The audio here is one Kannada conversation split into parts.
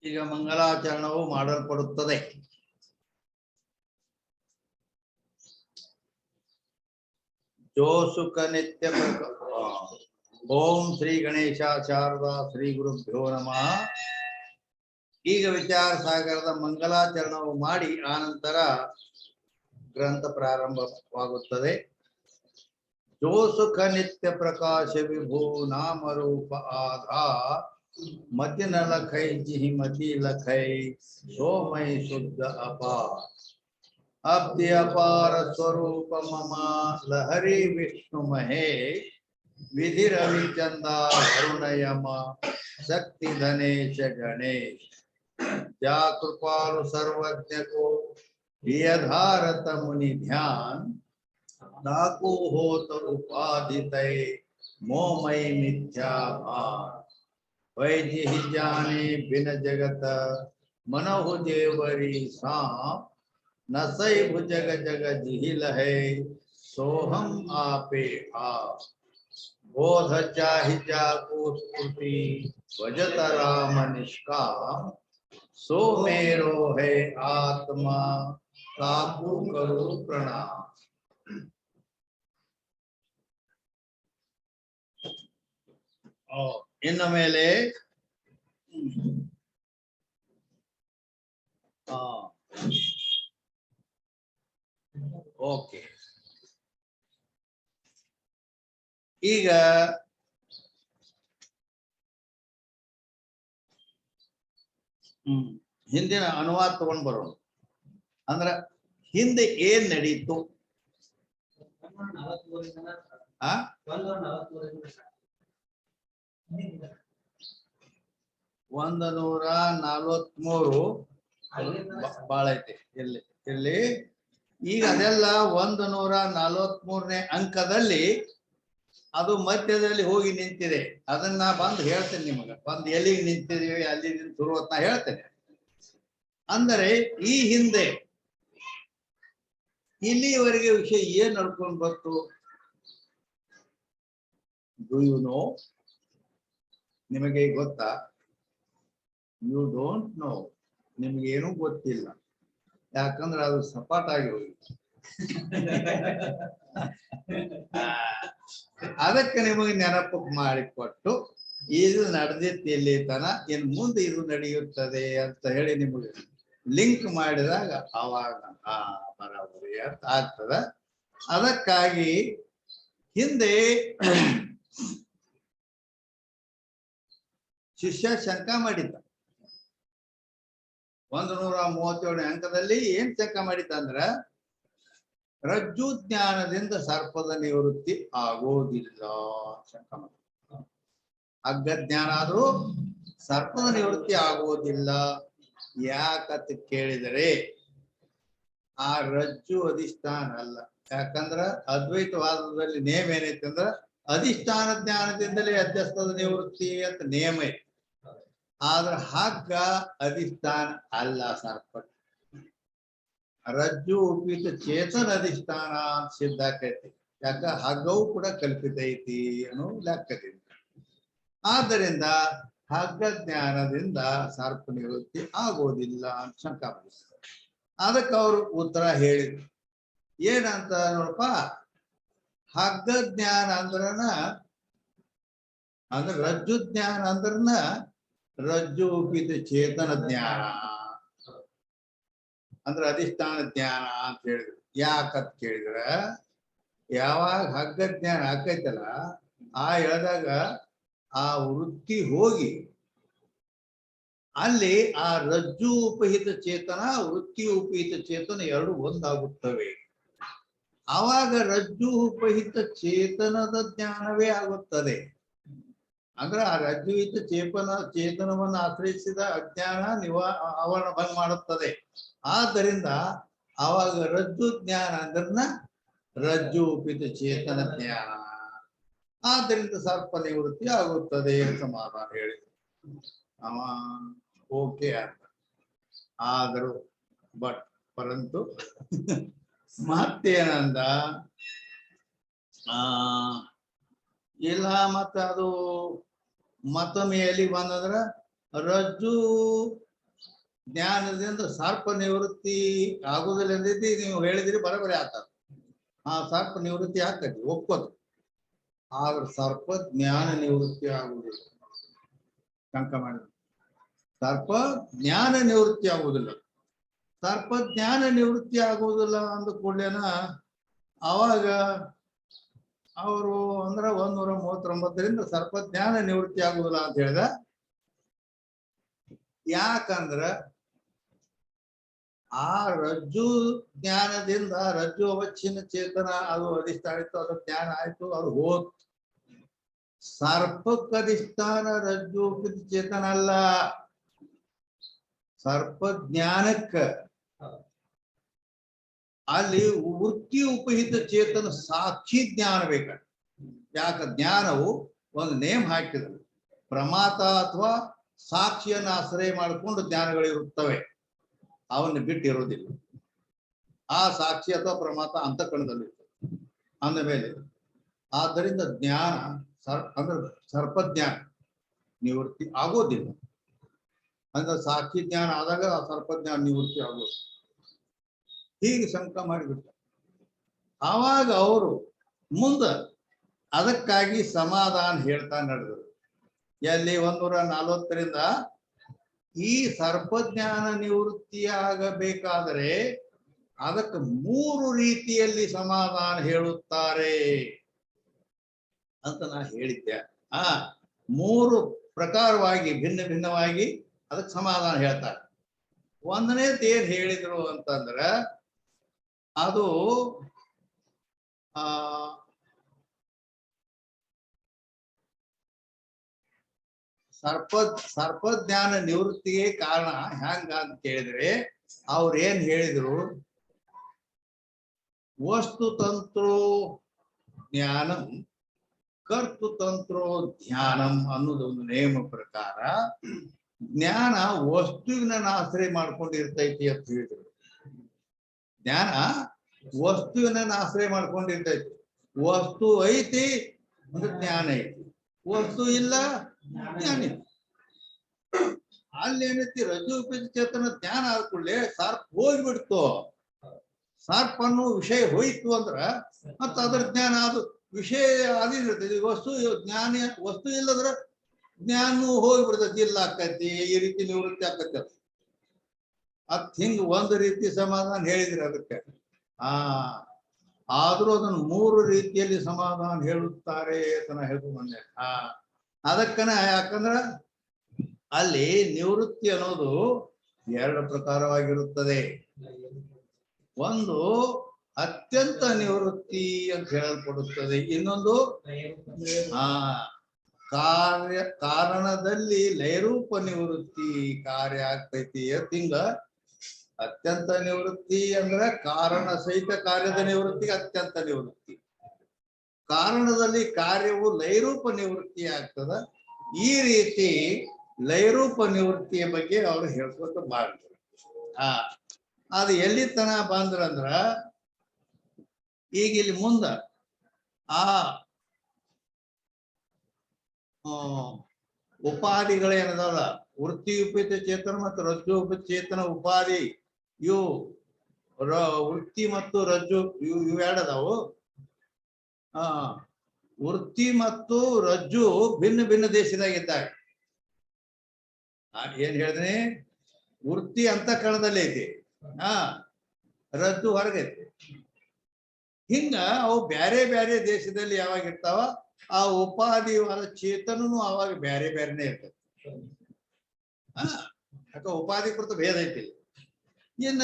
ಈಗ ಮಂಗಲಾಚರಣವು ಮಾಡಲ್ಪಡುತ್ತದೆ. जो सुख नित्य ओम श्री गणेश शारदा श्री गुरुभ्यो नमः. ಈಗ ವಿಚಾರ ಸಾಗರದ ಮಂಗಲಾಚರಣವು ಮಾಡಿ ಆನಂತರ ಗ್ರಂಥ ಪ್ರಾರಂಭವಾಗುತ್ತದೆ. जो सुख नित्य प्रकाश विभू नाम रूप आधार मति न लखै जिहि मति लखै सोमय शुद्ध अपार अब्धि अपार स्वरूप मम लहरी विष्णु महेश विधि रवि चंदा वरुण यम शक्ति धनेश गणेश जा कृपालु सर्वज्ञ को धारत मुनि ध्यान ताको होत उपाधि तय मोमय मिथ्या भान वैजि ही जाने बिन जगत मनहु जेवरी सांप नसै भुजग जग जिहिल है सोहम आपे आप बोध चाहि जाको स्तुति भजत राम निष्काम सो मेरो है आत्मा ताकू करो प्रणाम. ಇನ್ನು ಮೇಲೆ ಓಕೆ, ಈಗ ಹಿಂದಿನ ಅನುವಾದ ತಗೊಂಡ್ ಬರೋಣ. ಅಂದ್ರ ಹಿಂದೆ ಏನ್ ನಡೀತು? 143 ಬಾಳ ಐತಿ ಇಲ್ಲಿ. ಈಗ ಅದೆಲ್ಲ 143ನೇ ಅಂಕದಲ್ಲಿ ಅದು ಮಧ್ಯದಲ್ಲಿ ಹೋಗಿ ನಿಂತಿದೆ. ಅದನ್ನ ಬಂದು ಹೇಳ್ತೇನೆ ನಿಮಗೆ. ಬಂದು ಎಲ್ಲಿಗೆ ನಿಂತಿದೀವಿ ಅಲ್ಲಿ ಶುರು ನಾ ಹೇಳ್ತೇನೆ. ಅಂದರೆ ಈ ಹಿಂದೆ ಇಲ್ಲಿಯವರೆಗೆ ವಿಷಯ ಏನ್ ನಡ್ಕೊಂಡು ಬಂತು? Do you know? ನಿಮಗೆ ಗೊತ್ತಾ? You don't know. ನಿಮ್ಗೆ ಏನೂ ಗೊತ್ತಿಲ್ಲ. ಯಾಕಂದ್ರೆ ಅದು ಸಪಾಟಾಗಿ ಹೋಗಿ ಅದಕ್ಕೆ ನಿಮಗೆ ನೆನಪು ಮಾಡಿಕೊಟ್ಟು ಇದು ನಡೆದಿತ್ತು ಇಲ್ಲಿ ತನ, ಇನ್ ಮುಂದೆ ಇದು ನಡೆಯುತ್ತದೆ ಅಂತ ಹೇಳಿ ನಿಮಗೆ ಲಿಂಕ್ ಮಾಡಿದಾಗ ಅವಾಗ ಬರೋಬರಿ ಅಂತ ಆಗ್ತದ. ಅದಕ್ಕಾಗಿ ಹಿಂದೆ ಶಿಷ್ಯ ಶಂಕ ಮಾಡಿದ್ದ. 137ನೇ ಅಂಕದಲ್ಲಿ ಏನ್ ಶಂಕ ಮಾಡಿದ್ದ ಅಂದ್ರ, ರಜ್ಜು ಜ್ಞಾನದಿಂದ ಸರ್ಪದ ನಿವೃತ್ತಿ ಆಗೋದಿಲ್ಲ ಶಂಕ ಮಾಡಿದ್ದ. ಹಗ್ಗ ಜ್ಞಾನ ಆದ್ರೂ ಸರ್ಪದ ನಿವೃತ್ತಿ ಆಗೋದಿಲ್ಲ. ಯಾಕಂತ ಕೇಳಿದರೆ ಆ ರಜ್ಜು ಅಧಿಷ್ಠಾನ ಅಲ್ಲ. ಯಾಕಂದ್ರ ಅದ್ವೈತವಾದದಲ್ಲಿ ನೇಮ ಏನೈತೆ ಅಂದ್ರ ಅಧಿಷ್ಠಾನ ಜ್ಞಾನದಿಂದಲೇ ಅಧ್ಯಸ್ಥದ ನಿವೃತ್ತಿ ಅಂತ ನೇಮ ಐತಿ. ಆದ್ರ ಹಗ್ಗ ಅಧಿಷ್ಠಾನ ಅಲ್ಲ. ಸರ್ಪ ರಜ್ಜು ಉಪಿತ ಚೇತನ ಅಧಿಷ್ಠಾನ ಅಂತ ಸಿದ್ಧ ಆಕೈತಿ. ಯಾಕ ಹಗ್ಗವು ಕೂಡ ಕಲ್ಪಿತ ಐತಿ ಅನ್ನೋ ಲೆಕ್ಕದಿಂದ. ಆದ್ದರಿಂದ ಹಗ್ಗ ಜ್ಞಾನದಿಂದ ಸರ್ಪ ನಿವೃತ್ತಿ ಆಗೋದಿಲ್ಲ ಅಂತ ಶಂಕ ಮಾಡಿಸ್ತಾರೆ. ಅದಕ್ಕೆ ಅವರು ಉತ್ತರ ಹೇಳಿದ್ರು. ಏನಂತ ನೋಡಪ್ಪ, ಹಗ್ಗ ಜ್ಞಾನ ಅಂದ್ರನ ಅಂದ್ರೆ ರಜ್ಜು ಜ್ಞಾನ ಅಂದ್ರನ ರಜ್ಜು ಉಪಿತ ಚೇತನ ಜ್ಞಾನ ಅಂದ್ರೆ ಅಧಿಷ್ಠಾನ ಜ್ಞಾನ ಅಂತ ಹೇಳಿದ್ರು. ಯಾಕಂತ ಕೇಳಿದ್ರ, ಯಾವಾಗ ಹಗ್ಗ ಜ್ಞಾನ ಆಕೈತಲ್ಲ ಆ ಹೇಳಿದಾಗ ಆ ವೃತ್ತಿ ಹೋಗಿ ಅಲ್ಲಿ ಆ ರಜ್ಜು ಉಪಹಿತ ಚೇತನ ವೃತ್ತಿ ಉಪಹಿತ ಚೇತನ ಎರಡು ಒಂದಾಗುತ್ತವೆ. ಆವಾಗ ರಜ್ಜು ಉಪಹಿತ ಚೇತನದ ಜ್ಞಾನವೇ ಆಗುತ್ತದೆ. ಅಂದ್ರೆ ಆ ರಜ್ಜುಹಿತ ಚೇತನವನ್ನು ಆಶ್ರಯಿಸಿದ ಅಜ್ಞಾನ ಅವನ ಭಂಗ ಮಾಡುತ್ತದೆ. ಆದ್ದರಿಂದ ಆವಾಗ ರಜ್ಜು ಜ್ಞಾನ ಅಂದ್ರನ ರಜ್ಜು ಉಪಿತ ಚೇತನ ಜ್ಞಾನ. ಆದ್ದರಿಂದ ಸರ್ಪ ನಿವೃತ್ತಿ ಆಗುತ್ತದೆ ಸಮಾಧಾನ ಹೇಳಿದ್ರು. ಅವ ಓಕೆ ಅಂತ ಆದರೂ ಪರಂತು ಮತ್ತೇನಂದ, ಇಲ್ಲ ಮತ್ತ ಅದು ಮತ್ತೊಮ್ಮೆ ಎಲ್ಲಿ ಬಂದಂದ್ರ ರಜ್ಜು ಜ್ಞಾನದಿಂದ ಸರ್ಪ ನಿವೃತ್ತಿ ಆಗುದಿಲ್ಲ ಅಂದಿದ್ದು ನೀವು ಹೇಳಿದಿರಿ, ಬರಬರಿ ಆಗ್ತದೆ. ಆ ಸರ್ಪ ನಿವೃತ್ತಿ ಆಗ್ತದೆ, ಒಪ್ಪೋದು. ಆದ್ರೆ ಸರ್ಪ ಜ್ಞಾನ ನಿವೃತ್ತಿ ಆಗುವುದಿಲ್ಲ. ಶಂಕ ಮಾಡಿ, ಸರ್ಪ ಜ್ಞಾನ ನಿವೃತ್ತಿ ಆಗುವುದಿಲ್ಲ. ಸರ್ಪ ಜ್ಞಾನ ನಿವೃತ್ತಿ ಆಗುವುದಿಲ್ಲ ಅಂದ ಕೂಡಲೇನ ಅವಾಗ ಅವರು ಅಂದ್ರೆ 139ರಿಂದ ಸರ್ಪ ಜ್ಞಾನ ನಿವೃತ್ತಿ ಆಗುವುದಿಲ್ಲ ಅಂತ ಹೇಳಿದ. ಯಾಕಂದ್ರ ಆ ರಜ್ಜು ಜ್ಞಾನದಿಂದ ರಜ್ಜು ಅವಚ್ಛಿನ್ನ ಚೇತನ ಅದು ಅಧಿಷ್ಠಾನಿತ್ತು, ಅದು ಜ್ಞಾನ ಆಯ್ತು, ಅದು ಹೋತ್. ಸರ್ಪಕ್ಕೆ ಅಧಿಷ್ಠಾನ ರಜ್ಜು ಚೇತನ ಅಲ್ಲ, ಸರ್ಪ ಜ್ಞಾನಕ್ಕ ಅಲ್ಲಿ ವೃತ್ತಿ ಉಪಹಿತ ಚೇತನ ಸಾಕ್ಷಿ ಜ್ಞಾನ ಬೇಕ. ಯಾಕ ಜ್ಞಾನವು ಒಂದು ನೇಮ್ ಹಾಕಿದ್ರು, ಪ್ರಮಾತ ಅಥವಾ ಸಾಕ್ಷಿಯನ್ನು ಆಶ್ರಯ ಮಾಡಿಕೊಂಡು ಜ್ಞಾನಗಳಿರುತ್ತವೆ, ಅವನ್ನ ಬಿಟ್ಟಿರುವುದಿಲ್ಲ. ಆ ಸಾಕ್ಷಿ ಅಥವಾ ಪ್ರಮಾತ ಅಂತಃಕರಣದಲ್ಲಿ ಅಂದ ಮೇಲೆ ಆದ್ದರಿಂದ ಜ್ಞಾನ ಅಂದ್ರೆ ಸರ್ಪಜ್ಞಾನ ನಿವೃತ್ತಿ ಆಗೋದಿಲ್ಲ. ಅಂದ್ರೆ ಸಾಕ್ಷಿ ಜ್ಞಾನ ಆದಾಗ ಆ ಸರ್ಪಜ್ಞಾನ ನಿವೃತ್ತಿ ಆಗೋದು. ಹೀಗೆ ಶಂಕ ಮಾಡಿಬಿಟ್ಟ. ಆವಾಗ ಅವರು ಮುಂದ ಅದಕ್ಕಾಗಿ ಸಮಾಧಾನ ಹೇಳ್ತಾ ನಡೆದರು. ಎಲ್ಲಿ 140ರಿಂದ ಈ ಸರ್ಪಜ್ಞಾನ ನಿವೃತ್ತಿ ಆಗಬೇಕಾದರೆ ಅದಕ್ಕೆ 3 ರೀತಿಯಲ್ಲಿ ಸಮಾಧಾನ ಹೇಳುತ್ತಾರೆ ಅಂತ ನಾ ಹೇಳಿದ್ದೆ. 3 ಪ್ರಕಾರವಾಗಿ ಭಿನ್ನ ಭಿನ್ನವಾಗಿ ಅದಕ್ಕೆ ಸಮಾಧಾನ ಹೇಳ್ತಾರೆ. ಒಂದನೇದು ಏನ್ ಹೇಳಿದ್ರು ಅಂತಂದ್ರ ಅದು ಸರ್ಪಜ್ಞಾನ ನಿವೃತ್ತಿಗೆ ಕಾರಣ ಹೆಂಗ ಅಂತ ಕೇಳಿದ್ರೆ ಅವ್ರು ಏನ್ ಹೇಳಿದ್ರು, ವಸ್ತುತಂತ್ರೋ ಜ್ಞಾನಂ ಕರ್ತೃತಂತ್ರೋ ಧ್ಯಾನಂ ಅನ್ನೋದು ಒಂದು ನೇಮ ಪ್ರಕಾರ ಜ್ಞಾನ ವಸ್ತುವಿನ ಆಶ್ರಯ ಮಾಡ್ಕೊಂಡಿರ್ತೈತಿ ಅಂತ ಹೇಳಿದ್ರು. ಜ್ಞಾನ ವಸ್ತುವಿನ ಆಶ್ರಯ ಮಾಡ್ಕೊಂಡಿರ್ತೈತಿ. ವಸ್ತು ಐತಿ ಅಂದ್ರೆ ಜ್ಞಾನ ಐತಿ, ವಸ್ತು ಇಲ್ಲ ಜ್ಞಾನ ಐತಿ. ಅಲ್ಲಿ ಏನೈತಿ, ರಜ್ಜು ಚೇತನ ಜ್ಞಾನ ಆದ ಕೂಡಲೇ ಸರ್ಪ ಹೋಗ್ಬಿಡ್ತು. ಸರ್ಪ ಅನ್ನೋ ವಿಷಯ ಹೋಯ್ತು ಅಂದ್ರ ಮತ್ತ ಅದ್ರ ಜ್ಞಾನ ಅದು ವಿಷಯ ಅದಿರ್ತೈತಿ. ವಸ್ತು ಜ್ಞಾನ ವಸ್ತು ಇಲ್ಲದ್ರ ಜ್ಞಾನ ಹೋಗ್ಬಿಡ್ತೈತಿ, ಇಲ್ಲ ಆಕೈತಿ, ಈ ರೀತಿ ನಿವೃತ್ತಿ ಆಕೈತಿ. ಅದ್ ಹಿಂಗ್ ಒಂದು ರೀತಿ ಸಮಾಧಾನ ಹೇಳಿದ್ರಿ ಅದಕ್ಕೆ. ಆದ್ರೂ ಅದನ್ನು 3 ರೀತಿಯಲ್ಲಿ ಸಮಾಧಾನ ಹೇಳುತ್ತಾರೆ ಅಂತ ನಾ ಹೇಳ್ಕೊಂಡು ಬಂದೆ. ಅದಕ್ಕನ ಯಾಕಂದ್ರ ಅಲ್ಲಿ ನಿವೃತ್ತಿ ಅನ್ನೋದು 2 ಪ್ರಕಾರವಾಗಿರುತ್ತದೆ. ಒಂದು ಅತ್ಯಂತ ನಿವೃತ್ತಿ ಅಂತ ಹೇಳಲ್ಪಡುತ್ತದೆ, ಇನ್ನೊಂದು ಕಾರಣದಲ್ಲಿ ಲಯರೂಪ ನಿವೃತ್ತಿ ಕಾರ್ಯ ಆಗ್ತೈತಿ. ಹಿಂಗ ಅತ್ಯಂತ ನಿವೃತ್ತಿ ಅಂದ್ರೆ ಕಾರಣ ಸಹಿತ ಕಾರ್ಯದ ನಿವೃತ್ತಿಗೆ ಅತ್ಯಂತ ನಿವೃತ್ತಿ, ಕಾರಣದಲ್ಲಿ ಕಾರ್ಯವು ಲಯರೂಪ ನಿವೃತ್ತಿ ಆಗ್ತದ. ಈ ರೀತಿ ಲಯರೂಪ ನಿವೃತ್ತಿಯ ಬಗ್ಗೆ ಅವರು ಹೇಳ್ಕೊತ ಮಾಡ್ತಾರೆ. ಅದು ಎಲ್ಲಿ ತನ ಬಂದ್ರಂದ್ರ ಈಗ ಇಲ್ಲಿ ಮುಂದ ಉಪಾಧಿಗಳೇನದಲ್ಲ, ವೃತ್ತಿ ಉಪೇತ ಚೇತನ ಮತ್ತು ರಜ್ಜು ಉಪೇತ ಚೇತನ ಉಪಾಧಿ, ಇವು ವೃತ್ತಿ ಮತ್ತು ರಜ್ಜು ಇವು ಎರಡದಾವು. ವೃತ್ತಿ ಮತ್ತು ರಜ್ಜು ಭಿನ್ನ ಭಿನ್ನ ದೇಶದಾಗಿದ್ದಾರೆ. ಏನ್ ಹೇಳಿದ್ರಿ, ವೃತ್ತಿ ಅಂತಃಕರಣದಲ್ಲಿ ಐತಿ, ರಜ್ಜು ಹೊರಗೈತಿ. ಹಿಂಗ ಅವು ಬ್ಯಾರೆ ಬ್ಯಾರೆ ದೇಶದಲ್ಲಿ ಯಾವಾಗ ಇರ್ತಾವ, ಆ ಉಪಾಧಿವಾದ ಚೇತನನು ಅವಾಗ ಬ್ಯಾರೆ ಬ್ಯಾರೆನೇ ಇರ್ತದೆ. ಯಾಕ ಉಪಾಧಿ ಕುರಿತು ಭೇದ ಐತಿ. ಇನ್ನ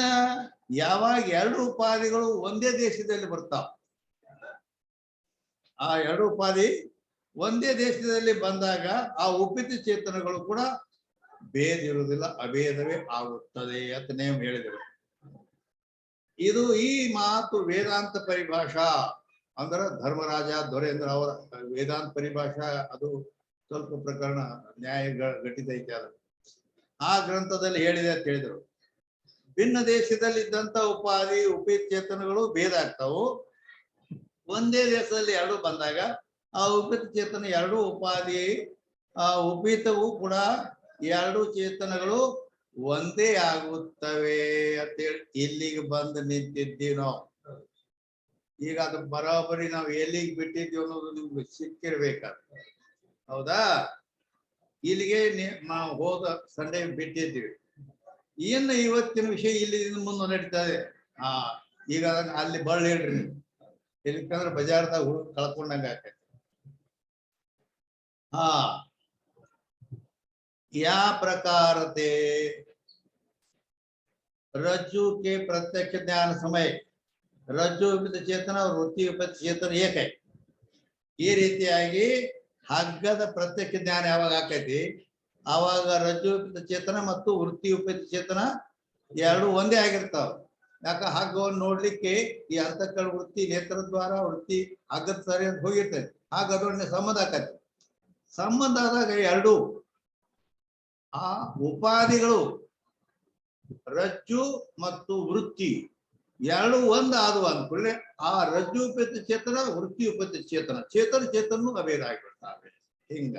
ಯಾವಾಗ 2 ಉಪಾಧಿಗಳು ಒಂದೇ ದೇಶದಲ್ಲಿ ಬರ್ತಾವ, ಆ 2 ಉಪಾಧಿ ಒಂದೇ ದೇಶದಲ್ಲಿ ಬಂದಾಗ ಆ ಉಪಿತ ಚೇತನಗಳು ಕೂಡ ಭೇದ ಇರುವುದಿಲ್ಲ, ಅಭೇದವೇ ಆಗುತ್ತದೆ ಅಂತ ನೇಮ್ ಹೇಳಿದರು. ಇದು ಈ ಮಾತು ವೇದಾಂತ ಪರಿಭಾಷಾ ಅಂದ್ರ ಧರ್ಮರಾಜ ದೊರೇಂದ್ರ ಅವರ ವೇದಾಂತ ಪರಿಭಾಷಾ, ಅದು ಸ್ವಲ್ಪ ಪ್ರಕರಣ ನ್ಯಾಯ ಘಟಿತ ಐತಿ. ಅದು ಆ ಗ್ರಂಥದಲ್ಲಿ ಹೇಳಿದೆ ಅಂತ ಹೇಳಿದರು. ಭಿನ್ನ ದೇಶದಲ್ಲಿ ಇದ್ದಂತ ಉಪಾಧಿ ಉಪೇತ ಚೇತನಗಳು ಭೇದ ಆಗ್ತಾವು. ಒಂದೇ ದೇಶದಲ್ಲಿ 2 ಬಂದಾಗ ಆ ಉಪೇತ ಚೇತನ 2 ಉಪಾಧಿ ಉಪೇತವು ಕೂಡ 2 ಚೇತನಗಳು ಒಂದೇ ಆಗುತ್ತವೆ ಅಂತೇಳಿ ಇಲ್ಲಿಗೆ ಬಂದು ನಿಂತಿದ್ದೀವಿ ನಾವು. ಈಗ ಅದು ಬರೋಬ್ಬರಿ ನಾವು ಎಲ್ಲಿಗೆ ಬಿಟ್ಟಿದ್ದೀವಿ ಅನ್ನೋದು ನಿಮ್ಗೆ ಸಿಕ್ಕಿರ್ಬೇಕಾದ್ರೆ, ಹೌದಾ? ಇಲ್ಲಿಗೆ ನಾವು ಹೋದ ಸಂಡೇ ಬಿಟ್ಟಿದ್ದೀವಿ. ಇನ್ನು ಇವತ್ತಿನ ವಿಷಯ ಇಲ್ಲಿ ಮುಂದೆ ನಡೀತದೆ. ಈಗ ಅಲ್ಲಿ ಬಳ್ಳಿ ಹೇಳ್ರಿ ನೀವು, ಎಲ್ಲಿಕಂದ್ರೆ ಬಜಾರ್ದಾಗ ಹುಡುಗ ಕಳ್ಕೊಂಡಂಗ ಆಕೈತಿ. या प्रकारते रज्जु के प्रत्यक्ष ज्ञान समय रज्जु उपयुक्त चेतन और वृत्ति उपयुक्त चेतन एक है. ಈ ರೀತಿಯಾಗಿ ಹಗ್ಗದ ಪ್ರತ್ಯಕ್ಷ ಜ್ಞಾನ ಯಾವಾಗ ಆಕೈತಿ ಆವಾಗ ರಜ್ಜು ಉಪಯುಕ್ತ ಚೇತನ ಮತ್ತು ವೃತ್ತಿ ಉಪಯುಕ್ತ ಚೇತನ ಎರಡು ಒಂದೇ ಆಗಿರ್ತಾವ. ಯಾಕ ಹಗ್ಗವನ್ನು ನೋಡ್ಲಿಕ್ಕೆ ಈ ಅಂತಃಕರಣ ವೃತ್ತಿ ನೇತ್ರದ್ವಾರ ವೃತ್ತಿ ಹಗ್ಗದ ಸರಿ ಅಂತ ಹೋಗಿರ್ತೈತಿ. ಹಾಗ ಅದರೊಡನೆ ಸಂಬಂಧ ಆಕೈತಿ. ಸಂಬಂಧ ಆದಾಗ ಎರಡು ಆ ಉಪಾಧಿಗಳು ರಜ್ಜು ಮತ್ತು ವೃತ್ತಿ ಎರಡು ಒಂದ್ ಆದವು ಅಂದ್ಕೊಳ್ಳಿ. ಆ ರಜ್ಜು ಉಪಯುಕ್ತ ಚೇತನ ವೃತ್ತಿ ಉಪಯುಕ್ತ ಚೇತನ ಚೇತನ ಅಭೇದ ಆಗಿಬಿಡ್ತಾವೆ. ಹಿಂಗ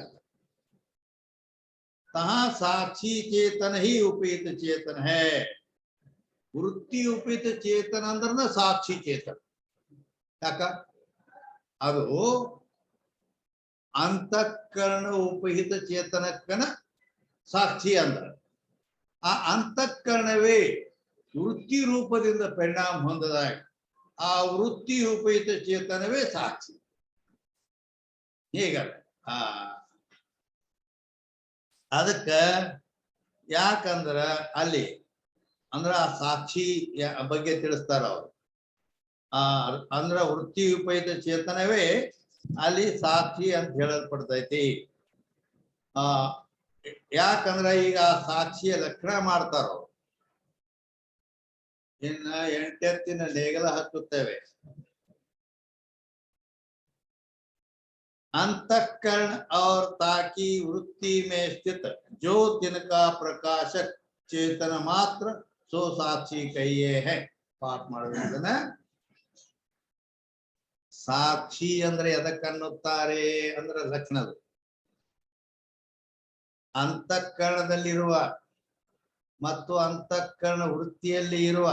तहाँ साक्षी चेतन ही उपयुक्त चेतन है. वृत्ति उपयुक्त चेतन अंद्र साक्षी चेतन. ಯಾಕ ಅದು ಅಂತಃಕರಣ ಉಪಹಿತ ಚೇತನಕ್ಕನ ಸಾಕ್ಷಿ ಅಂದ್ರ ಆ ಅಂತಃಕರಣವೇ ವೃತ್ತಿ ರೂಪದಿಂದ ಪರಿಣಾಮ ಹೊಂದದಾಗ ಆ ವೃತ್ತಿ ಉಪಯುಕ್ತ ಚೇತನವೇ ಸಾಕ್ಷಿ. ಹೀಗಲ್ಲ. ಅದಕ್ಕ ಯಾಕಂದ್ರ ಅಲ್ಲಿ ಅಂದ್ರ ಆ ಸಾಕ್ಷಿ ಬಗ್ಗೆ ತಿಳಿಸ್ತಾರ ಅವ್ರು. ಅಂದ್ರ ವೃತ್ತಿ ಉಪಯುಕ್ತ ಚೇತನವೇ ಅಲ್ಲಿ ಸಾಕ್ಷಿ ಅಂತ ಹೇಳಲ್ಪಡ್ತೈತಿ. ಯಾಕಂದ್ರ ಈಗ ಆ ಸಾಕ್ಷಿಯ ಲಕ್ಷಣ ಮಾಡ್ತಾರ. ಇನ್ನ ಎಂಟೆತ್ತಿನ ನೇಗಲ ಹಚ್ಚುತ್ತೇವೆ. अंतःकरण और ताकि वृत्ति में स्थित जो तिनका प्रकाशक चेतन मात्र सो साक्षी कहिए है. पाठ ಮಾಡೋದನ್ನ ಸಾಕ್ಷಿ ಅಂದ್ರೆ ಎದಕ್ಕನ್ನುತ್ತಾರೆ ಅಂದ್ರೆ ಲಕ್ಷಣದು ಅಂತಃಕರಣದಲ್ಲಿರುವ ಮತ್ತು ಅಂತಃಕರಣ ವೃತ್ತಿಯಲ್ಲಿ ಇರುವ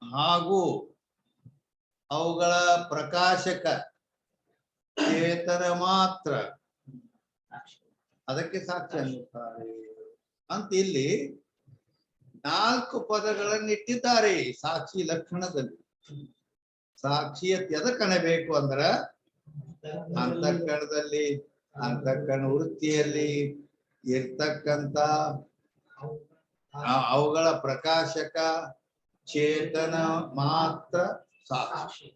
ಹಾಗೂ ಅವುಗಳ ಪ್ರಕಾಶಕ ಚೇತನ ಮಾತ್ರ ಅದಕ್ಕೆ ಸಾಕ್ಷಿ ಅನ್ನುತ್ತಾರೆ ಅಂತ ಇಲ್ಲಿ 4 ಪದಗಳನ್ನು ಇಟ್ಟಿದ್ದಾರೆ ಸಾಕ್ಷಿ ಲಕ್ಷಣದಲ್ಲಿ. ಸಾಕ್ಷಿಯತ್ ಎದಕ್ಕನಬೇಕು ಅಂದ್ರ ಅಂತಃಕರಣದಲ್ಲಿ ಅಂತಃಕರಣ ವೃತ್ತಿಯಲ್ಲಿ ಇರ್ತಕ್ಕಂತ ಅವುಗಳ ಪ್ರಕಾಶಕ ಚೇತನ ಮಾತ್ರ ಸಾಕ್ಷಿ.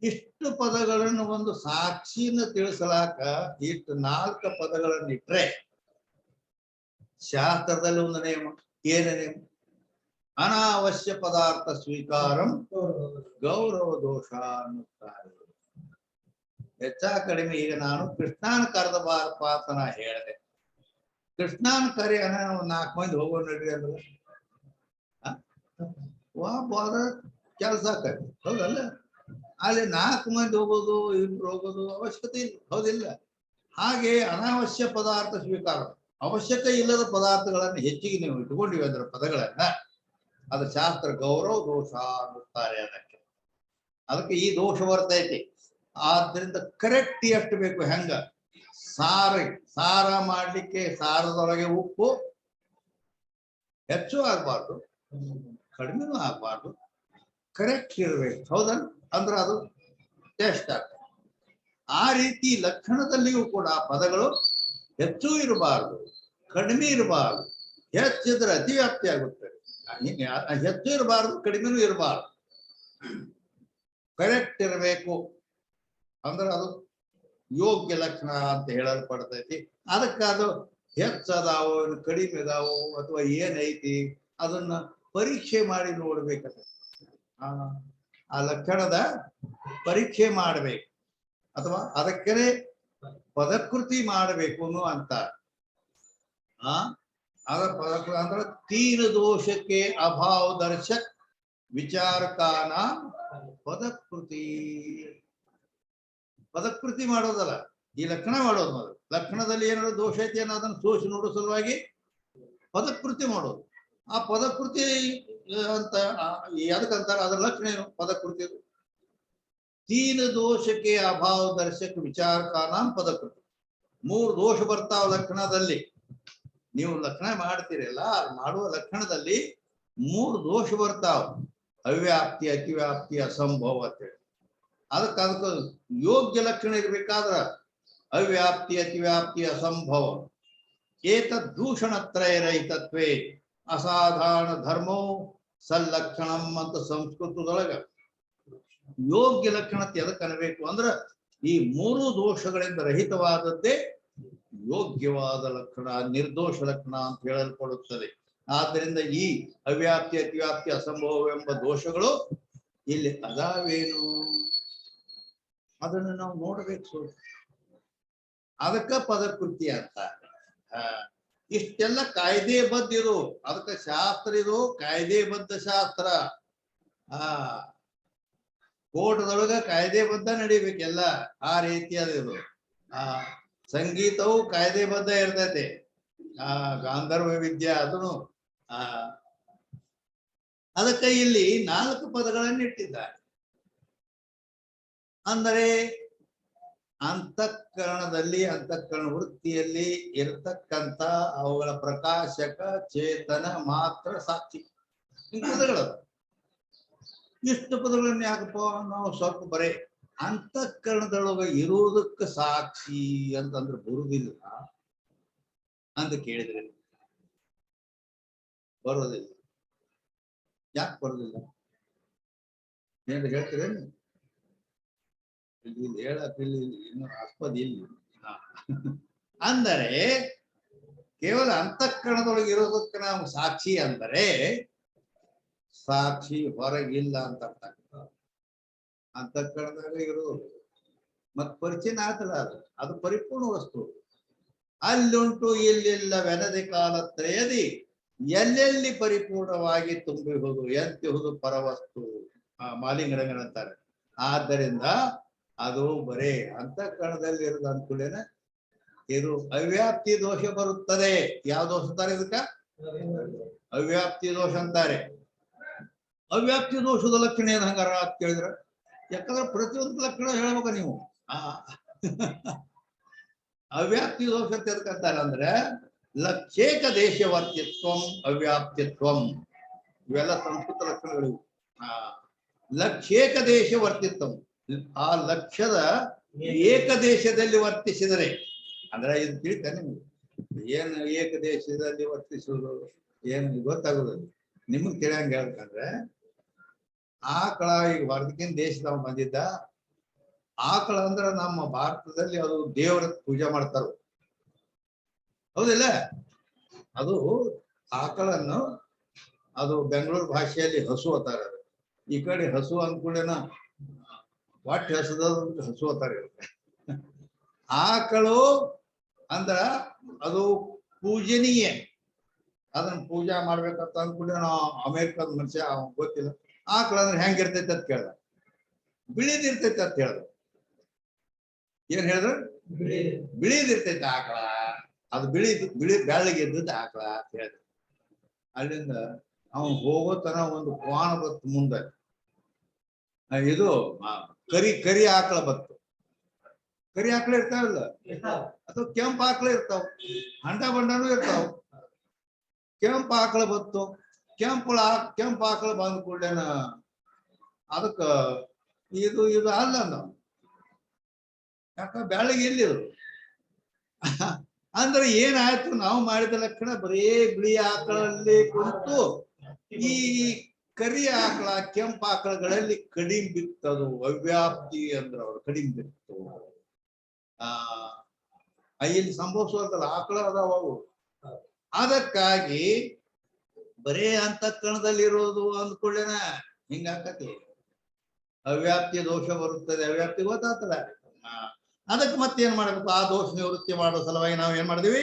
ಇಷ್ಟು ಪದಗಳನ್ನು ಒಂದು ಸಾಕ್ಷಿನ ತಿಳಿಸಲಾಕ ಇಷ್ಟು 4 ಪದಗಳನ್ನು ಇಟ್ರೆ ಶಾಸ್ತ್ರದಲ್ಲಿ ಒಂದು ನೇಮ. ಏನ ನೇಮ? ಅನಾವಶ್ಯ ಪದಾರ್ಥ ಸ್ವೀಕಾರಂ ಗೌರವ ದೋಷ ಅನ್ನುತ್ತಾರೆ. ಹೆಚ್ಚ ಕಡಿಮೆ ಈಗ ನಾನು ಕೃಷ್ಣಾನ ಕರೆದ ಬಾರಪ್ಪ ಅಂತ ನಾ ಹೇಳಿದೆ. ಕೃಷ್ಣಾನ ಕರೆ 4 ಮಂದಿ ಹೋಗೋ ನಡ್ರಿ ಅಂದ್ರೆ ಕೆಲಸ ಆಕತಿ. ಹೌದಲ್ಲ? ಅಲ್ಲಿ 4 ಮಂದಿ ಹೋಗೋದು 2 ಹೋಗೋದು ಅವಶ್ಯಕತೆ ಇಲ್ಲ. ಹೌದಿಲ್ಲ? ಹಾಗೆ ಅನಾವಶ್ಯ ಪದಾರ್ಥ ಸ್ವೀಕಾರ, ಅವಶ್ಯಕ ಇಲ್ಲದ ಪದಾರ್ಥಗಳನ್ನು ಹೆಚ್ಚಿಗೆ ನೀವು ಇಟ್ಕೊಂಡಿವಿ ಅಂದ್ರೆ ಪದಗಳನ್ನ ಅದು ಶಾಸ್ತ್ರ ಗೌರವ ದೋಷ ಅನ್ನುತ್ತಾರೆ. ಅದಕ್ಕೆ ಈ ದೋಷ ಬರ್ತೈತಿ. ಆದ್ರಿಂದ ಕರೆಕ್ಟ್ ಎಷ್ಟು ಬೇಕು ಹೆಂಗ ಸಾರ ಮಾಡ್ಲಿಕ್ಕೆ ಸಾರದೊಳಗೆ ಉಪ್ಪು ಹೆಚ್ಚು ಆಗ್ಬಾರ್ದು ಕಡಿಮೆನೂ ಆಗ್ಬಾರ್ದು, ಕರೆಕ್ಟ್ ಇರ್ಬೇಕು. ಹೌದಲ್ಲ? ಅಂದ್ರೆ ಅದು ಟೇಸ್ಟ್ ಆಗ್ತದೆ. ಆ ರೀತಿ ಲಕ್ಷಣದಲ್ಲಿಯೂ ಕೂಡ ಪದಗಳು ಹೆಚ್ಚು ಇರಬಾರ್ದು ಕಡಿಮೆ ಇರಬಾರ್ದು. ಹೆಚ್ಚಿದ್ರೆ ಅತಿವ್ಯಾಪ್ತಿ ಆಗುತ್ತದೆ. ಹೆಚ್ಚು ಇರಬಾರ್ದು ಕಡಿಮೆನೂ ಇರಬಾರ್ದು, ಕರೆಕ್ಟ್ ಇರಬೇಕು. ಅಂದ್ರೆ ಅದು ಯೋಗ್ಯ ಲಕ್ಷಣ ಅಂತ ಹೇಳಲ್ಪಡ್ತೈತಿ. ಅದಕ್ಕೆ ಅದು ಹೆಚ್ಚದಾವು ಕಡಿಮೆ ಅದಾವು ಅಥವಾ ಏನೈತಿ ಅದನ್ನ ಪರೀಕ್ಷೆ ಮಾಡಿ ನೋಡ್ಬೇಕಂತ. ಆ ಲಕ್ಷಣದ ಪರೀಕ್ಷೆ ಮಾಡ್ಬೇಕು ಅಥವಾ ಅದಕ್ಕೆ ಪದಕೃತಿ ಮಾಡಬೇಕು ಅಂತ. ಅದ ಪದಕೃತಿ ಅಂದ್ರೆ 3 ದೋಷಕ್ಕೆ ಅಭಾವ ದರ್ಶಕ್ ವಿಚಾರಕಾನ ಪದಕೃತಿ. ಪದಕೃತಿ ಮಾಡೋದಲ್ಲ, ಈ ಲಕ್ಷಣ ಮಾಡೋದು ಮೊದಲು. ಲಕ್ಷಣದಲ್ಲಿ ಏನಾದ್ರು ದೋಷ ಐತಿ ಅನ್ನೋದನ್ನ ಸೋಸಿ ನೋಡೋ ಸಲುವಾಗಿ ಪದಕೃತಿ ಮಾಡೋದು. ಆ ಪದಕೃತಿ ಅಂತ ಅದಕ್ಕಂತಾರ, ಅದ್ರ ಲಕ್ಷಣ ಏನು ಪದಕೃತಿ? ತೀನ ದೋಷಕ್ಕೆ ಅಭಾವ ದರ್ಶಕ ವಿಚಾರ ಕಾರಣ ಪದಕೃತಿ. 3 ದೋಷ ಬರ್ತಾವ ಲಕ್ಷಣದಲ್ಲಿ. ನೀವು ಲಕ್ಷಣ ಮಾಡ್ತೀರಲ್ಲ, ಮಾಡುವ ಲಕ್ಷಣದಲ್ಲಿ 3 ದೋಷ ಬರ್ತಾವ. ಅವ್ಯಾಪ್ತಿ, ಅತಿವ್ಯಾಪ್ತಿ, ಅಸಂಭವ ಅಂತೇಳಿ. ಅದಕ್ಕೆ ಯೋಗ್ಯ ಲಕ್ಷಣ ಇರ್ಬೇಕಾದ್ರ ಅವ್ಯಾಪ್ತಿ, ಅತಿವ್ಯಾಪ್ತಿ, ಅಸಂಭವ. ಏತದ್ದೂಷಣತ್ರಯ ರಹಿತತ್ವೇ ಅಸಾಧಾರಣ ಧರ್ಮೋ ಸಲ್ಲಕ್ಷಣಂ ಅಂತ ಸಂಸ್ಕೃತದೊಳಗ ಯೋಗ್ಯ ಲಕ್ಷಣ ಎದಕ್ಕೆ ಅನ್ಬೇಕು ಅಂದ್ರ ಈ 3 ದೋಷಗಳಿಂದ ರಹಿತವಾದದ್ದೇ ಯೋಗ್ಯವಾದ ಲಕ್ಷಣ, ನಿರ್ದೋಷ ಲಕ್ಷಣ ಅಂತ ಹೇಳಲ್ಪಡುತ್ತದೆ. ಆದ್ದರಿಂದ ಈ ಅವ್ಯಾಪ್ತಿ, ಅತಿವ್ಯಾಪ್ತಿ, ಅಸಂಭವ ಎಂಬ ದೋಷಗಳು ಇಲ್ಲಿ ಅದಾವೇನು ಅದನ್ನು ನಾವು ನೋಡ್ಬೇಕು. ಅದಕ್ಕ ಪದಕೃತಿ ಅಂತ. ಇಷ್ಟೆಲ್ಲ ಕಾಯ್ದೆ ಬದ್ಧ ಇರು, ಅದಕ್ಕೆ ಶಾಸ್ತ್ರ ಇದು ಕಾಯ್ದೆ ಬದ್ಧ ಶಾಸ್ತ್ರ. ಕೋರ್ಟ್ದೊಳಗ ಕಾಯ್ದೆ ಬದ್ಧ ನಡಿಬೇಕೆಲ್ಲ, ಆ ರೀತಿಯಾದ ಇದು. ಸಂಗೀತವು ಕಾಯ್ದೆ ಬದ್ಧ ಇರ್ತೈತೆ. ಗಾಂಧರ್ವ ವಿದ್ಯೆ ಅದನ್ನು ಅದಕ್ಕೆ ಇಲ್ಲಿ 4 ಪದಗಳನ್ನು ಇಟ್ಟಿದ್ದಾರೆ. ಅಂದರೆ ಅಂತಃಕರಣದಲ್ಲಿ, ಅಂತಃಕರಣ ವೃತ್ತಿಯಲ್ಲಿ ಇರತಕ್ಕಂತ ಅವುಗಳ ಪ್ರಕಾಶಕ ಚೇತನ ಮಾತ್ರ ಸಾಕ್ಷಿ. ಈ ಪದಗಳು ಇಷ್ಟು ಪದಗಳನ್ನ ಯಾಕಪ್ಪ ನಾವು ಸ್ವಲ್ಪ ಬರೇ ಅಂತಃಕರಣದೊಳಗ ಇರುವುದಕ್ಕೆ ಸಾಕ್ಷಿ ಅಂತಂದ್ರೆ ಬರುವುದಿಲ್ಲ ಅಂತ ಕೇಳಿದ್ರೆ ಬರೋದಿಲ್ಲ. ಯಾಕೆ ಬರೋದಿಲ್ಲ ಏನ್ ಹೇಳ್ತೀರೇನು? ಇಲ್ಲಿ ಹೇಳಕ್ ಇಲ್ಲಿ ಇನ್ನು ಆಸ್ಪದ ಇಲ್ಲಿ. ಅಂದರೆ ಕೇವಲ ಅಂತಃಕರಣದೊಳಗೆ ಇರೋದಕ್ಕೆ ನಾವು ಸಾಕ್ಷಿ ಅಂದರೆ ಸಾಕ್ಷಿ ಹೊರಗಿಲ್ಲ ಅಂತ ಅರ್ಥ ಆಗ್ತದೆ. ಅಂತಃಕರಣದಾಗ ಇರೋದು ಮತ್ ಪರಿಚಯ ಆತಲ್ಲ, ಅದು ಪರಿಪೂರ್ಣ ವಸ್ತು. ಅಲ್ಲುಂಟು ಇಲ್ಲಿಲ್ಲವೆನದೆ ಕಾಲತ್ರಯದಿ ಎಲ್ಲೆಲ್ಲಿ ಪರಿಪೂರ್ಣವಾಗಿ ತುಂಬಿಹುದು ಎಂತಿಹುದು ಪರವಸ್ತು ಮಾಲಿಂಗರಂಗನಂತಾರೆ. ಆದ್ದರಿಂದ ಅದು ಬರೇ ಅಂತಃಕರಣದಲ್ಲಿ ಇರೋದು ಅನ್ಕೂಲೇನ ಇದು ಅವ್ಯಾಪ್ತಿ ದೋಷ ಬರುತ್ತದೆ. ಯಾವ ದೋಷ ಅಂತಾರೆ ಇದಕ್ಕ? ಅವ್ಯಾಪ್ತಿ ದೋಷ ಅಂತಾರೆ. ಅವ್ಯಾಪ್ತಿ ದೋಷದ ಲಕ್ಷಣ ಏನ್ ಹಂಗಾರ ಅಂತ ಕೇಳಿದ್ರ, ಯಾಕಂದ್ರೆ ಪ್ರತಿಯೊಂದು ಲಕ್ಷಣ ಹೇಳ್ಬೇಕು ನೀವು. ಅವ್ಯಾಪ್ತಿ ದೋಷ ಅಂತ ಎದಕ್ಕಂತಾರೆ ಅಂದ್ರೆ ಲಕ್ಷೇಕ ದೇಶವರ್ತಿತ್ವಂ ಅವ್ಯಾಪ್ತಿತ್ವಂ, ಇವೆಲ್ಲ ಸಂಸ್ಕೃತ ಲಕ್ಷಣಗಳು. ಲಕ್ಷೇಕ ದೇಶವರ್ತಿತ್ವಂ, ಆ ಲಕ್ಷ್ಯದ ಏಕದೇಶದಲ್ಲಿ ವರ್ತಿಸಿದರೆ ಅಂದ್ರೆ ಇದು ತಿಳಿತ ನಿಮ್ಗೆ ಏನ್ ಏಕದೇಶದಲ್ಲಿ ವರ್ತಿಸುವುದು ಏನು ಗೊತ್ತಾಗುದು ನಿಮಗ್ ತಿಳಿಯಂಗ ಹೇಳ್ಬೇಕಂದ್ರೆ, ಆಕಳ ಈಗ ಹೊರಗಿನ ದೇಶದವ ಬಂದಿದ್ದ ಆಕಳ ಅಂದ್ರ ನಮ್ಮ ಭಾರತದಲ್ಲಿ ಅದು ದೇವರ ಪೂಜೆ ಮಾಡ್ತಾರ, ಹೌದಿಲ್ಲ? ಅದು ಆಕಳನ್ನು ಅದು ಬೆಂಗಳೂರು ಭಾಷೆಯಲ್ಲಿ ಹಸು ಅಂತಾರ. ಈ ಕಡೆ ಹಸು ಅಂದ್ಕೂಡೇನ ಹೊಟ್ಟೆ ಹಸದ ಹಸು ಅಂತಾರ. ಆಕಳು ಅಂದ್ರ ಅದು ಪೂಜನೀಯ, ಅದನ್ನ ಪೂಜಾ ಮಾಡ್ಬೇಕಂತ ಅಂದ್ಕೂಡ ನಾವು ಅಮೇರಿಕದ ಮನುಷ್ಯ ಗೊತ್ತಿಲ್ಲ. ಆಕಳ ಅಂದ್ರೆ ಹೆಂಗಿರ್ತೈತೆ ಅಂತ ಕೇಳ್ದ, ಬಿಳಿದಿರ್ತೈತೆ ಅಂತ ಹೇಳ್ದ. ಏನ್ ಹೇಳಿದ್ರು? ಬಿಳಿದಿರ್ತೈತೆ ಆಕಳ, ಅದು ಬಿಳಿ ಬೆಳ್ಳಗೆ ಇದ್ದದ್ದು ಆಕಳ ಅಂತ ಹೇಳಿದ್ರು. ಅಲ್ಲಿಂದ ಅವನು ಹೋಗೋತನ ಒಂದು ಕ್ವಾಣ ಬತ್ತು ಮುಂದೆ, ಇದು ಕರಿ ಆಕಳ ಬತ್ತು. ಕರಿ ಆಕಳ ಇರ್ತಾವಲ್ಲ, ಅಥವಾ ಕೆಂಪು ಆಕಳ ಇರ್ತಾವ, ಹಂಡ ಬಂಡನೂ ಇರ್ತಾವ. ಕೆಂಪು ಆಕಳ ಬತ್ತು, ಕೆಂಪು ಆಕಳ ಬಂದ ಕೂಡಲೇನ ಅದಕ್ಕ ಇದು ಅಲ್ಲ ನಾವು, ಯಾಕ ಬೆಳಗ್ಗೆ ಎಲ್ಲಿದ್ರು ಅಂದ್ರೆ ಏನಾಯ್ತು, ನಾವು ಮಾಡಿದ ಲಕ್ಷಣ ಬರೀ ಬಿಳಿ ಆಕಳಲ್ಲಿ ಕುಂತು ಈ ಕರಿ ಆಕಳ ಕೆಂಪು ಆಕಳಗಳಲ್ಲಿ ಕಡಿಮೆ ಬಿತ್ತದು. ಅವ್ಯಾಪ್ತಿ ಅಂದ್ರೆ ಅವ್ರು ಕಡಿಮೆ ಬಿತ್ತು. ಇಲ್ಲಿ ಸಂಭವಿಸುವಂತಲ್ಲ ಆಕಳ ಅದಾವ ಅವು. ಅದಕ್ಕಾಗಿ ಬರೇ ಅಂತಃಕರಣದಲ್ಲಿ ಇರೋದು ಅಂದ್ಕೊಳ್ಳೇನ ಹಿಂಗಾಕತಿ ಅವ್ಯಾಪ್ತಿ ದೋಷ ಬರುತ್ತದೆ. ಅವ್ಯಾಪ್ತಿ ಗೊತ್ತಾಗ್ತದ. ಅದಕ್ಕೆ ಮತ್ತೇನ್ ಮಾಡ್ಬೇಕು? ಆ ದೋಷ ನಿವೃತ್ತಿ ಮಾಡೋ ಸಲುವಾಗಿ ನಾವು ಏನ್ ಮಾಡಿದೀವಿ?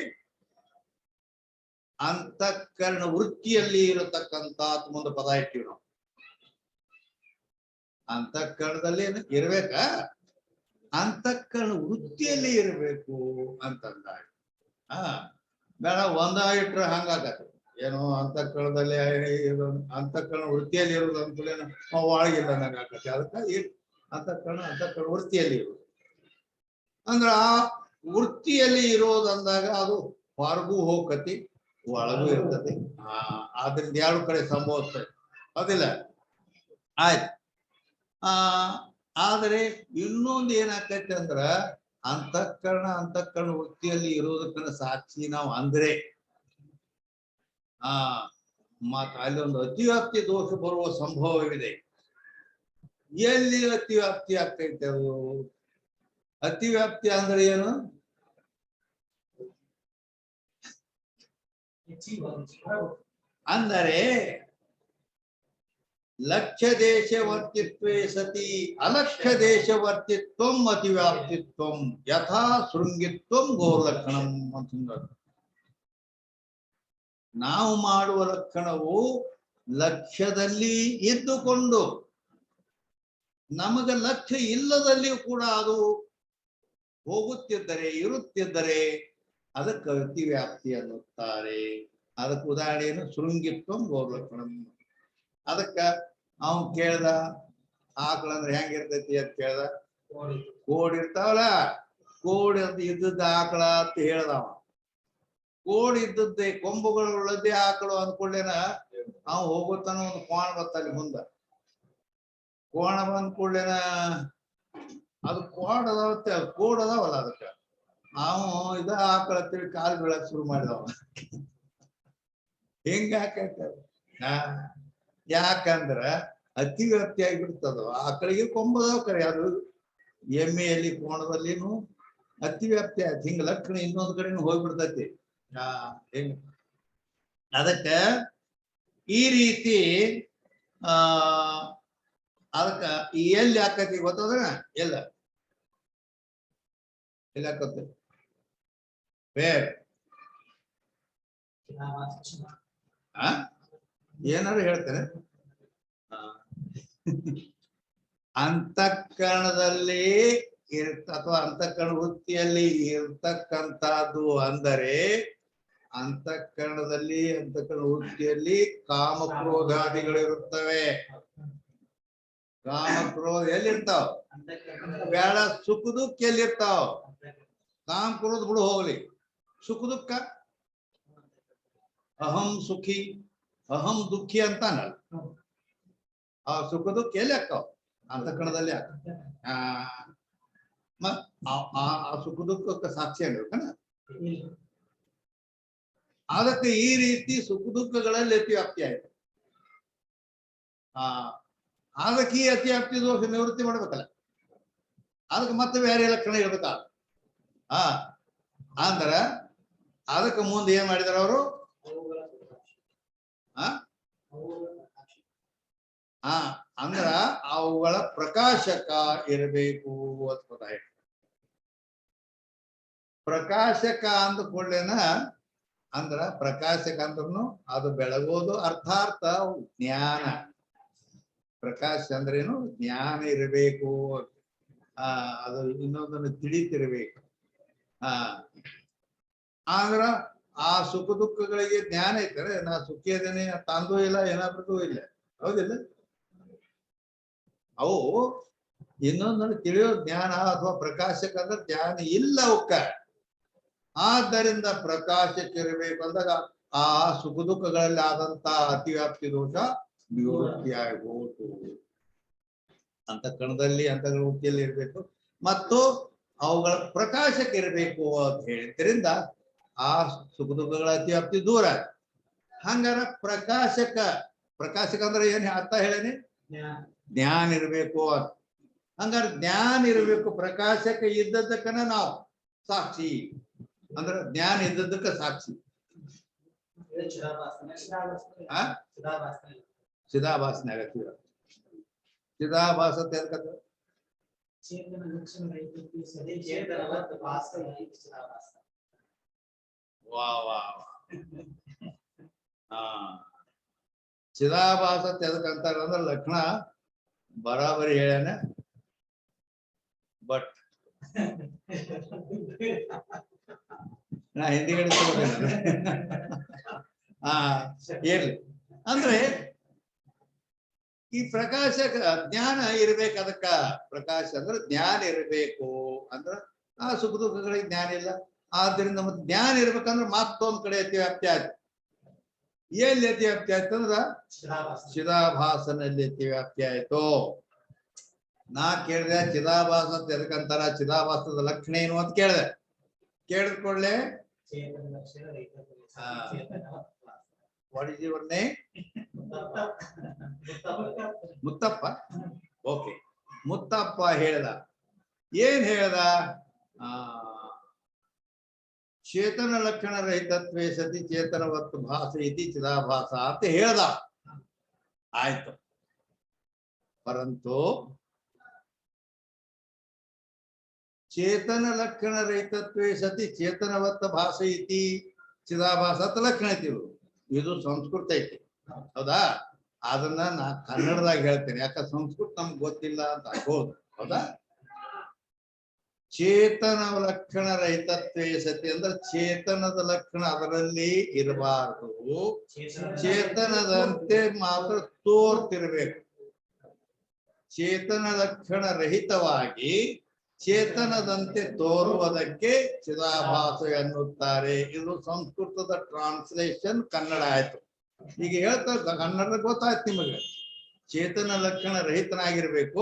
ಅಂತಃಕರಣ ವೃತ್ತಿಯಲ್ಲಿ ಇರತಕ್ಕಂತ ಮುಂದೆ ಪದ ಇಟ್ಟಿವಿ ನಾವು. ಅಂತಃಕರಣದಲ್ಲಿ ಇರ್ಬೇಕಾ? ಅಂತಃಕರಣ ವೃತ್ತಿಯಲ್ಲಿ ಇರಬೇಕು ಅಂತಂದಾಗ ಬೇಡ ಒಂದ ಇಟ್ರೆ ಹಂಗಾಗತ್ತೆ. ಏನೋ ಅಂತಃಕರಣದಲ್ಲಿ ಅಂತಃಕರಣ ವೃತ್ತಿಯಲ್ಲಿ ಇರೋದು ಅಂತಲೇನು ಒಳಗಿಲ್ಲ ನಂಗೆ ಆಗತ್ತೆ. ಅದಕ್ಕೆ ಅಂತಃಕರಣ ವೃತ್ತಿಯಲ್ಲಿ ಇರೋದು ಅಂದ್ರ ಆ ವೃತ್ತಿಯಲ್ಲಿ ಇರೋದಂದಾಗ ಅದು ಹೊರಗೂ ಹೋಗತಿ ಒಳಗೂ ಇರ್ತತಿ. ಆದ್ರಿಂದ ಎರಡು ಕಡೆ ಸಂಭವಿಸ್ತದೆ ಅದಿಲ್ಲ. ಆಯ್ತು. ಆದರೆ ಇನ್ನೊಂದು ಏನಾಕೈತೆ ಅಂದ್ರ ಅಂತಃಕರಣ ವೃತ್ತಿಯಲ್ಲಿ ಇರೋದಕ್ಕನ ಸಾಕ್ಷಿ ನಾವು ಅಂದ್ರೆ ಮತ್ತ ಅಲ್ಲಿ ಒಂದು ಅತಿವ್ಯಾಪ್ತಿ ದೋಷ ಬರುವ ಸಂಭವವಿದೆ. ಎಲ್ಲಿ ಅತಿವ್ಯಾಪ್ತಿ ಆಗ್ತೈತೆ ಅದು? ಅತಿವ್ಯಾಪ್ತಿ ಅಂದ್ರೆ ಏನು? ಅಂದರೆ ಲಕ್ಷ್ಯ ದೇಶ ವರ್ತಿತ್ವೇ ಸತಿ ಅಲಕ್ಷ್ಯ ದೇಶ ವರ್ತಿತ್ವಂ ಅತಿವ್ಯಾಪ್ತಿತ್ವಂ ಯಥಾ ಶೃಂಗಿತ್ವಂ ಗೋಲಕ್ಷಣಂ ಅಂತಂದ್ರೆ ನಾವು ಮಾಡುವ ಲಕ್ಷಣವು ಲಕ್ಷ್ಯದಲ್ಲಿ ಇದ್ದುಕೊಂಡು ನಮಗೆ ಲಕ್ಷ್ಯ ಇಲ್ಲದಲ್ಲಿಯೂ ಕೂಡ ಅದು ಹೋಗುತ್ತಿದ್ದರೆ ಇರುತ್ತಿದ್ದರೆ ಅದಕ್ಕೆ ಅತಿವ್ಯಾಪ್ತಿ ಅನ್ನುತ್ತಾರೆ. ಅದಕ್ಕೆ ಉದಾಹರಣೆ ಏನು? ಶೃಂಗಿತ್ವಂ ಗೋಲಕ್ಷಣಂ. ಅದಕ್ಕ ಅವನ್ ಕೇಳ್ದ ಆಕಳಂದ್ರೆ ಹೆಂಗಿರ್ತೈತಿ ಅಂತ ಕೇಳ್ದ. ಕೋಡಿರ್ತಾವಲ್ಲ, ಕೋಡಿ ಅಂತ ಇದ್ದದ್ದ ಆಕಳ ಅಂತ ಹೇಳ್ದವ. ಕೋಡಿ ಇದ್ದದ್ದೇ ಕೊಂಬುಗಳುಳ್ಳದ್ದೇ ಆಕಳು ಅಂದ್ಕೊಳ್ಳೇನ ಅವ್ ಹೋಗುತ್ತಾನ ಒಂದು ಕೋಣ ಬತ್ತಲ್ಲಿ ಮುಂದ. ಕೋಣ ಬಂದ್ ಕೂಡ್ಲೇನ ಅದು ಕೋಡ್ ಅದಾವತ್ತೆ, ಅದು ಕೋಡ್ ಅದಾವಲ್ಲ ಅದಕ್ಕ ನಾವು ಇದ ಆಕಳ ತಿಳಿ ಕಾಲು ಬೀಳಕ್ ಶುರು ಮಾಡಿದವ. ಹೆಂಗ ಹಾಕೈತೆ? ಯಾಕಂದ್ರ ಅತಿವ್ಯಾಪ್ತಿ ಆಗಿಬಿಡ್ತದ. ಆಕಳಿಗೆ ಕೊಂಬದಾವ್ ಕರೆ, ಅದು ಎಮ್ಮೆಯಲ್ಲಿ ಕೋಣದಲ್ಲಿನು ಅತಿವ್ಯಾಪ್ತಿ ಆಯ್ತು. ಹಿಂಗ ಲಕ್ಷಣ ಇನ್ನೊಂದ್ ಕಡೆನು ಹೋಗ್ಬಿಡ್ತೈತಿ. ಹೆಂಗ ಅದಕ್ಕ ಈ ರೀತಿ ಅದಕ್ಕ ಎಲ್ಲಿ ಹಾಕತಿ ಗೊತ್ತದ? ಎಲ್ಲ ಎಲ್ಲಿ ಹಾಕತ್ತೆ? ಬೇರೆ ಏನಾದ್ರು ಹೇಳ್ತೇನೆ. ಅಂತಃಕರಣದಲ್ಲಿ ಅಥವಾ ಅಂತಃಕರಣ ವೃತ್ತಿಯಲ್ಲಿ ಇರ್ತಕ್ಕಂಥದ್ದು ಅಂದರೆ ಅಂತಃಕರಣದಲ್ಲಿ ಅಂತಃಕರಣ ವೃತ್ತಿಯಲ್ಲಿ ಕಾಮಕ್ರೋಧಾದಿಗಳಿರುತ್ತವೆ. ಕಾಮಕ್ರೋಧ ಎಲ್ಲಿರ್ತಾವ? ಬೇಡ ಸುಖ ದುಃಖ ಎಲ್ಲಿರ್ತಾವ? ಕಾಮ ಕ್ರೋಧ ಬಿಡು ಹೋಗ್ಲಿ. ಸುಖ ದುಃಖ ಅಹಂ ಸುಖಿ ಅಹಂ ದುಃಖಿ ಅಂತಾನಲ್ಲ, ಆ ಸುಖ ದುಃಖ ಎಲ್ಲಿ ಹಾಕಾವ? ಅಂತಃಕರಣದಲ್ಲಿ ಹಾಕ. ಮತ್ ಆ ಸುಖ ದುಃಖಕ್ಕೆ ಸಾಕ್ಷಿ ಆಗಿರ್ಬೇಕನ. ಅದಕ್ಕೆ ಈ ರೀತಿ ಸುಖ ದುಃಖಗಳಲ್ಲಿ ಅತಿವ್ಯಾಪ್ತಿ ಆಯ್ತು. ಅದಕ್ಕೆ ಈ ಅತಿವ್ಯಾಪ್ತಿ ದೋಷ ನಿವೃತ್ತಿ ಮಾಡ್ಬೇಕಲ್ಲ. ಅದಕ್ಕೆ ಮತ್ತೆ ಬೇರೆ ಲಕ್ಷಣ ಇರ್ಬೇಕ. ಅಂದ್ರ ಅದಕ್ಕೆ ಮುಂದೆ ಏನ್ ಮಾಡಿದಾರ ಅವರು? ಅಂದ್ರ ಅವುಗಳ ಪ್ರಕಾಶಕ ಇರಬೇಕು ಅಂತ. ಪ್ರಕಾಶಕ ಅಂದ್ಕೊಳ್ಳೇನ ಅಂದ್ರ ಪ್ರಕಾಶಕ ಅಂದ್ರೂ ಅದು ಬೆಳಗೋದು ಅರ್ಥಾರ್ಥ ಜ್ಞಾನ. ಪ್ರಕಾಶ ಅಂದ್ರೇನು? ಜ್ಞಾನ ಇರಬೇಕು. ಅದು ಇನ್ನೊಂದನ್ನು ತಿಳಿತಿರ್ಬೇಕು. ಆದ್ರ ಆ ಸುಖ ದುಃಖಗಳಿಗೆ ಜ್ಞಾನ ಐತಾರೆ. ನಾ ಸುಖಿ ಅದೇನೆ ತಂದೂ ಇಲ್ಲ ಏನಾದ್ರೂ ಇಲ್ಲ, ಹೌದಿಲ್ಲ? ಅವು ಇನ್ನೊಂದನ್ನು ತಿಳಿಯೋ ಜ್ಞಾನ ಅಥವಾ ಪ್ರಕಾಶಕ ಅಂದ್ರೆ ಜ್ಞಾನ ಇಲ್ಲ ಅವಕ್ಕ. ಆದ್ದರಿಂದ ಪ್ರಕಾಶಕ್ಕೆ ಇರಬೇಕು ಅಂದಾಗ ಆ ಸುಖ ದುಃಖಗಳಲ್ಲಿ ಆದಂತ ಅತಿವ್ಯಾಪ್ತಿ ದೋಷ ನಿವೃತ್ತಿಯಾಗಿ ಹೋತು. ಅಂತಃಕರಣದಲ್ಲಿ ಅಂತಃಕರಣ ವೃತ್ತಿಯಲ್ಲಿ ಇರಬೇಕು ಮತ್ತು ಅವುಗಳ ಪ್ರಕಾಶಕ್ಕೆ ಇರಬೇಕು ಅಂತ ಹೇಳಿದ್ರಿಂದ ಆ ಸುಖ ದುಃಖಗಳ ಅತಿವ್ಯಾಪ್ತಿ ದೂರ. ಹಂಗಾರ ಪ್ರಕಾಶಕ ಅಂದ್ರೆ ಏನ್ ಅರ್ಥ ಹೇಳೇನಿ? ಜ್ಞಾನ ಇರಬೇಕು ಅಂತ. ಹಂಗಾರೆ ಜ್ಞಾನ ಇರಬೇಕು. ಪ್ರಕಾಶಕ ಇದ್ದದ್ದಕ್ಕನ ನಾವು ಸಾಕ್ಷಿ ಅಂದ್ರೆ ಜ್ಞಾನ ಇದ್ದದ್ದಕ್ಕ ಸಾಕ್ಷಿ. ಚಿದಾಭಾಸನೆ ಆಗತ್ತೀರ. ಚಿದಾಭಾಸ ತೆಗೆದ ಚಿದಾಭಾಸ ತೆಗೆದಕ್ಕಂತಾರ ಅಂದ್ರೆ ಲಕ್ಷಣ ಬರಾಬರಿ ಹೇಳ್ಯಾನ. ಬಟ್ ನಾ ಹಿಂದಿಗಡೆ ತಗೋತೇನೆ. ಇರ್ಲಿ ಅಂದ್ರೆ ಈ ಪ್ರಕಾಶ ಜ್ಞಾನ ಇರ್ಬೇಕು. ಅದಕ್ಕ ಪ್ರಕಾಶ ಅಂದ್ರೆ ಜ್ಞಾನ ಇರಬೇಕು ಅಂದ್ರ ಆ ಸುಖ ದುಃಖಗಳಿಗೆ ಜ್ಞಾನ ಇಲ್ಲ. ಆದ್ರಿಂದ ಮತ್ತೆ ಜ್ಞಾನ ಇರ್ಬೇಕಂದ್ರೆ ಮತ್ತೊಂದ್ ಕಡೆ ಅತಿವ್ಯಾಪ್ತಿ ಆಯ್ತು. ಎಲ್ಲಿ ಅತಿವ್ಯಾಪ್ತಿ ಆಯ್ತು ಅಂದ್ರ ಚಿದಾಭಾಸನಲ್ಲಿ ಅತಿವ್ಯಾಪ್ತಿ ಆಯ್ತು. ನಾ ಕೇಳಿದೆ ಚಿದಾಭಾಸ ಅಂತ ಎದಕ್ಕಂತಾರ, ಚಿದಾಭಾಸದ ಲಕ್ಷಣ ಏನು ಅಂತ ಕೇಳಿದೆ. ಕೇಳಿದ ಕೂಡಲೇ what is your name? Muthappa. Okay, Muthappa ಹೇಳ್ದ. ಏನ್ ಹೇಳ್ದ? ಚೇತನ ಲಕ್ಷಣ ರಹಿತತ್ವೇ ಸತಿ ಚೇತನವತ್ತು ಭಾಸ ಇತಿ ಚಿದಾಭಾಸ ಅಂತ ಹೇಳ್ದ. ಆಯ್ತು. ಪರಂತು ಚೇತನ ಲಕ್ಷಣ ರಹಿತತ್ವೇ ಸತಿ ಚೇತನವತ್ತ ಭಾಸ ಇತಿ ಚಿದಾಭಾಸ ಅಂತ ಲಕ್ಷಣ ಐತಿ. ಇದು ಸಂಸ್ಕೃತ ಐತಿ, ಹೌದಾ? ಅದನ್ನ ನಾ ಕನ್ನಡದಾಗ ಹೇಳ್ತೇನೆ, ಯಾಕಂದ್ರೆ ಸಂಸ್ಕೃತ ನಮ್ಗೆ ಗೊತ್ತಿಲ್ಲ ಅಂತ ಆಗ್ಬೋದು, ಹೌದಾ? ಚೇತನ ಲಕ್ಷಣ ರಹಿತತ್ವೇ ಸತಿ ಅಂದ್ರೆ ಚೇತನದ ಲಕ್ಷಣ ಅದರಲ್ಲಿ ಇರಬಾರದು, ಚೇತನದಂತೆ ಮಾತ್ರ ತೋರ್ತಿರ್ಬೇಕು. ಚೇತನ ಲಕ್ಷಣ ರಹಿತವಾಗಿ ಚೇತನದಂತೆ ತೋರುವುದಕ್ಕೆ ಚಿದಾಭಾಸ ಎನ್ನುತ್ತಾರೆ. ಇದು ಸಂಸ್ಕೃತದ ಟ್ರಾನ್ಸ್ಲೇಷನ್ ಕನ್ನಡ ಆಯ್ತು. ಈಗ ಹೇಳ್ತಾ ಕನ್ನಡ ಗೊತ್ತಾಯ್ತು ನಿಮಗೆ. ಚೇತನ ಲಕ್ಷಣ ರಹಿತನಾಗಿರ್ಬೇಕು,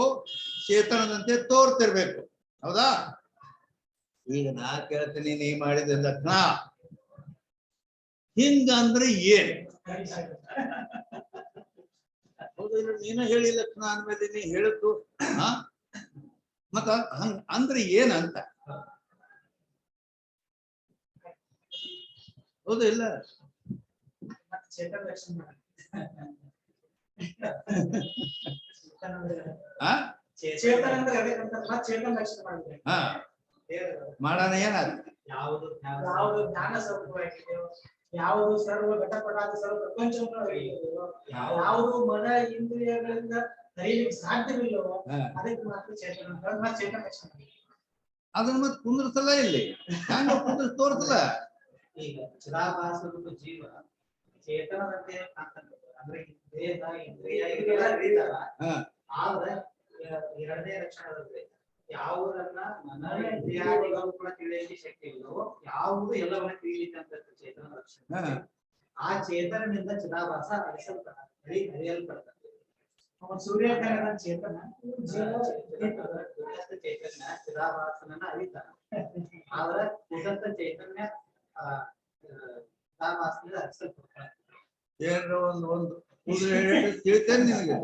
ಚೇತನದಂತೆ ತೋರ್ತಿರ್ಬೇಕು, ಹೌದಾ? ಈಗ ನಾ ಕೇಳ್ತೀನಿ, ನೀ ಮಾಡಿದ ಲಕ್ಷಣ ಹಿಂಗಂದ್ರೆ ಏನ್? ಹೌದು ಇಲ್ಲ? ನೀನ ಹೇಳಿ ಲಕ್ಷಣ ಅಂದ್ಮೇಲೆ ನೀ ಹೇಳಿದ್ದು ಮತ್ತ ಹಂಗ ಅಂದ್ರೆ ಏನಂತ, ಹೌದು ಇಲ್ಲ? ಮಾಡೋಣ. ಏನಾದ ಯಾವುದು ಜ್ಞಾನ ಸ್ವರೂಪವಾಗಿದೆ, ಯಾವುದು ಸರ್ವ ಘಟಪಟಾದ ಸರ್ವ ಪ್ರಪಂಚವನ್ನು ಯಾವುದು ಮನ ಇಂದ್ರಿಯಗಳಿಂದ ಕರೀಲಿಕ್ಕೆ ಸಾಧ್ಯವಿಲ್ಲವೋ ಅದಕ್ಕೆ ಮಾತ್ರ ಚೇತನ ಲಕ್ಷಣ. ಅದನ್ನ ಮತ್ತೆ ಕುಂದ್ರಸಲ್ಲ, ಇಲ್ಲಿ ಹ್ಯಾಂಗ ಕುಂದ್ರ ತೋರ್ಸಲ್ಲ. ಈಗ ಚಿದಾಭಾಸದ ಜೀವ ಚೇತನದಂತೆ ಅಂದ್ರೆ ದೇಹ ಇಂದ್ರಿಯ ಇದೆಲ್ಲ ಇದಾವ. ಆದ್ರೆ ಎರಡನೇ ಲಕ್ಷಣದಲ್ಲಿ ಯಾವುದನ್ನ ಮನ ಇಂದ್ರಿಯಾದಿಗಳು ಕೂಡ ತಿಳಿಯಲಿಕ್ಕೆ ಶಕ್ತಿ ಇಲ್ಲವೋ ಯಾವುದು ಎಲ್ಲವನ್ನ ತಿಳಿಯಲಿಕ್ಕೆ ಅಂತ ಚೇತನ ಲಕ್ಷಣ. ಆ ಚೇತನದಿಂದ ಚಿದಾಭಾಸ ಅರಿಯಲ್ಪಡ್ತದೆ. ಸೂರ್ಯಕಾರನ ಚೇತನ ಚೈತನ್ಯ ಚಿದಾಭಾಸನನ್ನ ಅರಿತಾನ. ಆದ್ರೆ ಉದತ್ತ ಚೈತನ್ಯ ಚಿದಾಭಾಸದಿಂದ ಅರಿಸಲ್ಪಡ್ತಾನೆ. ಏನಾರ ಒಂದು ತಿಳ್ತೇನೆ ನಿನಗೆ.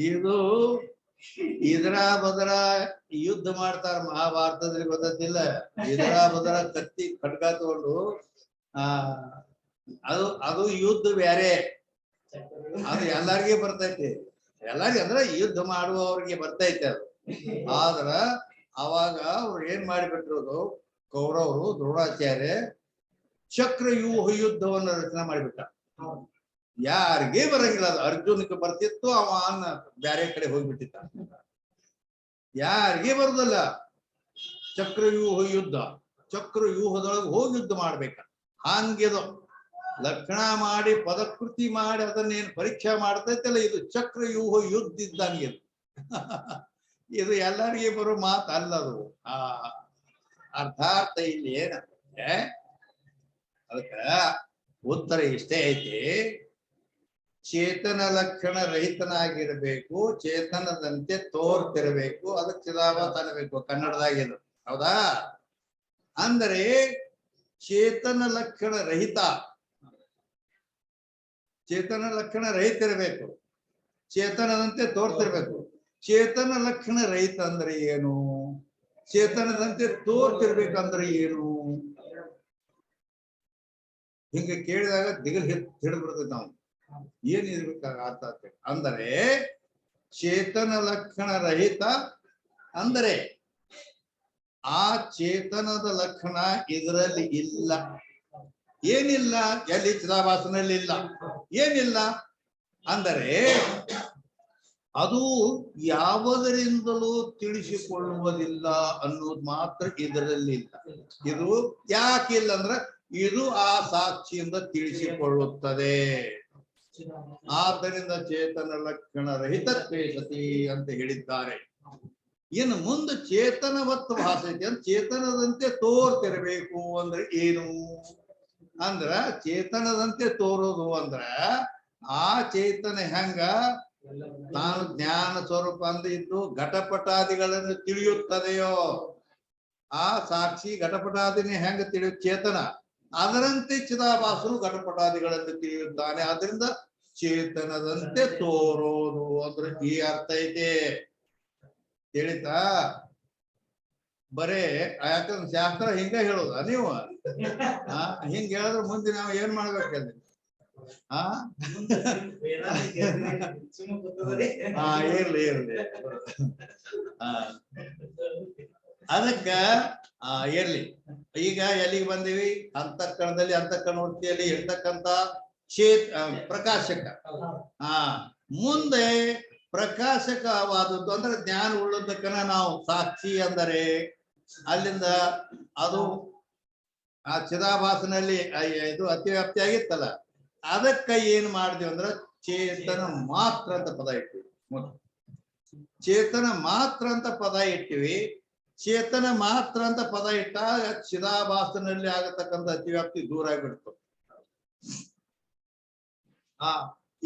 ಇದು ಇದರ ಬದರ ಯುದ್ಧ ಮಾಡ್ತಾರ ಮಹಾಭಾರತದಲ್ಲಿ, ಗೊತ್ತಿಲ್ಲ? ಇದರ ಬದರ ಕತ್ತಿ ಖಡ್ಗ ತಗೊಂಡು ಅದು ಯುದ್ಧ ಬೇರೆ. ಅದು ಎಲ್ಲಾರ್ಗೆ ಬರ್ತೈತಿ, ಎಲ್ಲಾರ್ಗೆ ಅಂದ್ರೆ ಯುದ್ಧ ಮಾಡುವವ್ರಿಗೆ ಬರ್ತೈತೆ ಅದು. ಆದ್ರ ಅವಾಗ ಅವ್ರು ಏನ್ ಮಾಡಿಬಿಟ್ರು, ಕೌರವರು ದ್ರೋಣಾಚಾರ್ಯ ಚಕ್ರವ್ಯೂಹ ಯುದ್ಧವನ್ನು ರಚನೆ ಮಾಡಿಬಿಟ್ಟ. ಯಾರಿಗೆ ಬರಂಗಿಲ್ಲ ಅದು. ಅರ್ಜುನಕ್ಕೆ ಬರ್ತಿತ್ತು, ಅವನ ಬ್ಯಾರೆ ಕಡೆ ಹೋಗ್ಬಿಟ್ಟಿತ್ತ. ಯಾರಿಗೆ ಬರುದಲ್ಲ ಚಕ್ರವ್ಯೂಹ ಯುದ್ಧ. ಚಕ್ರವ್ಯೂಹದೊಳಗೆ ಹೋಗಿ ಯುದ್ಧ ಮಾಡ್ಬೇಕ. ಹಂಗಿದು ಲಕ್ಷಣ ಮಾಡಿ ಪದಕೃತಿ ಮಾಡಿ ಅದನ್ನೇನು ಪರೀಕ್ಷೆ ಮಾಡ್ತೈತಲ್ಲ, ಇದು ಚಕ್ರವ್ಯೂಹ ಯುದ್ಧ ಇದ್ದಂಗೆ. ಇದು ಎಲ್ಲರಿಗೆ ಬರೋ ಮಾತು ಅಲ್ಲದು. ಅರ್ಥಾರ್ಥ ಇಲ್ಲಿ ಏನಂದ್ರೆ ಅದಕ್ಕ ಉತ್ತರ ಇಷ್ಟೇ ಐತಿ. ಚೇತನ ಲಕ್ಷಣ ರಹಿತನಾಗಿರ್ಬೇಕು, ಚೇತನದಂತೆ ತೋರ್ತಿರ್ಬೇಕು, ಅದಕ್ಕೆ ಚಿದಾಭಾಸ ಅನ್ನಬೇಕು ಕನ್ನಡದಾಗಿದು, ಹೌದಾ? ಅಂದರೆ ಚೇತನ ಲಕ್ಷಣ ರಹಿತ, ಚೇತನ ಲಕ್ಷಣ ರಹಿತ ಇರಬೇಕು, ಚೇತನದಂತೆ ತೋರ್ತಿರ್ಬೇಕು. ಚೇತನ ಲಕ್ಷಣ ರಹಿತ ಅಂದ್ರೆ ಏನು? ಚೇತನದಂತೆ ತೋರ್ತಿರ್ಬೇಕಂದ್ರೆ ಏನು? ಹಿಂಗೆ ಕೇಳಿದಾಗ ದಿಗಲ್ ಹಿಡಿದ್ಬಿಡ್ತೈತೆ ನಾವು. ಏನ್ ಇರ್ಬೇಕಾಗ ಅರ್ಥ ಆಗ್ತದೆ ಅಂದರೆ ಚೇತನ ಲಕ್ಷಣ ರಹಿತ ಅಂದರೆ ಆ ಚೇತನದ ಲಕ್ಷಣ ಇದರಲ್ಲಿ ಇಲ್ಲ. ಏನಿಲ್ಲ? ಎಲ್ಲಿ? ಚಿದಾಭಾಸನಲ್ಲಿ ಇಲ್ಲ. ಏನಿಲ್ಲ ಅಂದರೆ ಅದು ಯಾವುದರಿಂದಲೂ ತಿಳಿಸಿಕೊಳ್ಳುವುದಿಲ್ಲ ಅನ್ನೋದು ಮಾತ್ರ ಇದರಲ್ಲಿ ಇಲ್ಲ. ಇದು ಯಾಕಿಲ್ಲ ಅಂದ್ರೆ ಇದು ಆ ಸಾಕ್ಷಿಯಿಂದ ತಿಳಿಸಿಕೊಳ್ಳುತ್ತದೆ. ಆದ್ದರಿಂದ ಚೇತನ ಲಕ್ಷಣ ರಹಿತ ಸತಿ ಅಂತ ಹೇಳಿದ್ದಾರೆ. ಇನ್ನು ಮುಂದೆ ಚೇತನವತ್ತು ಭಾಸೈತಿ ಅಂತ ಚೇತನದಂತೆ ತೋರ್ತಿರಬೇಕು ಅಂದ್ರೆ ಏನು ಅಂದ್ರ ಚೇತನದಂತೆ ತೋರೋದು ಅಂದ್ರ ಆ ಚೇತನ ಹೆಂಗ ತಾನು ಜ್ಞಾನ ಸ್ವರೂಪ ಅಂದಿದ್ದು ಘಟಪಟಾದಿಗಳನ್ನು ತಿಳಿಯುತ್ತದೆಯೋ ಆ ಸಾಕ್ಷಿ ಘಟಪಟಾದಿನೇ ಹೆಂಗ ತಿಳಿಯು ಚೇತನ ಅದರಂತೆ ಚಿದಾಭಾಸನು ಘಟಪಟಾದಿಗಳನ್ನು ತಿಳಿಯುತ್ತಾನೆ. ಅದರಿಂದ ಚೇತನದಂತೆ ತೋರೋದು ಅಂದ್ರೆ ಈ ಅರ್ಥ ಐತೆ. ತಿಳಿತಾ? ಬರೇ ಯಾಕಂದ್ರೆ ಶಾಸ್ತ್ರ ಹಿಂಗ ಹೇಳೋದ ನೀವು ಹಿಂಗ ಹೇಳಿದ್ರೆ ಮುಂದೆ ನಾವು ಏನ್ ಮಾಡ್ಬೇಕಂದ್ರೆ ಇರ್ಲಿ ಇರ್ಲಿ ಅದಕ್ಕ ಇರ್ಲಿ. ಈಗ ಎಲ್ಲಿಗೆ ಬಂದೀವಿ? ಅಂತಃಕರಣದಲ್ಲಿ ಅಂತಃಕರಣ ವೃತ್ತಿಯಲ್ಲಿ ಇರ್ತಕ್ಕಂತ ಪ್ರಕಾಶಕ ಮುಂದೆ ಪ್ರಕಾಶಕವಾದದ್ದು ಅಂದ್ರೆ ಜ್ಞಾನ ಉಳ್ಳದಕ್ಕನ ನಾವು ಸಾಕ್ಷಿ ಅಂದರೆ ಅಲ್ಲಿಂದ ಅದು ಆ ಚಿದಾಭಾಸನಲ್ಲಿ ಇದು ಅತಿವ್ಯಾಪ್ತಿ ಆಗಿತ್ತಲ್ಲ ಅದಕ್ಕ ಏನ್ ಮಾಡಿದ್ವಿ ಅಂದ್ರೆ ಚೇತನ ಮಾತ್ರ ಅಂತ ಪದ ಇಟ್ಟಿವಿ. ಚೇತನ ಮಾತ್ರ ಅಂತ ಪದ ಇಟ್ಟಿವಿ. ಚೇತನ ಮಾತ್ರ ಅಂತ ಪದ ಇಟ್ಟಾಗ ಚಿದಾಭಾಸನಲ್ಲಿ ಆಗತಕ್ಕಂಥ ಅತಿವ್ಯಾಪ್ತಿ ದೂರ ಆಗಿಬಿಡ್ತು.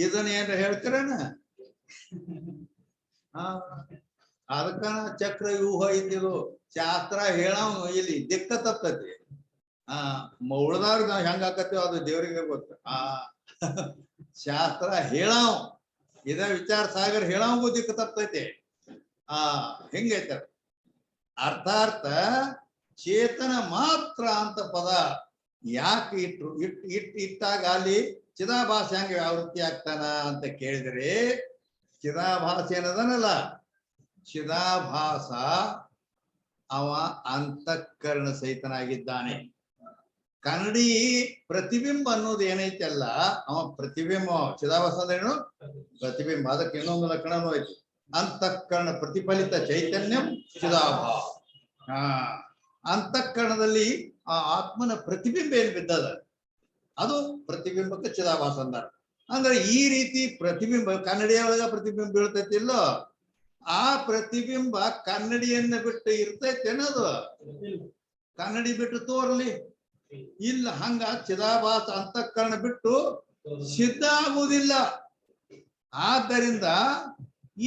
ಇದನ್ನ ಏನ್ರ ಹೇಳ್ತೀರೇನ? ಅದಕ್ಕ ಚಕ್ರ ವ್ಯೂಹ ಇದ್ದಿರು ಶಾಸ್ತ್ರ ಹೇಳವ್ ಇಲ್ಲಿ ದಿಕ್ಕ ತಪ್ಪತಿ. ಉಳ್ದವ್ರಿಗೆ ನಾವ್ ಹೆಂಗ ಹಾಕತ್ತೀವ ಅದು ದೇವ್ರಿಗೆ ಗೊತ್ತ. ಶಾಸ್ತ್ರ ಹೇಳವ್ ಇದ ವಿಚಾರ ಸಾಗರ್ ಹೇಳವಂಗೂ ದಿಕ್ಕ ತಪ್ಪತೈತಿ. ಹೆಂಗೈತ ಅರ್ಥಾರ್ಥ ಚೇತನ ಮಾತ್ರ ಅಂತ ಪದ ಯಾಕೆ ಇಟ್ರು? ಇಟ್ಟಾಗ ಅಲ್ಲಿ ಚಿದಾಭಾಸ ಹೆಂಗ ವ್ಯಾವೃತ್ತಿ ಆಗ್ತಾನ ಅಂತ ಕೇಳಿದ್ರೆ ಚಿದಾಭಾಸ ಏನದನಲ್ಲ ಚಿದಾಭಾಸ ಅವ ಅಂತಃಕರಣ ಸಹಿತನಾಗಿದ್ದಾನೆ. ಕನ್ನಡಿ ಪ್ರತಿಬಿಂಬ ಅನ್ನೋದು ಏನೈತಲ್ಲ ಅವ ಪ್ರತಿಬಿಂಬ. ಚಿದಾಭಾಸ ಅಂದ್ರೇನು? ಪ್ರತಿಬಿಂಬ. ಅದಕ್ಕೆ ಇನ್ನೊಂದು ಲಕ್ಷಣನೂ ಐತಿ, ಅಂತಃಕರಣ ಪ್ರತಿಫಲಿತ ಚೈತನ್ಯಂ ಚಿದಾಭಾಸ. ಅಂತಃಕರಣದಲ್ಲಿ ಆ ಆತ್ಮನ ಪ್ರತಿಬಿಂಬ ಏನ್ ಬಿದ್ದದ ಅದು ಪ್ರತಿಬಿಂಬಕ್ಕೆ ಚಿದಾಭಾಸ ಅಂದಾರ. ಅಂದ್ರೆ ಈ ರೀತಿ ಪ್ರತಿಬಿಂಬ ಕನ್ನಡಿಯೊಳಗ ಪ್ರತಿಬಿಂಬ ಬೀಳ್ತೈತಿಲ್ಲೋ ಆ ಪ್ರತಿಬಿಂಬ ಕನ್ನಡಿಯನ್ನ ಬಿಟ್ಟು ಇರ್ತೈತಿ ಅನ್ನೋದು. ಕನ್ನಡಿ ಬಿಟ್ಟು ತೋರ್ಲಿ ಇಲ್ಲ. ಹಂಗ ಚಿದಾಭಾಸ ಅಂತಃಕರಣ ಬಿಟ್ಟು ಸಿದ್ಧ ಆಗುವುದಿಲ್ಲ. ಆದ್ದರಿಂದ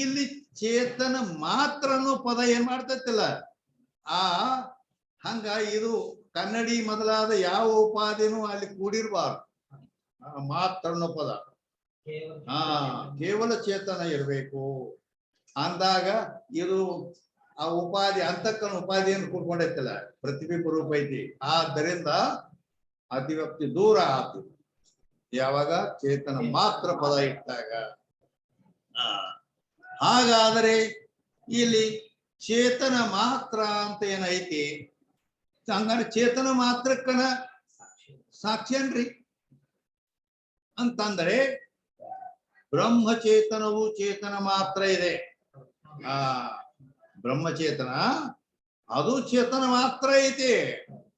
ಇಲ್ಲಿ ಚೇತನ ಮಾತ್ರ ಅನ್ನೋ ಪದ ಏನ್ ಮಾಡ್ತೈತಿಲ್ಲ ಹಂಗ ಇದು ಕನ್ನಡಿ ಮೊದಲಾದ ಯಾವ ಉಪಾಧಿನೂ ಅಲ್ಲಿ ಕೂಡಿರ್ಬಾರ್ದು. ಮಾತ್ರ ಅನ್ನೋ ಪದ ಕೇವಲ ಚೇತನ ಇರಬೇಕು ಅಂದಾಗ ಇದು ಆ ಉಪಾಧಿ ಅಂತಃಕರಣ ಉಪಾಧಿಯನ್ನು ಕೂಡ್ಕೊಂಡೈತಿಲ್ಲ ಪ್ರತಿಬಿಂಬ ರೂಪ ಐತಿ. ಆದ್ದರಿಂದ ಅತಿವ್ಯಾಪ್ತಿ ದೂರ ಆತು ಯಾವಾಗ ಚೇತನ ಮಾತ್ರ ಪದ ಇಟ್ಟಾಗ. ಹಾಗಾದರೆ ಇಲ್ಲಿ ಚೇತನ ಮಾತ್ರ ಅಂತ ಏನೈತಿ ಹಂಗಾರೆ ಚೇತನ ಮಾತ್ರಕ್ಕನ ಸಾಕ್ಷಿಯನ್ರಿ ಅಂತಂದ್ರೆ ಬ್ರಹ್ಮಚೇತನವು ಚೇತನ ಮಾತ್ರ ಇದೆ. ಬ್ರಹ್ಮಚೇತನ ಅದು ಚೇತನ ಮಾತ್ರ ಐತಿ.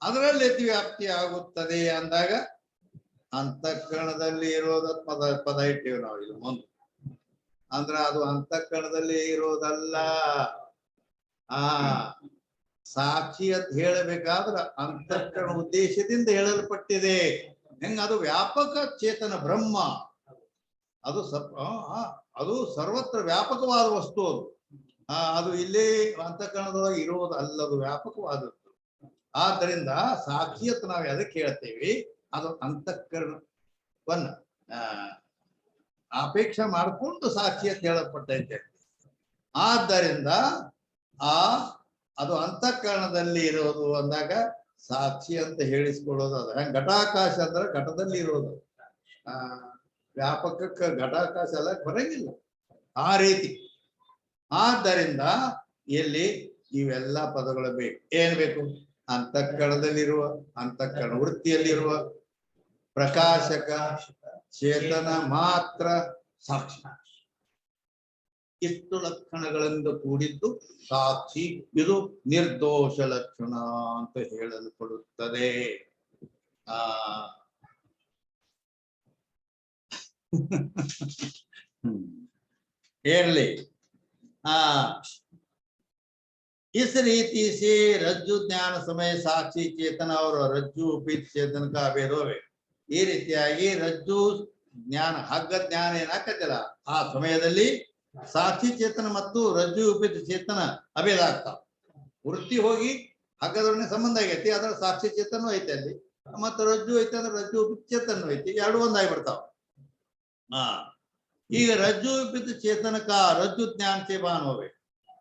ಅದರಲ್ಲಿ ಅತಿವ್ಯಾಪ್ತಿ ಆಗುತ್ತದೆ ಅಂದಾಗ ಅಂತಃಕರಣದಲ್ಲಿ ಇರೋದ ಪದ ಇಟ್ಟೇವೆ ನಾವು ಇದು ಮುಂದೆ. ಅಂದ್ರ ಅದು ಅಂತಃಕರಣದಲ್ಲಿ ಇರೋದಲ್ಲ. ಸಾಕ್ಷಿ ಅಂತ ಹೇಳಬೇಕಾದ್ರ ಅಂತಃಕರಣ ಉದ್ದೇಶದಿಂದ ಹೇಳಲ್ಪಟ್ಟಿದೆ. ಹೆಂಗ ಅದು ವ್ಯಾಪಕ ಚೇತನ ಬ್ರಹ್ಮ ಅದು ಅದು ಸರ್ವತ್ರ ವ್ಯಾಪಕವಾದ ವಸ್ತು. ಅದು ಅದು ಇಲ್ಲಿ ಅಂತಃಕರಣದೊಳಗೆ ಇರೋದು ಅಲ್ಲದು ವ್ಯಾಪಕವಾದದ್ದು. ಆದ್ದರಿಂದ ಸಾಕ್ಷಿಯತ್ ನಾವು ಎದಕ್ಕೆ ಹೇಳ್ತೇವೆ ಅದು ಅಂತಃಕರಣವನ್ನ ಅಪೇಕ್ಷೆ ಮಾಡಿಕೊಂಡು ಸಾಕ್ಷಿಯತ್ ಹೇಳಲ್ಪಟ್ಟೈತೆ. ಆದ್ದರಿಂದ ಅದು ಅಂತಃಕರಣದಲ್ಲಿ ಇರೋದು ಅಂದಾಗ ಸಾಕ್ಷಿ ಅಂತ ಹೇಳಿಸ್ಕೊಳ್ಳೋದು. ಅದು ಹೆಂಗ ಘಟಾಕಾಶ ಅಂದ್ರೆ ಘಟದಲ್ಲಿ ಇರೋದು. ವ್ಯಾಪಕಕ್ಕೆ ಘಟಾಕಾಶ ಎಲ್ಲ ಬರಂಗಿಲ್ಲ ಆ ರೀತಿ. ಆದ್ದರಿಂದ ಇಲ್ಲಿ ಇವೆಲ್ಲ ಪದಗಳು ಬೇಕು. ಏನ್ ಬೇಕು? ಅಂತಃಕರಣದಲ್ಲಿರುವ ಅಂತಃಕರಣ ವೃತ್ತಿಯಲ್ಲಿರುವ ಪ್ರಕಾಶಕ ಚೇತನ ಮಾತ್ರ ಸಾಕ್ಷಿ. ಇಷ್ಟು ಲಕ್ಷಣಗಳಿಂದ ಕೂಡಿದ್ದು ಸಾಕ್ಷಿ. ಇದು ನಿರ್ದೋಷ ಲಕ್ಷಣ ಅಂತ ಹೇಳಲ್ಪಡುತ್ತದೆ. ಆ इरली इस रीति से रज्जु ज्ञान समय साक्षी चेतन और रज्जु उपीत चेतन का भेद होवे. ಈ ರೀತಿಯಾಗಿ ರಜ್ಜು ಜ್ಞಾನ ಹಗ್ಗ ಜ್ಞಾನ ಏನಾಕತ್ತಿಲ್ಲ ಆ ಸಮಯದಲ್ಲಿ ಸಾಕ್ಷಿ ಚೇತನ ಮತ್ತು ರಜ್ಜು ಉಪಿತ ಚೇತನ ಅಭೇದ ಆಗ್ತಾವ. ವೃತ್ತಿ ಹೋಗಿ ಹಗ್ಗದೊಡನೆ ಸಂಬಂಧ ಆಗೈತಿ, ಅದರ ಸಾಕ್ಷಿ ಚೇತನ ಐತೆ ಅಲ್ಲಿ, ಮತ್ತು ರಜ್ಜು ಐತೆ ಅಂದ್ರೆ ರಜ್ಜು ಉಪಿತ ಚೇತನ ಐತಿ, ಎರಡು ಒಂದಾಗ್ಬಿಡ್ತಾವ. ಈಗ ರಜ್ಜು ವಿಪಿತ ಚೇತನಕ ರಜ್ಜು ಜ್ಞಾನ से भान होवे.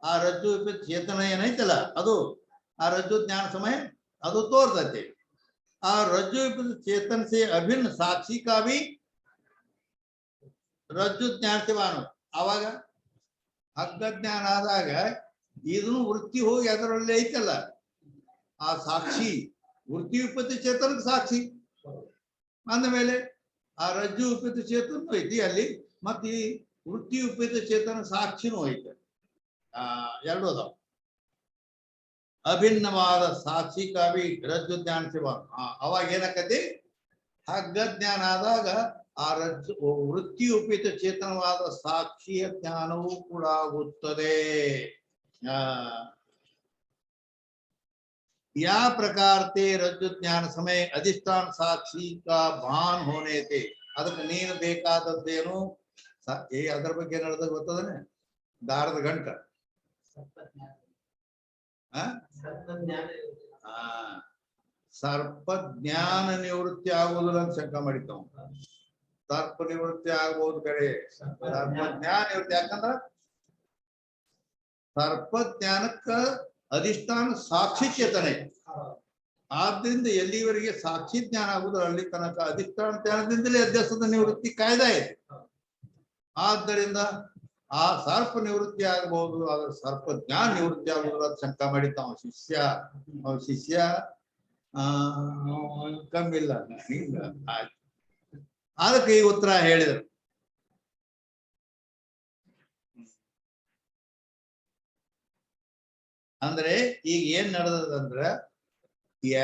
ಆ ರಜ್ಜು ವಿಪಿತ ಚೇತನ ಏನೈತಲ್ಲ ಅದು ಆ ರಜ್ಜು ಜ್ಞಾನ ಸಮಯ ಅದು ತೋರ್ತೈತಿ. ಆ ರಜ್ಜು विपित चेतन से अभिन्न साक्षी का भी ರಜ್ಜು ಜ್ಞಾನ से भान होवे. ಆವಾಗ ಹಗ್ಗ ಜ್ಞಾನ ಆದಾಗ ಇದನ್ನು ವೃತ್ತಿ ಹೋಗಿ ಅದರಲ್ಲಿ ಐತಲ್ಲ ಆ ಸಾಕ್ಷಿ ವೃತ್ತಿ ವಿಪಿತ ಚೇತನಕ್ಕೆ ಸಾಕ್ಷಿ ಅಂದ ಮೇಲೆ ಆ ರಜ್ಜು ವಿಪಿತ ಚೇತನ ಐತಿ ಅಲ್ಲಿ, ಮತ್ತೆ ಈ ವೃತ್ತಿ ಉಪೇತ ಚೇತನ ಸಾಕ್ಷಿನೂ ಐತೆ. ಎರಡು ಅದಾವ. ಅಭಿನ್ನವಾದ ಸಾಕ್ಷಿ ಕಾವಿ ರಜ್ಜು ಜ್ಞಾನ ಸೇವಾ ಅವಾಗ ಏನಾಕತಿ ಹಗ್ಗ ಜ್ಞಾನ ಆದಾಗ ಆ ರಜ್ಜು ವೃತ್ತಿ ಉಪೇತ ಚೇತನವಾದ ಸಾಕ್ಷಿಯ ಜ್ಞಾನವೂ ಕೂಡ ಆಗುತ್ತದೆ. या प्रकार ते रज्जु ज्ञान समय अधिष्ठान साक्षी का भान होने थे. ಅದಕ್ಕೆ ನೀನು ಬೇಕಾದದ್ದೇನು ಅದರ ಬಗ್ಗೆ ನಡೆದ ಗೊತ್ತದನೆ ದಾರದ ಗಂಟ ಸರ್ಪ ಜ್ಞಾನ ನಿವೃತ್ತಿ ಆಗುವುದಿಲ್ಲ ಅಂತ ಶಂಕ ಮಾಡಿತಾವ. ಸರ್ಪ ನಿವೃತ್ತಿ ಆಗ್ಬಹುದು ಕಡೆ ಸರ್ಪ ಜ್ಞಾನ ನಿವೃತ್ತಿ ಯಾಕಂದ್ರ ಸರ್ಪ ಜ್ಞಾನಕ್ಕ ಅಧಿಷ್ಠಾನ ಸಾಕ್ಷಿ ಚೇತನ ಐತಿ. ಆದ್ದರಿಂದ ಎಲ್ಲಿವರೆಗೆ ಸಾಕ್ಷಿ ಜ್ಞಾನ ಆಗುವುದು ಅಲ್ಲಿ ತನಕ ಅಧಿಷ್ಠಾನ ಜ್ಞಾನದಿಂದಲೇ ಅಧ್ಯಾಸದ ನಿವೃತ್ತಿ ಕಾಯ್ದೆ ಇದೆ. ಆದ್ದರಿಂದ ಆ ಸರ್ಪ ನಿವೃತ್ತಿ ಆಗಬಹುದು, ಆದ್ರೆ ಸರ್ಪ ಜ್ಞಾನ ನಿವೃತ್ತಿ ಆಗುವುದಿಲ್ಲ ಅಂತ ಶಂಕ ಮಾಡಿದ್ದ ಅವ ಶಿಷ್ಯ ಕಮ್ಮಿಲ್ಲ ಹಿಂಗ ಆಯ್ತು. ಅದಕ್ಕೆ ಈ ಉತ್ತರ ಹೇಳಿದರು. ಅಂದ್ರೆ ಈಗ ಏನ್ ನಡೆದದಂದ್ರ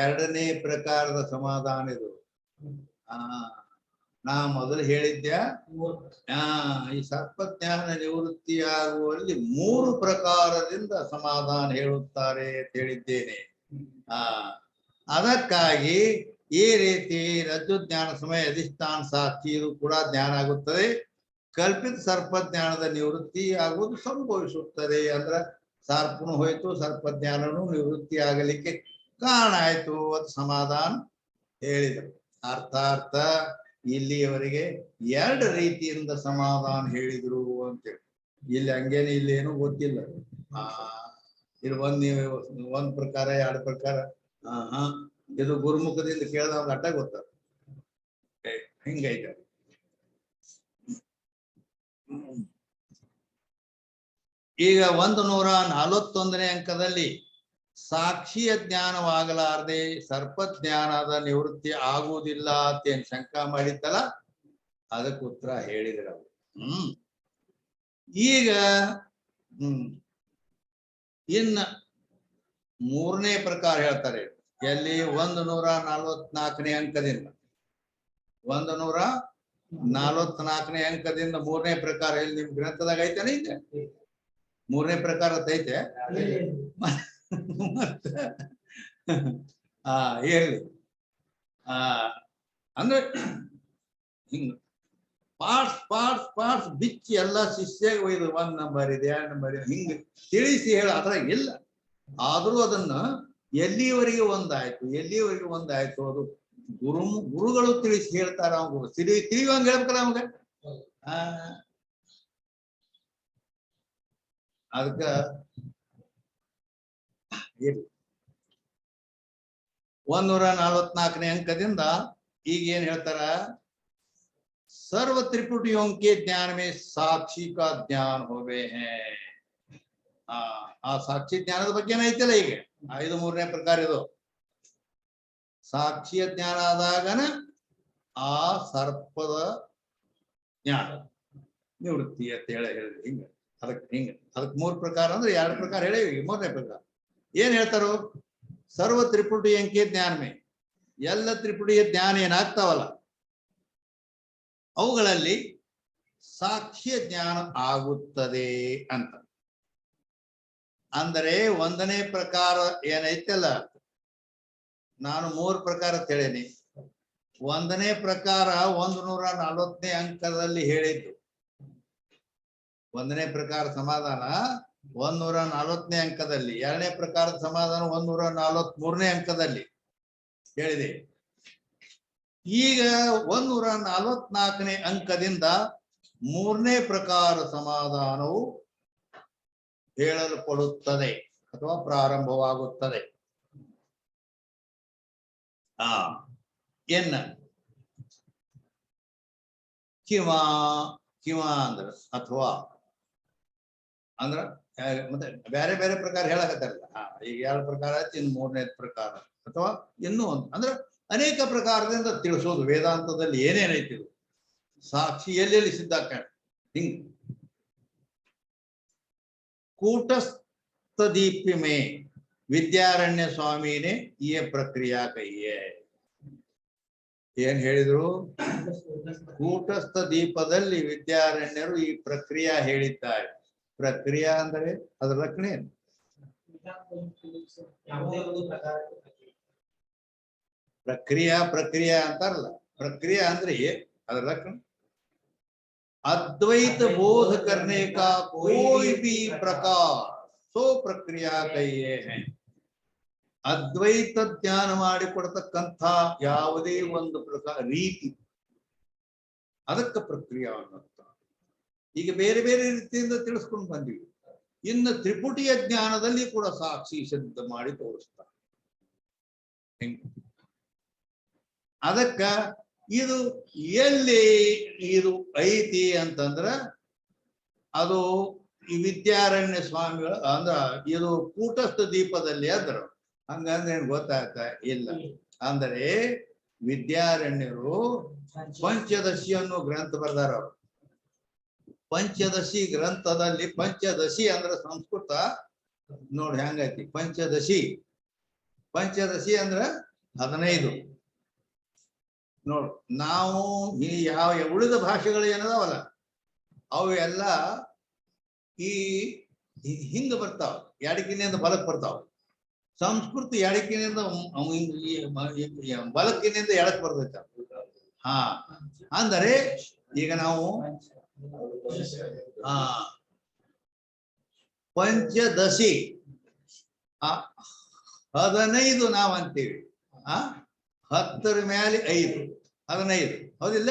ಎರಡನೇ ಪ್ರಕಾರದ ಸಮಾಧಾನ ಇದು. ನಾ ಮೊದಲು ಹೇಳಿದ್ದೆ ಈ ಸರ್ಪಜ್ಞಾನ ನಿವೃತ್ತಿ ಆಗುವಲ್ಲಿ 3 ಪ್ರಕಾರದಿಂದ ಸಮಾಧಾನ ಹೇಳುತ್ತಾರೆ ಅಂತ ಹೇಳಿದ್ದೇನೆ. ಅದಕ್ಕಾಗಿ ಈ ರೀತಿ ರಜ್ಜು ಜ್ಞಾನ ಸಮಯ ಅಧಿಷ್ಠಾನ ಸಾಕ್ಷಿ ಇದು ಕೂಡ ಜ್ಞಾನ ಆಗುತ್ತದೆ. ಕಲ್ಪಿತ ಸರ್ಪಜ್ಞಾನದ ನಿವೃತ್ತಿ ಆಗುವುದು ಸಂಭವಿಸುತ್ತದೆ. ಅಂದ್ರ ಸರ್ಪನು ಹೋಯ್ತು, ಸರ್ಪಜ್ಞಾನನು ನಿವೃತ್ತಿ ಆಗಲಿಕ್ಕೆ ಕಾರಣ ಆಯ್ತು ಅಂತ ಸಮಾಧಾನ ಹೇಳಿದರು. ಅರ್ಥಾರ್ಥ ಇಲ್ಲಿಯವರೆಗೆ 2 ರೀತಿಯಿಂದ ಸಮಾಧಾನ ಹೇಳಿದ್ರು ಅಂತೇಳಿ. ಇಲ್ಲಿ ಹಂಗೇನೆ ಇಲ್ಲಿ ಏನೂ ಗೊತ್ತಿಲ್ಲ. ಇದು ಒಂದ್ ಪ್ರಕಾರ 2 ಪ್ರಕಾರ ಇದು ಗುರುಮುಖದಿಂದ ಕೇಳಿದ ಅಡ್ಡ ಗೊತ್ತ ಹಿಂಗೈತೆ. ಈಗ 141ನೇ ಅಂಕದಲ್ಲಿ ಸಾಕ್ಷಿಯ ಜ್ಞಾನವಾಗಲಾರದೆ ಸರ್ಪಜ್ಞಾನದ ನಿವೃತ್ತಿ ಆಗುವುದಿಲ್ಲ ಅಂತೇನ್ ಶಂಕ ಮಾಡಿದ್ದಲ್ಲ, ಅದಕ್ಕೆ ಉತ್ತರ ಹೇಳಿದ್ರ ಅವರು. ಈಗ ಇನ್ನ 3ನೇ ಪ್ರಕಾರ ಹೇಳ್ತಾರೆ. ಎಲ್ಲಿ 144ನೇ ಅಂಕದಿಂದ 144ನೇ ಅಂಕದಿಂದ 3ನೇ ಪ್ರಕಾರ ಎಲ್ಲಿ ನಿಮ್ ಗ್ರಂಥದಾಗ ಐತೇನೆ ಐತೆ. 3ನೇ ಪ್ರಕಾರ ಐತೆ. ಹೇಳಿ ಅಂದ್ರೆ ಹಿಂಗ ಪಾರ್ಟ್ಸ್ ಬಿಚ್ಚಿ ಎಲ್ಲ ಶಿಷ್ಯ ಒಯ್ದು 1 ನಂಬರ್ ಇದೆ 2 ನಂಬರ್ ಇದೆ ಹಿಂಗ ತಿಳಿಸಿ ಹೇಳ ಅದ್ರ ಇಲ್ಲ. ಆದ್ರೂ ಅದನ್ನ ಎಲ್ಲಿವರೆಗೆ ಒಂದಾಯ್ತು ಅದು ಗುರುಗಳು ತಿಳಿಸಿ ಹೇಳ್ತಾರ. ಅವಂಗ ತಿಳಿಯುವಂಗ ಹೇಳ್ಬೇಕಲ್ಲ ಅವಂಗ. ಅದಕ್ಕ 144ನೇ ಅಂಕದಿಂದ ಈಗ ಏನ್ ಹೇಳ್ತಾರ, सर्व त्रिपुटियों के ज्ञान में साक्षी का ज्ञान होवे हैं. ಆ ಸಾಕ್ಷಿ ಜ್ಞಾನದ ಬಗ್ಗೆ ಐತಲ್ಲ ಈಗ 3ನೇ ಪ್ರಕಾರ ಇದು. ಸಾಕ್ಷಿಯ ಜ್ಞಾನ ಆದಾಗನ ಆ ಸರ್ಪದ ಜ್ಞಾನ ನಿವೃತ್ತಿ ಅಂತ ಹೇಳಿದ್ರಿ. ಹಿಂಗ ಅದಕ್ಕೆ ಹಿಂಗ ಅದಕ್ಕೆ 3 ಪ್ರಕಾರ ಅಂದ್ರೆ 2 ಪ್ರಕಾರ ಹೇಳಿ 3ನೇ ಪ್ರಕಾರ ಏನ್ ಹೇಳ್ತಾರೋ ಸರ್ವ ತ್ರಿಪುಟಿ ಅಂಕಿ ಜ್ಞಾನಮೇ ಎಲ್ಲ ತ್ರಿಪುಟಿಯ ಜ್ಞಾನ ಏನಾಗ್ತಾವಲ್ಲ ಅವುಗಳಲ್ಲಿ ಸಾಕ್ಷ್ಯ ಜ್ಞಾನ ಆಗುತ್ತದೆ ಅಂತ. ಅಂದರೆ 1ನೇ ಪ್ರಕಾರ ಏನೈತಲ್ಲ ನಾನು 3 ಪ್ರಕಾರ ಹೇಳೇನಿ. 1ನೇ ಪ್ರಕಾರ 140ನೇ ಅಂಕದಲ್ಲಿ ಹೇಳಿದ್ದು 1ನೇ ಪ್ರಕಾರ ಸಮಾಧಾನ 140ನೇ ಅಂಕದಲ್ಲಿ, 2ನೇ ಪ್ರಕಾರದ ಸಮಾಧಾನ 143ನೇ ಅಂಕದಲ್ಲಿ ಹೇಳಿದೆ. ಈಗ 144ನೇ ಅಂಕದಿಂದ 3ನೇ ಪ್ರಕಾರ ಸಮಾಧಾನವು ಹೇಳಲ್ಪಡುತ್ತದೆ ಅಥವಾ ಪ್ರಾರಂಭವಾಗುತ್ತದೆ. ಎನ್ನ ಕಿವ ಅಂದ್ರ ಅಥವಾ ಅಂದ್ರ ಮತ್ತೆ ಬೇರೆ ಬೇರೆ ಪ್ರಕಾರ ಹೇಳಕತ್ತಾರಲ್ಲ. ಈಗ 2 ಪ್ರಕಾರ ಆಯ್ತು, ಇನ್ನು 3ನೇ ಪ್ರಕಾರ ಅಥವಾ ಇನ್ನೂ ಒಂದು ಅಂದ್ರೆ ಅನೇಕ ಪ್ರಕಾರದಿಂದ ತಿಳಿಸೋದು ವೇದಾಂತದಲ್ಲಿ ಏನೇನೈತಿ ಸಾಕ್ಷಿ ಎಲ್ಲೆಲ್ಲಿ ಸಿದ್ಧಾಕ ಹಿಂಗ್ कूटस्थ दीप में विद्यारण्य स्वामी ने ये प्रक्रिया कही है. ಏನ್ ಹೇಳಿದ್ರು? ಕೂಟಸ್ಥ ದೀಪದಲ್ಲಿ ವಿದ್ಯಾರಣ್ಯರು ಈ ಪ್ರಕ್ರಿಯೆ ಹೇಳಿದ್ದಾರೆ. ಪ್ರಕ್ರಿಯೆ ಅಂದರೆ ಅದರ ಲಕ್ಷಣ ಏನು? ಪ್ರಕ್ರಿಯೆ ಅಂತಾರಲ್ಲ, ಪ್ರಕ್ರಿಯೆ ಅಂದ್ರೆ ಅದರ ಲಕ್ಷಣ अद्वैत बोध करने का कोई भी प्रकार सो प्रक्रिया कहिए हैं. ಅದ್ವೈತ ಜ್ಞಾನ ಮಾಡಿಕೊಡ್ತಕ್ಕಂಥ ಯಾವುದೇ ಒಂದು ಪ್ರಕಾರ ರೀತಿ ಅದಕ್ಕೆ ಪ್ರಕ್ರಿಯೆ ಅನ್ನುತ್ತ. ಈಗ ಬೇರೆ ಬೇರೆ ರೀತಿಯಿಂದ ತಿಳಿಸ್ಕೊಂಡು ಬಂದಿವಿ. ಇನ್ನು ತ್ರಿಪುಟಿಯ ಜ್ಞಾನದಲ್ಲಿ ಕೂಡ ಸಾಕ್ಷಿ ಸಿದ್ಧ ಮಾಡಿ ತೋರಿಸ್ತಾರೆ. ಅದಕ್ಕ ಇದು ಎಲ್ಲಿ ಇದು ಐತಿ ಅಂತಂದ್ರ ಅದು ಈ ವಿದ್ಯಾರಣ್ಯ ಸ್ವಾಮಿಗಳು ಅಂದ್ರ ಇದು ಕೂಟಸ್ಥ ದೀಪದಲ್ಲಿ ಅದ್ರ ಹಂಗಂದ್ರೆ ಏನ್ ಗೊತ್ತಾಗ್ತಾ ಇಲ್ಲ. ಅಂದರೆ ವಿದ್ಯಾರಣ್ಯರು ಪಂಚದಶಿ ಅನ್ನೋ ಗ್ರಂಥ ಬರ್ದಾರ. ಅವರು ಪಂಚದಶಿ ಗ್ರಂಥದಲ್ಲಿ ಪಂಚದಶಿ ಅಂದ್ರೆ ಸಂಸ್ಕೃತ ನೋಡಿ ಹೆಂಗೈತಿ. ಪಂಚದಶಿ ಅಂದ್ರ 15. ನೋಡ್ ನಾವು ಈ ಯಾವ ಉಳಿದ ಭಾಷೆಗಳು ಏನದಾವಲ್ಲ ಅವು ಎಲ್ಲ ಈ ಹಿಂಗ ಬರ್ತಾವ, ಎಡಕಿನಿಂದ ಬಲಕ್ ಬರ್ತಾವ. ಸಂಸ್ಕೃತಿ ಎಡಕಿನಿಂದ ಬಲಕಿನಿಂದ ಎಡಕ್ ಬರ್ತೈತ. ಅಂದರೆ ಈಗ ನಾವು ಪಂಚದಶಿ 15 ನಾವ್ ಅಂತೀವಿ. 10ರ ಮೇಲೆ 5 15 ಹೌದಿಲ್ಲ?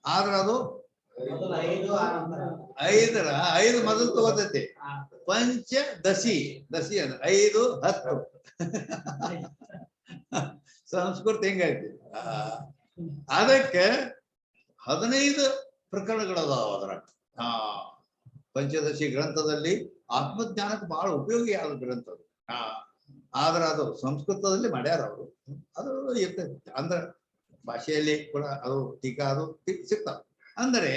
ಆದ್ರ ಅದು 5 ಮೊದಲು ತಗೋತೈತಿ. ಪಂಚದಶಿ ದಶಿ ಅಂದ್ರೆ 5 10 ಸಂಸ್ಕೃತಿ ಹೆಂಗೈತಿ. ಅದಕ್ಕೆ 15 ಪ್ರಕರಣಗಳದಾವ ಅದರ. ಪಂಚದಶಿ ಗ್ರಂಥದಲ್ಲಿ ಆತ್ಮಜ್ಞಾನಕ್ಕೆ ಬಹಳ ಉಪಯೋಗಿ ಆದ ಗ್ರಂಥ ಅದು. ಆದ್ರೆ ಅದು ಸಂಸ್ಕೃತದಲ್ಲಿ ಮಾಡ್ಯಾರ ಅವರು. ಅದು ಇರ್ತೈತಿ ಅಂದ್ರೆ ಭಾಷೆಯಲ್ಲಿ ಕೂಡ ಅದು ಟೀಕಾ ಅದು ಸಿಗ್ತಾವ. ಅಂದರೆ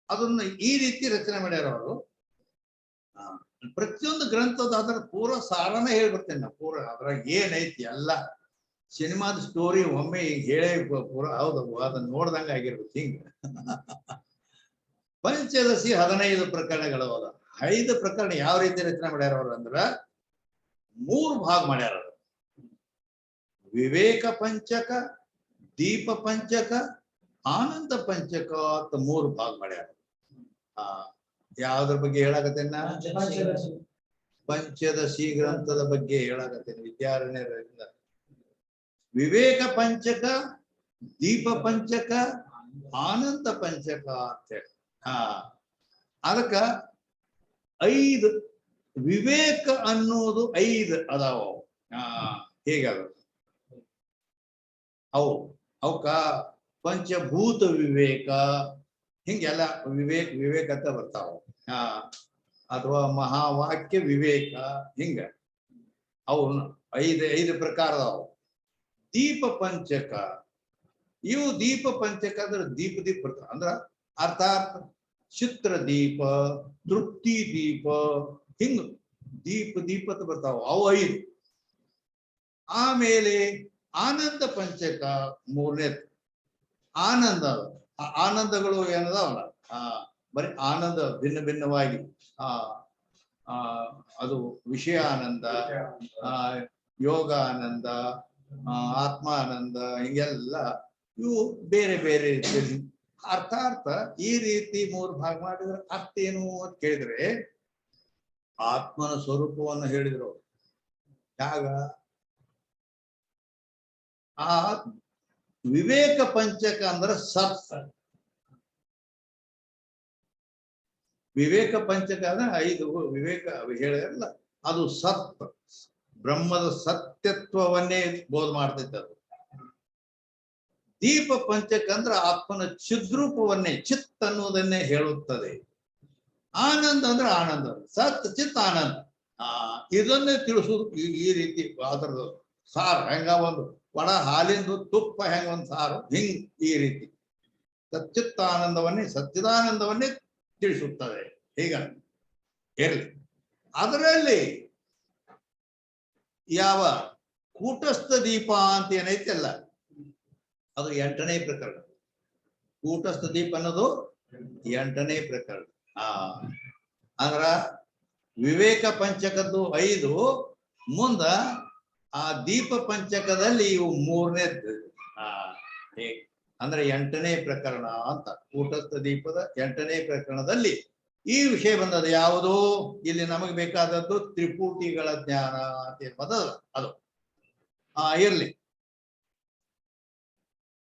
ಅದನ್ನ ಈ ರೀತಿ ರಚನೆ ಮಾಡ್ಯಾರ ಅವರು. ಪ್ರತಿಯೊಂದು ಗ್ರಂಥದ ಅದರ ಪೂರ ಸಾರನ ಹೇಳ್ಬಿಡ್ತೇನೆ ನಾ. ಪೂರ ಅದ್ರಾಗ ಏನೈತಿ ಎಲ್ಲ ಸಿನಿಮಾದ ಸ್ಟೋರಿ ಒಮ್ಮೆ ಈಗ ಹೇಳೇ ಪೂರ ಹೌದು ಅದನ್ನ ನೋಡ್ದಂಗ ಆಗಿರ್ಬೇಕು. ಹಿಂಗ ಪಂಚದಶಿ 15 ಪ್ರಕರಣಗಳು ಅದ. 5 ಪ್ರಕರಣ ಯಾವ ರೀತಿ ರಚನೆ ಮಾಡ್ಯಾರ ಅವರು ಅಂದ್ರ 3 ಭಾಗ ಮಾಡ್ಯಾರ. ವಿವೇಕ ಪಂಚಕ, ದೀಪ ಪಂಚಕ, ಆನಂದ ಪಂಚಕ ಅಂತ 3 ಭಾಗ ಮಾಡ್ಯಾರ. ಯಾವ್ದ್ರ ಬಗ್ಗೆ ಹೇಳಾಕತ್ತೇನ? ಪಂಚದಶಿ ಗ್ರಂಥದ ಬಗ್ಗೆ ಹೇಳಾಕತ್ತೇನೆ. ವಿದ್ಯಾರಣ್ಯರಿಂದ ವಿವೇಕ ಪಂಚಕ, ದೀಪ ಪಂಚಕ, ಆನಂದ ಪಂಚಕ ಅಂತ ಹೇಳಿ. ಅದಕ್ಕ 5 ವಿವೇಕ ಅನ್ನೋದು 5 ಅದಾವ. ಹೇಗದ ಅವು ಅವಕ್ಕ ಪಂಚಭೂತ ವಿವೇಕ ಹಿಂಗೆಲ್ಲ ವಿವೇಕ ಅಂತ ಬರ್ತಾವ. ಅಥವಾ ಮಹಾವಾಕ್ಯ ವಿವೇಕ ಹಿಂಗ ಅವು 5 ಪ್ರಕಾರದವು. ದೀಪ ಪಂಚಕ ಇವು ದೀಪ ಪಂಚಕ ಅಂದ್ರೆ ದೀಪ ಬರ್ತಾವ. ಅಂದ್ರ ಅರ್ಥಾತ್ ಚಿತ್ರದೀಪ, ತೃಪ್ತಿ ದೀಪ, ಹಿಂಗ ದೀಪ ದೀಪದ ಬರ್ತಾವ ಅವು 5. ಆಮೇಲೆ ಆನಂದ ಪಂಚಕ 3ನೇದು. ಆನಂದ, ಆನಂದಗಳು ಏನದಾವಲ್ಲ, ಬರೀ ಆನಂದ ಭಿನ್ನ ಭಿನ್ನವಾಗಿ ಅದು ವಿಷಯ ಆನಂದ, ಯೋಗ ಆನಂದ, ಆತ್ಮಾನಂದ, ಹಿಂಗೆಲ್ಲ ಇವು ಬೇರೆ ಬೇರೆ ರೀತಿಯಲ್ಲಿ ಅರ್ಥಾರ್ಥ ಈ ರೀತಿ 3 ಭಾಗ ಮಾಡಿದ್ರೆ ಅರ್ಥ ಏನು ಅಂತ ಕೇಳಿದ್ರೆ ಆತ್ಮನ ಸ್ವರೂಪವನ್ನು ಹೇಳಿದ್ರು. ಯಾಗ ಆ ವಿವೇಕ ಪಂಚಕ ಅಂದ್ರೆ ಸತ್. ವಿವೇಕ ಪಂಚಕ ಅಂದ್ರೆ 5 ವಿವೇಕ ಹೇಳಿರಲ್ಲ, ಅದು ಸತ್, ಬ್ರಹ್ಮದ ಸತ್ಯತ್ವವನ್ನೇ ಬೋಧ ಮಾಡ್ತೈತೆ. ಅದು ದೀಪ ಪಂಚಕ ಅಂದ್ರೆ ಆತ್ಮನ ಚಿದ್ರೂಪವನ್ನೇ, ಚಿತ್ ಅನ್ನುವುದನ್ನೇ ಹೇಳುತ್ತದೆ. ಆನಂದ ಅಂದ್ರೆ ಆನಂದ, ಸತ್ ಚಿತ್ ಆನಂದ, ಇದನ್ನೇ ತಿಳಿಸುದು. ಈ ರೀತಿ ಅದರದ್ದು ಸಾರು ಹೆಂಗ, ಒಂದು ಒಣ ಹಾಲಿಂದು ತುಪ್ಪ ಹೆಂಗ ಒಂದು ಸಾರು, ಹಿಂಗ್ ಈ ರೀತಿ ಸಚ್ಚಿತ್ತಾನಂದವನ್ನೇ, ಸಚ್ಚಿದಾನಂದವನ್ನೇ ತಿಳಿಸುತ್ತದೆ. ಹೀಗ ಇರಲಿ. ಅದರಲ್ಲಿ ಯಾವ ಕೂಟಸ್ಥ ದೀಪ ಅಂತ ಏನೈತಲ್ಲ, ಅದು 8ನೇ ಪ್ರಕರಣ. ಕೂಟಸ್ಥ ದೀಪ ಅನ್ನೋದು 8ನೇ ಪ್ರಕರಣ. ಅಂದ್ರ ವಿವೇಕ ಪಂಚಕದ್ದು 5, ಮುಂದ ಆ ದೀಪ ಪಂಚಕದಲ್ಲಿ ಇವು 3ನೇದ್ದು. ಅಂದ್ರೆ 8ನೇ ಪ್ರಕರಣ ಅಂತ. ಕೂಟಸ್ಥ ದೀಪದ 8ನೇ ಪ್ರಕರಣದಲ್ಲಿ ಈ ವಿಷಯ ಬಂದದ್ದು. ಯಾವುದು ಇಲ್ಲಿ ನಮಗೆ ಬೇಕಾದದ್ದು ತ್ರಿಪುಟಿಗಳ ಜ್ಞಾನ ಅಂತ ಬಂದದ. ಅದು ಇರ್ಲಿ.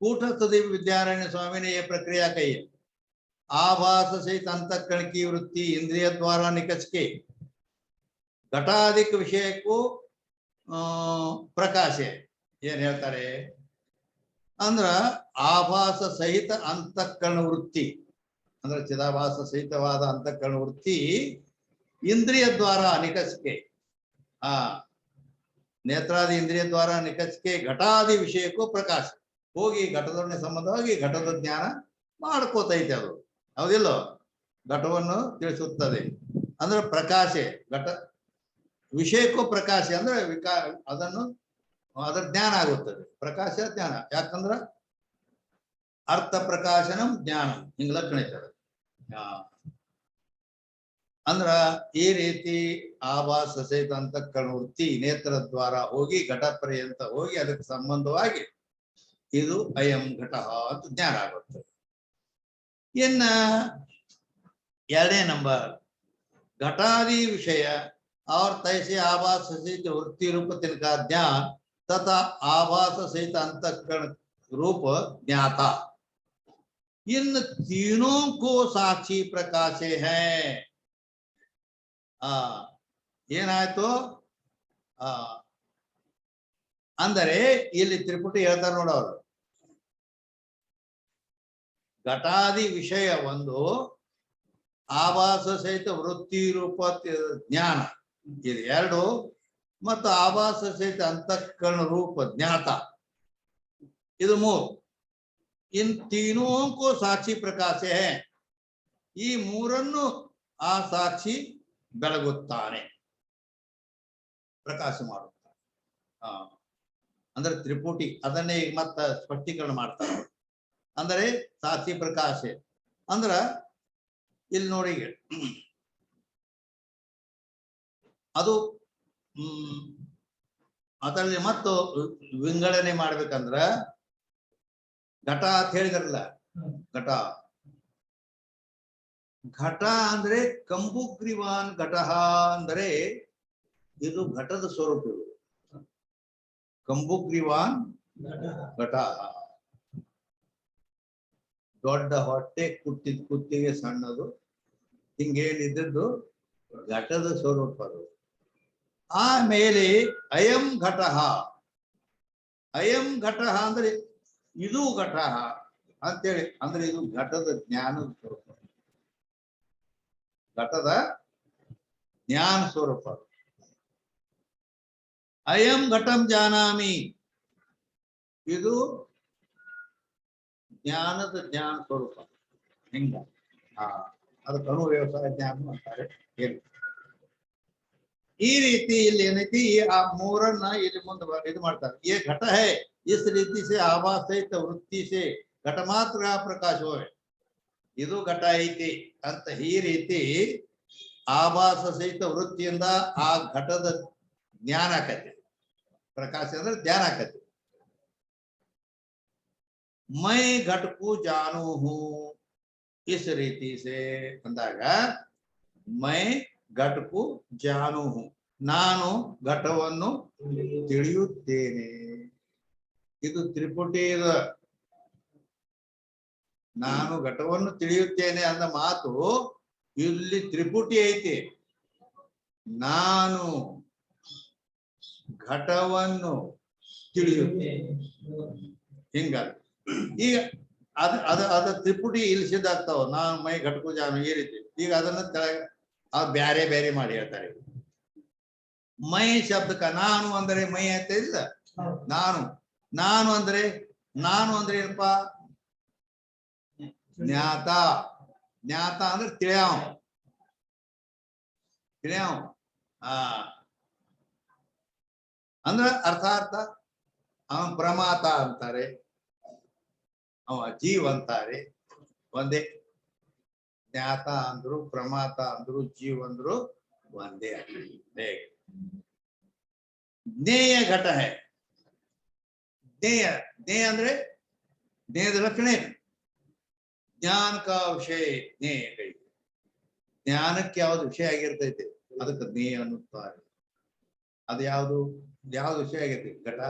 ಕೂಟಸ್ಥ दीप विद्यारण्य स्वामी ने यह प्रक्रिया कही है। आभास सहित अंतःकरण की वृत्ति इंद्रिय द्वारा निकच के घटाधिक विषय को प्रकाश है। ಏನ್ ಹೇಳ್ತಾರೆ ಅಂದ್ರ ಆಭಾಸ ಸಹಿತ ಅಂತಃಕರಣ ವೃತ್ತಿ ಅಂದ್ರೆ ಚಿದಾಭಾಸ ಸಹಿತವಾದ ಅಂತಃಕರಣ ವೃತ್ತಿ ಇಂದ್ರಿಯ ದ್ವಾರ ನಿಕಚಕೆ, ನೇತ್ರಾದಿ ಇಂದ್ರಿಯ ದ್ವಾರ ನಿಕಚಕೆ ಘಟಾದಿ ವಿಷಯಕ್ಕೂ ಪ್ರಕಾಶ ಹೋಗಿ ಘಟದೊಡನೆ ಸಂಬಂಧವಾಗಿ ಘಟದ ಜ್ಞಾನ ಮಾಡ್ಕೋತೈತೆ. ಅದು ಹೌದಿಲ್ಲೋ, ಘಟವನ್ನು ತಿಳಿಸುತ್ತದೆ. ಅಂದ್ರೆ ಪ್ರಕಾಶೆ ಘಟ ವಿಷಯಕ್ಕೂ ಪ್ರಕಾಶ ಅಂದ್ರೆ ಅದನ್ನು ಅದರ ಜ್ಞಾನ ಆಗುತ್ತದೆ. ಪ್ರಕಾಶ ಜ್ಞಾನ, ಯಾಕಂದ್ರ ಅರ್ಥ ಪ್ರಕಾಶನಂ ಜ್ಞಾನಂ ಹಿಂಗ ಲಕ್ಷಣ ಐತದ. ಅಂದ್ರ ಈ ರೀತಿ ಆಭಾಸ ಸಹಿತ ಅಂತಃಕರಣ ವೃತ್ತಿ ನೇತ್ರ ದ್ವಾರ ಹೋಗಿ ಘಟ ಪರ್ಯಂತ ಹೋಗಿ ಅದಕ್ಕೆ ಸಂಬಂಧವಾಗಿ ಇದು ಅಯಂ ಘಟ ಅಂತ ಜ್ಞಾನ ಆಗುತ್ತೆ. ಇನ್ನ 2ನೇ ನಂಬರ್ घटादि विषय और तैसे आभास सहित वृत्ति रूप तिनका ज्ञान तथा आभास सहित अंतःकरण रूप ज्ञाता, इन तीनों को साक्षी प्रकाशे है. ಏನಾಯ್ತು ಅಂದರೆ ಇಲ್ಲಿ ತ್ರಿಪುಟಿ ಹೇಳ್ತಾರೆ ನೋಡವರು. ಘಟಾದಿ ವಿಷಯ ಒಂದು, ಆಭಾಸ ಸಹಿತ ವೃತ್ತಿ ರೂಪ ಜ್ಞಾನ ಇದು 2, ಮತ್ತು ಆಭಾಸ ಸಹಿತ ಅಂತಃಕರಣ ರೂಪ ಜ್ಞಾತ ಇದು 3. ಇನ್ ತೀನೋ ಕೋ ಸಾಕ್ಷಿ ಪ್ರಕಾಶ ಹೇ, ಈ 3ನ್ನು ಆ ಸಾಕ್ಷಿ ಬೆಳಗುತ್ತಾನೆ, ಪ್ರಕಾಶ ಮಾಡುತ್ತಾನೆ. ಅಂದ್ರೆ ತ್ರಿಪುಟಿ ಅದನ್ನೇ ಮತ್ತ ಸ್ಪಷ್ಟೀಕರಣ ಮಾಡ್ತಾರೆ. ಅಂದರೆ ಸಾಕ್ಷಿ ಪ್ರಕಾಶ ಅಂದ್ರ ಇಲ್ಲಿ ನೋಡಿ, ಅದು ಅದರಲ್ಲಿ ಮತ್ತು ವಿಂಗಡಣೆ ಮಾಡ್ಬೇಕಂದ್ರ ಘಟ ಅಂತ ಹೇಳಿದ್ರಲ್ಲ, ಘಟ ಘಟ ಅಂದ್ರೆ ಕಂಬುಗ್ರೀವಾನ್ ಘಟ ಅಂದ್ರೆ ಇದು ಘಟದ ಸ್ವರೂಪ. ಇದು ಕಂಬುಗ್ರೀವಾನ್ ಘಟ, ದೊಡ್ಡ ಹೊಟ್ಟೆ, ಕುಟ್ಟಿದ ಕುತ್ತಿಗೆ ಸಣ್ಣದು, ಹಿಂಗೇನಿದ್ದದ್ದು ಘಟದ ಸ್ವರೂಪ ಅದು. ಆಮೇಲೆ ಅಯಂ ಘಟ, ಅಯಂ ಘಟ ಅಂದ್ರೆ ಇದು ಘಟ ಅಂತೇಳಿ, ಅಂದ್ರೆ ಇದು ಘಟದ ಜ್ಞಾನದ ಸ್ವರೂಪ, ಘಟದ ಜ್ಞಾನ ಸ್ವರೂಪ. ಅಯಂ ಘಟಂ ಜಾನಾಮಿ, ಇದು ಜ್ಞಾನದ ಜ್ಞಾನ ಸ್ವರೂಪ. ಹಿಂಗ ಅದಕ್ಕೆ ಅಣು ವ್ಯವಸಾಯ ಜ್ಞಾನ ಅಂತಾರೆ. ಹೇಳಿ ಈ ರೀತಿ ಇಲ್ಲಿ ಏನೈತಿ ಆ ಮೂರನ್ನ ಇಲ್ಲಿ ಮುಂದೆ ಇದು ಮಾಡ್ತಾರೆ. ये घट है इस रीति से आवाज सहित वृत्ति से घट मात्र प्रकाश होवे. ಇದು ಘಟ ಐತಿ ಅಂತ ಈ ರೀತಿ ಆಭಾಸ ಸಹಿತ ವೃತ್ತಿಯಿಂದ ಆ ಘಟದ ಜ್ಞಾನ ಆಕತಿ. ಪ್ರಕಾಶ ಅಂದ್ರೆ ಧ್ಯಾನ ಆಕತಿ. ಮೈ ಘಟಕು ಜಾನು ಹೂ इस रीति से ಅಂದಾಗ ಮೈ ಘಟಕು ಜಾನು ಹೂ, ನಾನು ಘಟವನ್ನು ತಿಳಿಯುತ್ತೇನೆ. ಇದು ತ್ರಿಪುಟಿ. ನಾನು ಘಟವನ್ನು ತಿಳಿಯುತ್ತೇನೆ ಅಂದ ಮಾತು ಇಲ್ಲಿ ತ್ರಿಪುಟಿ ಐತಿ. ನಾನು ಘಟವನ್ನು ತಿಳಿಯುತ್ತೇನೆ ಹಿಂಗ. ಈಗ ಅದ ತ್ರಿಪುಟಿ ಇಲ್ಲಿ ಸಿದ್ಧ ಆಗ್ತಾವ. ನಾನು ಮೈ ಘಟಕು ಜಾನು ಈ ರೀತಿ. ಈಗ ಅದನ್ನ ಬ್ಯಾರೆ ಬೇರೆ ಮಾಡಿ ಹೇಳ್ತಾರೆ. ಮೈ ಶಬ್ದಕ್ಕ ನಾನು ಅಂದ್ರೆ ಮೈ ಅಂತ ಇಲ್ಲ. ನಾನು ಅಂದ್ರೆ ಏನಪ್ಪಾ? ಜ್ಞಾತ. ಜ್ಞಾತ ಅಂದ್ರೆ ತಿಳಿಯಾವ. ಅಂದ್ರ ಅರ್ಥ ಅವನ್ ಪ್ರಮಾತ ಅಂತಾರೆ, ಅವ ಜೀವ್ ಅಂತಾರೆ. ಒಂದೇ. ಜ್ಞಾತ ಅಂದ್ರು ಪ್ರಮಾತ ಅಂದ್ರು ಜೀವ್ ಅಂದ್ರು ಒಂದೇ. ಜ್ಞೇಯ ಘಟ ಹೈ. ಜ್ಞೇಯ ಅಂದ್ರೆ ಜ್ಞೇಯದ ಲಕ್ಷಣ ಏನು? ಜ್ಞಾನ ಕಾ ವಿಷಯ ಜ್ಞೇಯ ಕೈ. ಜ್ಞಾನಕ್ಕೆ ಯಾವ್ದು ವಿಷಯ ಆಗಿರ್ತೈತೆ ಅದಕ್ಕೆ ಜ್ಞೇಯ ಅನ್ನುತ್ತಾರೆ. ಅದು ಯಾವ್ದು ವಿಷಯ ಆಗೈತಿ? ಘಟ.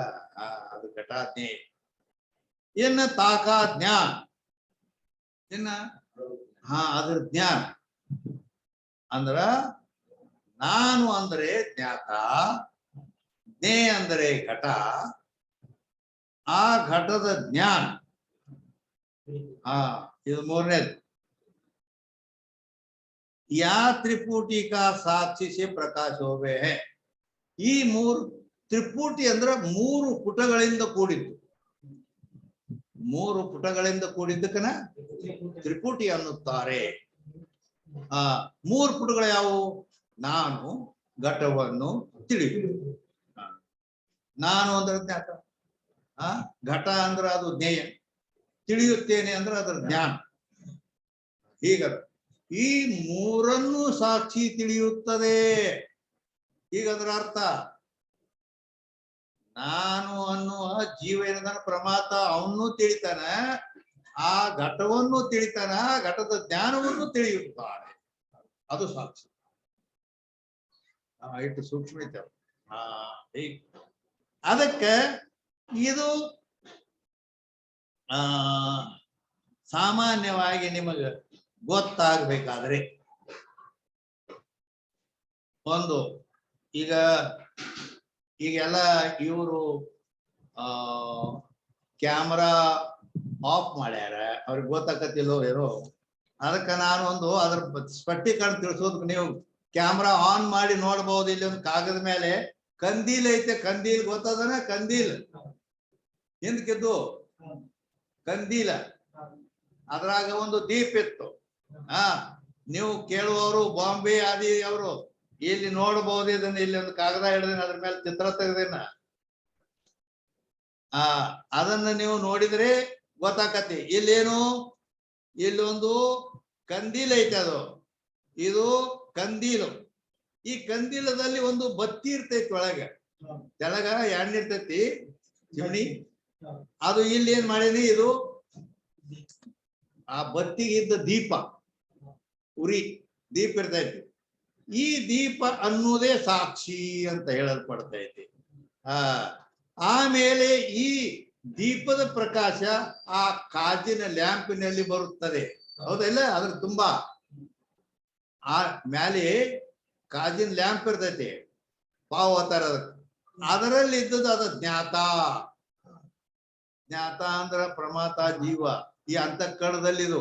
ಅದು ಘಟ ಜ್ಞೇಯ. ಇನ್ನ ತಾಕಾ ಜ್ಞಾನ. ಇನ್ನ ಅದ್ರ ಜ್ಞಾನ ಅಂದ್ರ ನಾನು ಅಂದ್ರೆ ಜ್ಞಾತ, ಜ್ಞೇಯ ಅಂದ್ರೆ ಘಟ, ಆ ಘಟದ ಜ್ಞಾನ. ಇದು ಮೂರನೇದು. ಯಾ ತ್ರಿಪುಟಿ ಕಾ ಸಾಕ್ಷಿ ಸೆ ಪ್ರಕಾಶ ಹೋವೆ ಹೈ. ಈ ಮೂರು ತ್ರಿಪುಟಿ ಅಂದ್ರ ಮೂರು ಪುಟಗಳಿಂದ ಕೂಡಿದ್ದು. ಮೂರು ಪುಟಗಳಿಂದ ಕೂಡಿದ್ದಕ್ಕನ ತ್ರಿಪುಟಿ ಅನ್ನುತ್ತಾರೆ. ಮೂರು ಪುಟಗಳು ಯಾವುವು? ನಾನು ಘಟವನ್ನು ತಿಳಿಯುವುದು. ನಾನು ಅಂದ್ರೆ ಜ್ಞಾತ, ಘಟ ಅಂದ್ರೆ ಅದು ಜ್ಞೇಯ, ತಿಳಿಯುತ್ತೇನೆ ಅಂದ್ರೆ ಅದರ ಜ್ಞಾನ. ಹೀಗದ ಈ ಮೂರನ್ನು ಸಾಕ್ಷಿ ತಿಳಿಯುತ್ತದೆ. ಹೀಗಂದ್ರ ಅರ್ಥ ನಾನು ಅನ್ನುವ ಜೀವ ಏನದಾನ ಪ್ರಮಾತ, ಅವನು ತಿಳಿತಾನ, ಆ ಘಟವನ್ನು ತಿಳಿತಾನ, ಘಟದ ಜ್ಞಾನವನ್ನು ತಿಳಿಯುತ್ತಾನೆ. ಅದು ಸಾಕ್ಷಿ. ಇಟ್ಟು ಸೂಕ್ಷ್ಮ ಐತೆ. ಅದಕ್ಕೆ ಇದು ಸಾಮಾನ್ಯವಾಗಿ ನಿಮಗೆ ಗೊತ್ತಾಗಬೇಕಾದ್ರೆ ಒಂದು ಈಗೆಲ್ಲ ಇವರು ಕ್ಯಾಮ್ರಾ ಆಫ್ ಮಾಡ್ಯಾರ, ಅವ್ರಿಗೆ ಗೊತ್ತಾಗತ್ತಿಲ್ಲೋ ಏನೋ. ಅದಕ್ಕೆ ನಾನು ಅದ್ರ ಸ್ಪಷ್ಟೀಕರಣ ತಿಳಿಸೋದಕ್ಕೆ ನೀವು ಕ್ಯಾಮ್ರಾ ಆನ್ ಮಾಡಿ ನೋಡ್ಬಹುದು. ಇಲ್ಲಿ ಒಂದು ಕಾಗದ ಮೇಲೆ ಕಂದೀಲ್ ಐತೆ. ಕಂದೀಲ್ ಗೊತ್ತದನ? ಕಂದೀಲ್ ಹಿಂದಕ್ಕಿದ್ದು ಕಂದೀಲ, ಅದ್ರಾಗ ಒಂದು ದೀಪ ಇತ್ತು. ನೀವು ಕೇಳುವವರು ಬಾಂಬೆ ಆದಿ ಅವರು ಇಲ್ಲಿ ನೋಡಬಹುದು. ಇದನ್ನ ಇಲ್ಲಿ ಒಂದು ಕಾಗದ ಹಿಡಿದೇನ, ಅದ್ರ ಮೇಲೆ ಚಿತ್ರ ತೆಗೆದೇನ. ಅದನ್ನ ನೀವು ನೋಡಿದ್ರೆ ಗೊತ್ತಾಕತಿ. ಇಲ್ಲೇನು? ಇಲ್ಲೊಂದು ಕಂದೀಲ್ ಐತೆ. ಇದು ಕಂದೀಲು. ಈ ಕಂದೀಲದಲ್ಲಿ ಒಂದು ಬತ್ತಿ ಇರ್ತೈತಿ. ಒಳಗೆ ತೆಳಗ ಎಣ್ಣೆ ಇರ್ತೈತಿ, ಚಿಮಣಿ. ಅದು ಇಲ್ಲಿ ಏನ್ ಮಾಡೀನಿ, ಇದು ಆ ಬತ್ತಿಗಿದ್ದ ದೀಪ, ಉರಿ ದೀಪ ಇರ್ತೈತಿ. ಈ ದೀಪ ಅನ್ನುವುದೇ ಸಾಕ್ಷಿ ಅಂತ ಹೇಳಲ್ಪಡ್ತೈತಿ. ಆಮೇಲೆ ಈ ದೀಪದ ಪ್ರಕಾಶ ಆ ಕಾಜಿನ ಲ್ಯಾಂಪಿನಲ್ಲಿ ಬರುತ್ತದೆ. ಹೌದಲ್ಲ? ಅದ್ರ ತುಂಬಾ ಆ ಮ್ಯಾಲೆ ಕಾಜಿನ ಲ್ಯಾಂಪ್ ಇರ್ತೈತಿ, ಪಾವ್ ತರ. ಅದರಲ್ಲಿ ಇದ್ದದ್ದು ಅದು ಜ್ಞಾತ. ಜ್ಞಾತ ಅಂದ್ರ ಪ್ರಮಾತ ಜೀವ. ಈ ಅಂತಃಕರಣದಲ್ಲಿ ಇದು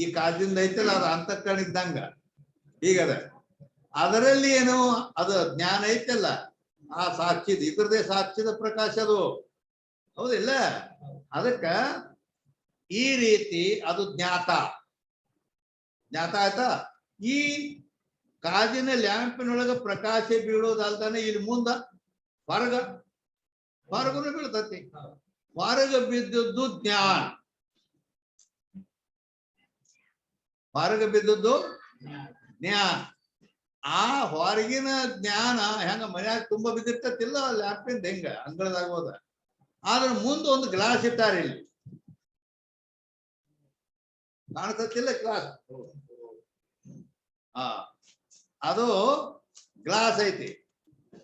ಈ ಕಾಜಿಂದ ಐತಲ್ಲ, ಅದು ಅಂತಃಕರಣ ಇದ್ದಂಗ. ಹೀಗದ ಅದರಲ್ಲಿ ಏನು ಅದು ಜ್ಞಾನ ಐತಲ್ಲ, ಆ ಸಾಕ್ಷಿ ಇದ್ರದೇ ಸಾಕ್ಷಿದ ಪ್ರಕಾಶ ಅದು. ಹೌದಿಲ್ಲ? ಅದಕ್ಕ ಈ ರೀತಿ ಅದು ಜ್ಞಾತ. ಜ್ಞಾತ ಆಯ್ತಾ? ಈ ಕಾಜಿನ ಲ್ಯಾಂಪಿನೊಳಗ ಪ್ರಕಾಶ ಬೀಳೋದಲ್ದಾನೆ ಇಲ್ಲಿ ಮುಂದ ಹೊರಗನು ಬೀಳ್ತತಿ. ಹೊರಗ ಬಿದ್ದದ್ದು ಜ್ಞಾನ, ಹೊರಗ ಬಿದ್ದದ್ದು ಜ್ಞಾನ. ಆ ಹೊರಗಿನ ಜ್ಞಾನ ಹೆಂಗ ಮನ್ಯಾಗ ತುಂಬಾ ಬಿದ್ದಿರ್ತತಿಲ್ಲ ಲ್ಯಾಂಪಿಂದ ಹೆಂಗ ಅಂಗಳದಾಗ ಹೋದ, ಆದ್ರ ಮುಂದೆ ಒಂದು ಗ್ಲಾಸ್ ಇಟ್ಟಾರ ಇಲ್ಲಿ, ಕಾಣಿಸತ್ತಿಲ್ಲ ಗ್ಲಾಸ್? ಅದು ಗ್ಲಾಸ್ ಐತಿ.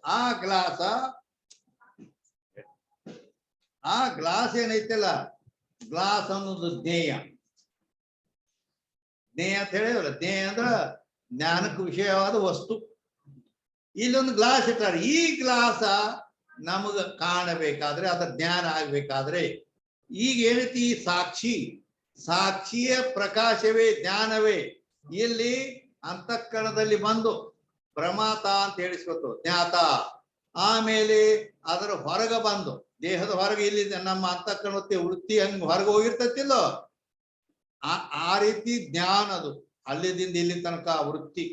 ಆ ಗ್ಲಾಸ್ ಏನೈತಿಲ್ಲ, ಗ್ಲಾಸ್ ಅನ್ನೋದು ಜ್ಞೇಯ. ಜ್ಞೇಯ ಅಂತ ಹೇಳಿದ್ರಲ್ಲ, ಜ್ಞೇಯ ಅಂದ್ರ ಜ್ಞಾನಕ್ಕೆ ವಿಷಯವಾದ ವಸ್ತು. ಇಲ್ಲೊಂದು ಗ್ಲಾಸ್ ಇಟ್ಟಾರೆ. ಈ ಗ್ಲಾಸ ನಮಗ ಕಾಣಬೇಕಾದ್ರೆ, ಅದ್ರ ಜ್ಞಾನ ಆಗ್ಬೇಕಾದ್ರೆ ಈಗ ಏನೈತಿ, ಈ ಸಾಕ್ಷಿಯ ಪ್ರಕಾಶವೇ ಜ್ಞಾನವೇ ಇಲ್ಲಿ ಅಂತಃಕರಣದಲ್ಲಿ ಬಂದು ಪ್ರಮಾತ ಅಂತ ಹೇಳಿಸ್ಕೊತು ಜ್ಞಾತ. ಆಮೇಲೆ ಅದರ ಹೊರಗ ಬಂದು ದೇಹದ ಹೊರಗೆ, ಇಲ್ಲಿ ನಮ್ಮ ಅಂತಃಕರಣಕ್ಕೆ ವೃತ್ತಿ ಹಂಗ ಹೊರಗೆ ಹೋಗಿರ್ತತಿಲ್ಲೋ, ಆ ರೀತಿ ಜ್ಞಾನ. ಅದು ಅಲ್ಲಿದಿಂದ ಇಲ್ಲಿ ತನಕ ವೃತ್ತಿ,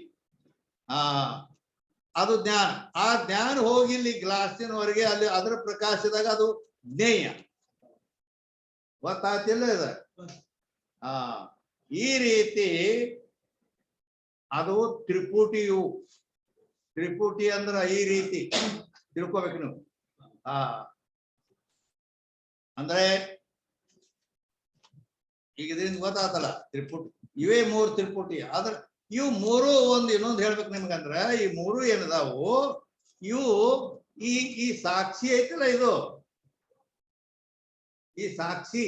ಅದು ಜ್ಞಾನ. ಆ ಜ್ಞಾನ ಹೋಗಿ ಇಲ್ಲಿ ಗ್ಲಾಸಿನವರೆಗೆ, ಅಲ್ಲಿ ಅದರ ಪ್ರಕಾಶದಾಗ ಅದು ಜ್ಞೇಯ. ಗೊತ್ತಾಗ್ತಿಲ್ಲ ಇದು? ಈ ರೀತಿ ಅದು ತ್ರಿಪುಟಿ ಅಂದ್ರ ಈ ರೀತಿ ತಿಳ್ಕೊಬೇಕು ನೀವು. ಅಂದ್ರೆ ಈಗ ಇದರಿಂದ ಗೊತ್ತಾತಲ್ಲ, ತ್ರಿಪುಟಿ ಇವೇ 3 ತ್ರಿಪುಟಿ. ಆದ್ರ ಇವು 3 ಇನ್ನೊಂದು ಹೇಳ್ಬೇಕು ನಿಮ್ಗಂದ್ರ, ಈ 3 ಏನದಾವು, ಇವು ಈ ಸಾಕ್ಷಿ ಐತಲ್ಲ, ಇದು ಈ ಸಾಕ್ಷಿ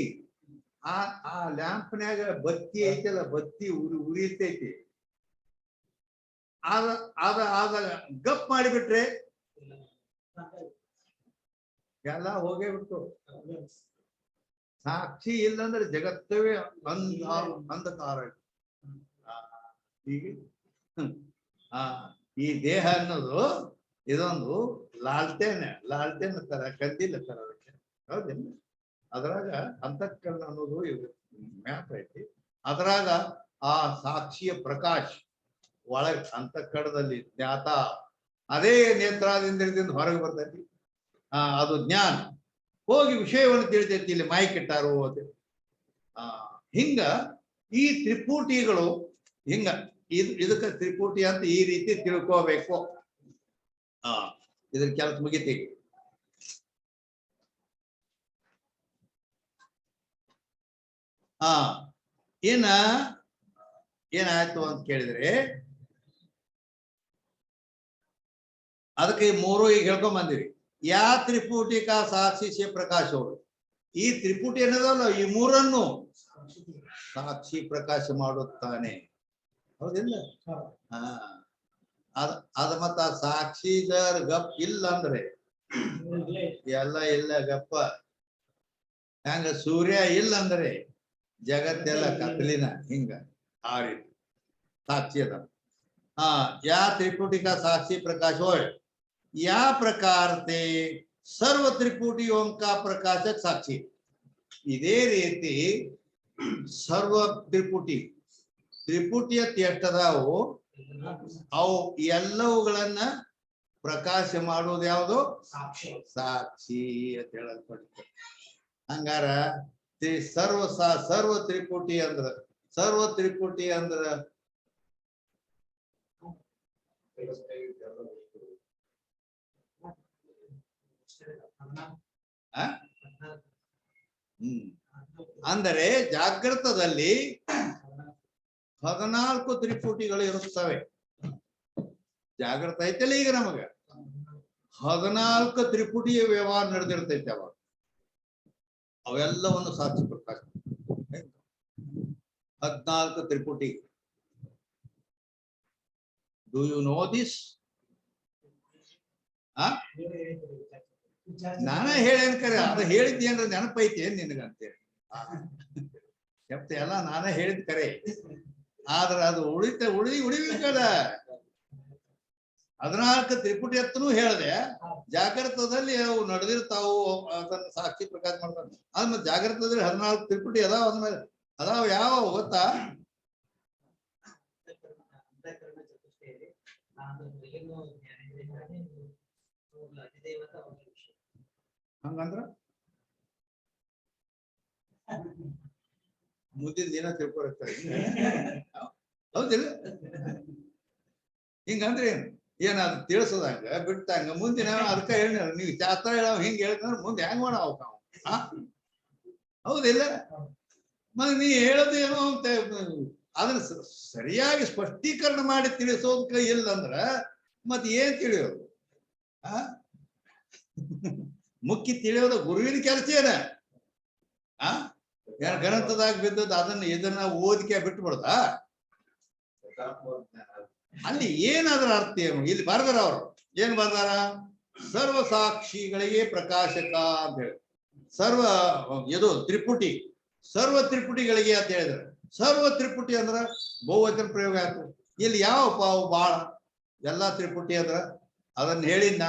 ಆ ಲ್ಯಾಂಪ್ನ್ಯಾಗ ಬತ್ತಿ ಐತಲ್ಲ, ಬತ್ತಿ ಉರಿತೈತಿ. ಅದ ಗಪ್ ಮಾಡಿಬಿಟ್ರೆ ಎಲ್ಲ ಹೋಗೇ ಬಿಟ್ಟು. ಸಾಕ್ಷಿ ಇಲ್ಲಂದ್ರೆ ಜಗತ್ತವೇ ಅಂಧಕಾರ. ಹೀಗೆ ಈ ದೇಹ ಅನ್ನೋದು ಇದೊಂದು ಲಾಲ್ಟೇನ್ ತರ, ಕಂದಿಲ್ಲ ತರ. ಅದಕ್ಕೆ ಹೌದೇನು? ಅದ್ರಾಗ ಅಂತಃಕರಣ ಅನ್ನೋದು ಮ್ಯಾಪ್ ಐತಿ. ಅದ್ರಾಗ ಆ ಸಾಕ್ಷಿಯ ಪ್ರಕಾಶ ಒಳಗೆ ಅಂತಃಕರಣದಲ್ಲಿ ಜ್ಞಾತ, ಅದೇ ನೇತ್ರಾದಿಂದ್ರದಿಂದ ಹೊರಗೆ ಬರ್ತೈತಿ. ಅದು ಜ್ಞಾನ ಹೋಗಿ ವಿಷಯವನ್ನು ತಿಳಿತೈತಿ. ಇಲ್ಲಿ ಮಾಯ್ಕಿಟ್ಟಾರು ಅದು. ಹಿಂಗ ಈ ತ್ರಿಪುಟಿಗಳು ಹಿಂಗ ಇದಕ್ಕೆ ತ್ರಿಪುಟಿ ಅಂತ ಈ ರೀತಿ ತಿಳ್ಕೋಬೇಕು. ಇದ್ರ ಕೆಲಸ ಮುಗಿತಿ. ಏನಾಯ್ತು ಅಂತ ಕೇಳಿದ್ರೆ, ಅದಕ್ಕೆ 3 ಈಗ ಹೇಳ್ಕೊಂಡ್ ಬಂದಿರಿ. ಯಾ ತ್ರಿಪುಟಿಕ ಸಾಕ್ಷಿ ಪ್ರಕಾಶ. ಈ ತ್ರಿಪುಟಿ ಏನದಲ್ಲ, ಈ 3 ಸಾಕ್ಷಿ ಪ್ರಕಾಶ ಮಾಡುತ್ತಾನೆ. ಹೌದಿಲ್ಲ? ಅದ ಮತ್ತ ಸಾಕ್ಷಿದರ್ ಗಪ್ ಇಲ್ಲ ಅಂದ್ರೆ ಎಲ್ಲ ಇಲ್ಲ ಗಪ್ಪ. ಹೆಂಗ ಸೂರ್ಯ ಇಲ್ಲ ಅಂದ್ರೆ ಜಗತ್ತೆಲ್ಲ ಕತ್ಲಿನ. ಹಿಂಗ ಆ ರೀತಿ ಸಾಕ್ಷಿ ಅದ. या त्रिपुटी का साक्षी प्रकाश हो, या प्रकार से सर्व त्रिपुटी ओम का प्रकाशक साक्षी. इದೇ ರೀತಿ ಸರ್ವ ತ್ರಿಪುಟಿಯ ಎಷ್ಟದಾವು ಅವು ಎಲ್ಲವುಗಳನ್ನ ಪ್ರಕಾಶ ಮಾಡೋದು ಯಾವುದು? ಸಾಕ್ಷಿ ಅಂತ ಹೇಳಲ್ಪಡುತ್ತೆ. ಹಂಗಾರ ಸರ್ವ ತ್ರಿಪುಟಿ ಅಂದ್ರ ಅಂದರೆ ಜಾಗೃತದಲ್ಲಿ 14 ತ್ರಿಪುಟಿಗಳು ಇರುತ್ತವೆ. ಜಾಗೃತ ಐತಲ್ಲ ಈಗ ನಮಗ 14 ತ್ರಿಪುಟಿಯ ವ್ಯವಹಾರ ನಡೆದಿರ್ತೈತೆ. ಅವಾಗ ಅವೆಲ್ಲವನ್ನು ಸಾಕ್ಷಿ ಪ್ರಕಾಶ 14 ತ್ರಿಪುಟಿ. Do you know this? ನಾನ ಹೇಳೇನ್ ಕರೆ, ಅದು ಹೇಳಿದ್ದೇನ್ರ ನೆನಪೈತಿ ಏನ್ ನಿನಗಂತೇಳಿ ಎಲ್ಲ ನಾನೇ ಹೇಳಿದ್ ಕರೆ. ಆದ್ರ ಅದು ಉಳಿಬೇಕಲ್ಲ. 14 ತ್ರಿಪುಟಿ ಹತ್ತನೂ ಹೇಳ್ದೆ. ಜಾಗೃತದಲ್ಲಿ ಅವು ನಡೆದಿರ್ತಾವು, ಅದನ್ನ ಸಾಕ್ಷಿ ಪ್ರಕಾಶ ಮಾಡ್ತಾರೆ. ಆದ್ಮೇಲೆ ಜಾಗೃತದಲ್ಲಿ 14 ತ್ರಿಪುಟಿ ಅದಾವ. ಅಂದ್ಮೇಲೆ ಅದಾವ ಯಾವ ಗೊತ್ತಾ? ಅದು ಹೊರಗಿನ ಜ್ಞಾನೇಂದ್ರಿಯಗಳೇ ಅವ್ರ ಅಧಿದೇವತ ಅವ್ರ ವಿಷಯ. ಹಂಗಂದ್ರ ಮುಂದಿನ ದಿನ ತಿಳ್ಕೊಳ್ತಾರೆ ಹೌದಿಲ್ಲ? ಹಿಂಗಂದ್ರೆ ಏನು ಏನಾದ್ರು ತಿಳಿಸದಂಗ ಬಿಟ್ಟಂಗ ಮುಂದಿನ ಅದಕ್ಕ ಹೇಳಿ ನೀವು ಶಾಸ್ತ್ರ ಹೇಳೋ ಹಿಂಗ್ ಹೇಳ್ಕೊಂಡ್ರೆ ಮುಂದೆ ಹೆಂಗ್ ಮಾಡವ ನಾವು? ಹೌದಿಲ್ಲ? ಮತ್ತೆ ನೀ ಹೇಳೋದೇನೋ ಅಂತ ಅದನ್ನ ಸರಿಯಾಗಿ ಸ್ಪಷ್ಟೀಕರಣ ಮಾಡಿ ತಿಳಿಸೋದಕ್ಕೆ ಇಲ್ಲ ಅಂದ್ರ ಮತ್ತೆ ಏನ್ ತಿಳಿಯೋದು? ಮುಖ್ಯ ತಿಳಿಯೋದು ಗುರುವಿನ ಕೆಲಸ ಏನ? ಏನ್ ಗಣತದಾಗ ಬಿದ್ದದ್ದು ಅದನ್ನ ಇದನ್ನ ಓದಿಕೆ ಬಿಟ್ಟು ಬಿಡದ? ಅಲ್ಲಿ ಏನಾದ್ರ ಅರ್ಥ ಏನು? ಇಲ್ಲಿ ಬರ್ದಾರ ಅವರು ಏನ್ ಬರ್ದಾರ? ಸರ್ವ ಸಾಕ್ಷಿಗಳಿಗೆ ಪ್ರಕಾಶಕ ಅಂತ ಹೇಳಿ ಸರ್ವ ಇದು ತ್ರಿಪುಟಿ ಸರ್ವ ತ್ರಿಪುಟಿಗಳಿಗೆ ಅಂತ ಹೇಳಿದ್ರೆ ಸರ್ವ ತ್ರಿಪುಟಿ ಅಂದ್ರ ಬಹುವಚನ ಪ್ರಯೋಗ ಆಯ್ತು. ಇಲ್ಲಿ ಯಾವ ಪಾವು ಬಾಳ ಎಲ್ಲಾ ತ್ರಿಪುಟಿ ಅಂದ್ರ ಅದನ್ನ ಹೇಳಿನ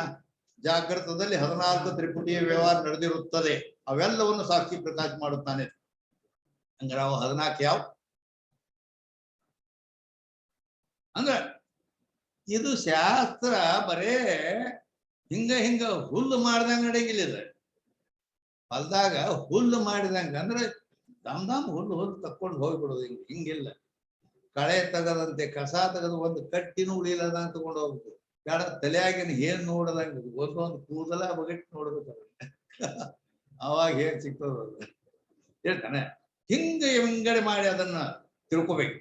ಜಾಗೃತದಲ್ಲಿ 14 ತ್ರಿಪುಟಿಯ ವ್ಯವಹಾರ ನಡೆದಿರುತ್ತದೆ, ಅವೆಲ್ಲವನ್ನು ಸಾಕ್ಷಿ ಪ್ರಕಾಶ ಮಾಡುತ್ತಾನೆ. ಹಂಗಾರ ಅವು 14 ಯಾವ ಅಂದ್ರ ಇದು ಶಾಸ್ತ್ರ ಬರೇ ಹಿಂಗ ಹುಲ್ಲು ಮಾಡ್ದಂಗ ನಡೆಯಂಗಿಲ್ಲ. ಇದು ಹೊಲ್ದಾಗ ಹುಲ್ಲು ಮಾಡಿದಂಗ ಅಂದ್ರೆ ದಮ್ ಹುಲ್ಲು ತಕ್ಕೊಂಡು ಹೋಗ್ಬಿಡೋದು. ಹಿಂಗಿಲ್ಲ. ಕಳೆ ತೆಗದಂತೆ ಕಸ ತೆಗೆದು ಒಂದು ಕಟ್ಟಿನೂ ಉಳಿಲದ ತಗೊಂಡು ಹೋಗ್ಬೇಕು. ಬೇಡ ತಲೆಯಾಗಿನ ಏನ್ ನೋಡದಂಗ ಒಂದೊಂದು ಕೂದಲ ಬಗೆಟ್ ನೋಡ್ಬೇಕು. ಅವಾಗ ಏನ್ ಸಿಗ್ತದ ಹೇಳ್ತಾನೆ. ಹಿಂಗಡೆ ಮಾಡಿ ಅದನ್ನ ತಿಳ್ಕೊಬೇಕು.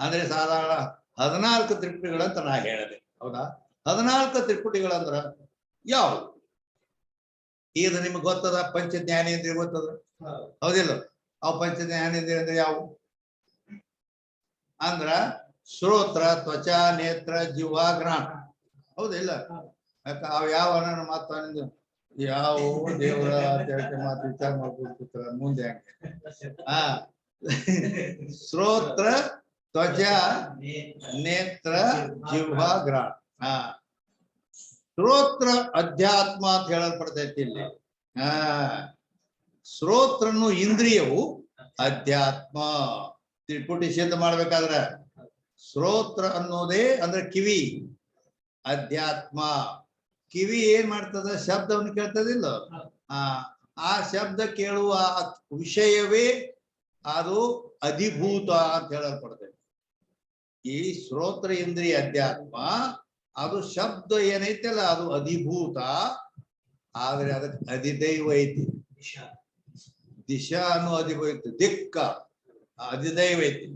ಅಂದ್ರೆ ಸಾಧಾರಣ 14 ತ್ರಿಪುಟಿಗಳಂತ ನಾ ಹೇಳಿದೆ, ಹೌದಾ? 14 ತ್ರಿಪುಟಿಗಳಂದ್ರ ಯಾವುದು? ಇದು ನಿಮ್ಗೆ ಗೊತ್ತದ? ಪಂಚ ಜ್ಞಾನೇಂದ್ರಿಯ ಗೊತ್ತದ, ಹೌದಿಲ್ಲ? ಅವು ಪಂಚ ಜ್ಞಾನೇಂದ್ರಿಯ ಅಂದ್ರೆ ಯಾವು ಅಂದ್ರ ಶ್ರೋತ್ರ, ತ್ವಚ, ನೇತ್ರ, ಜಿಹ್ವ, ಘ್ರಾಣ, ಹೌದಿಲ್ಲ? ಯಾಕ ಅವ್ ಯಾವ ಮಾತ ಯಾವ ದೇವರ ಮಾತು ವಿಚಾರ ಮಾಡ್ಕೊಳ್ತಿರ್ತಾರ ಮುಂದೆ ಹಂಗೆ. ಶ್ರೋತ್ರ, ತ್ವಚ, ನೇತ್ರ, ಜಿಹ್ವ, ಘ್ರಾಣ. ಶ್ರೋತ್ರ ಅಧ್ಯಾತ್ಮ ಅಂತ ಹೇಳಲ್ಪಡ್ತೈತಿ ಇಲ್ಲಿ. ಶ್ರೋತ್ರನು ಇಂದ್ರಿಯವು ಅಧ್ಯಾತ್ಮ. ತ್ರಿಪುಟಿ ಸಿದ್ಧ ಮಾಡ್ಬೇಕಾದ್ರೆ ಶ್ರೋತ್ರ ಅನ್ನೋದೇ ಅಂದ್ರೆ ಕಿವಿ ಅಧ್ಯಾತ್ಮ. ಕಿವಿ ಏನ್ ಮಾಡ್ತದ? ಶಬ್ದವನ್ನು ಕೇಳ್ತದಿಲ್ಲ. ಆ ಶಬ್ದ ಕೇಳುವ ವಿಷಯವೇ ಅದು ಅಧಿಭೂತ ಅಂತ ಹೇಳಲ್ಪಡ್ತೈತಿ. ಈ ಶ್ರೋತ್ರ ಇಂದ್ರಿಯ ಅಧ್ಯಾತ್ಮ ಅದು ಶಬ್ದ ಏನೈತಲ್ಲ ಅದು ಅಧಿಭೂತ. ಆದ್ರೆ ಅದಕ್ಕೆ ಅಧಿದೈವ ಐತಿ. ದಿಶಾ ಅನ್ನೋ ಅಧಿಭೂತ ಐತಿ, ದಿಕ್ಕ ಅಧಿದೈವ ಐತಿ.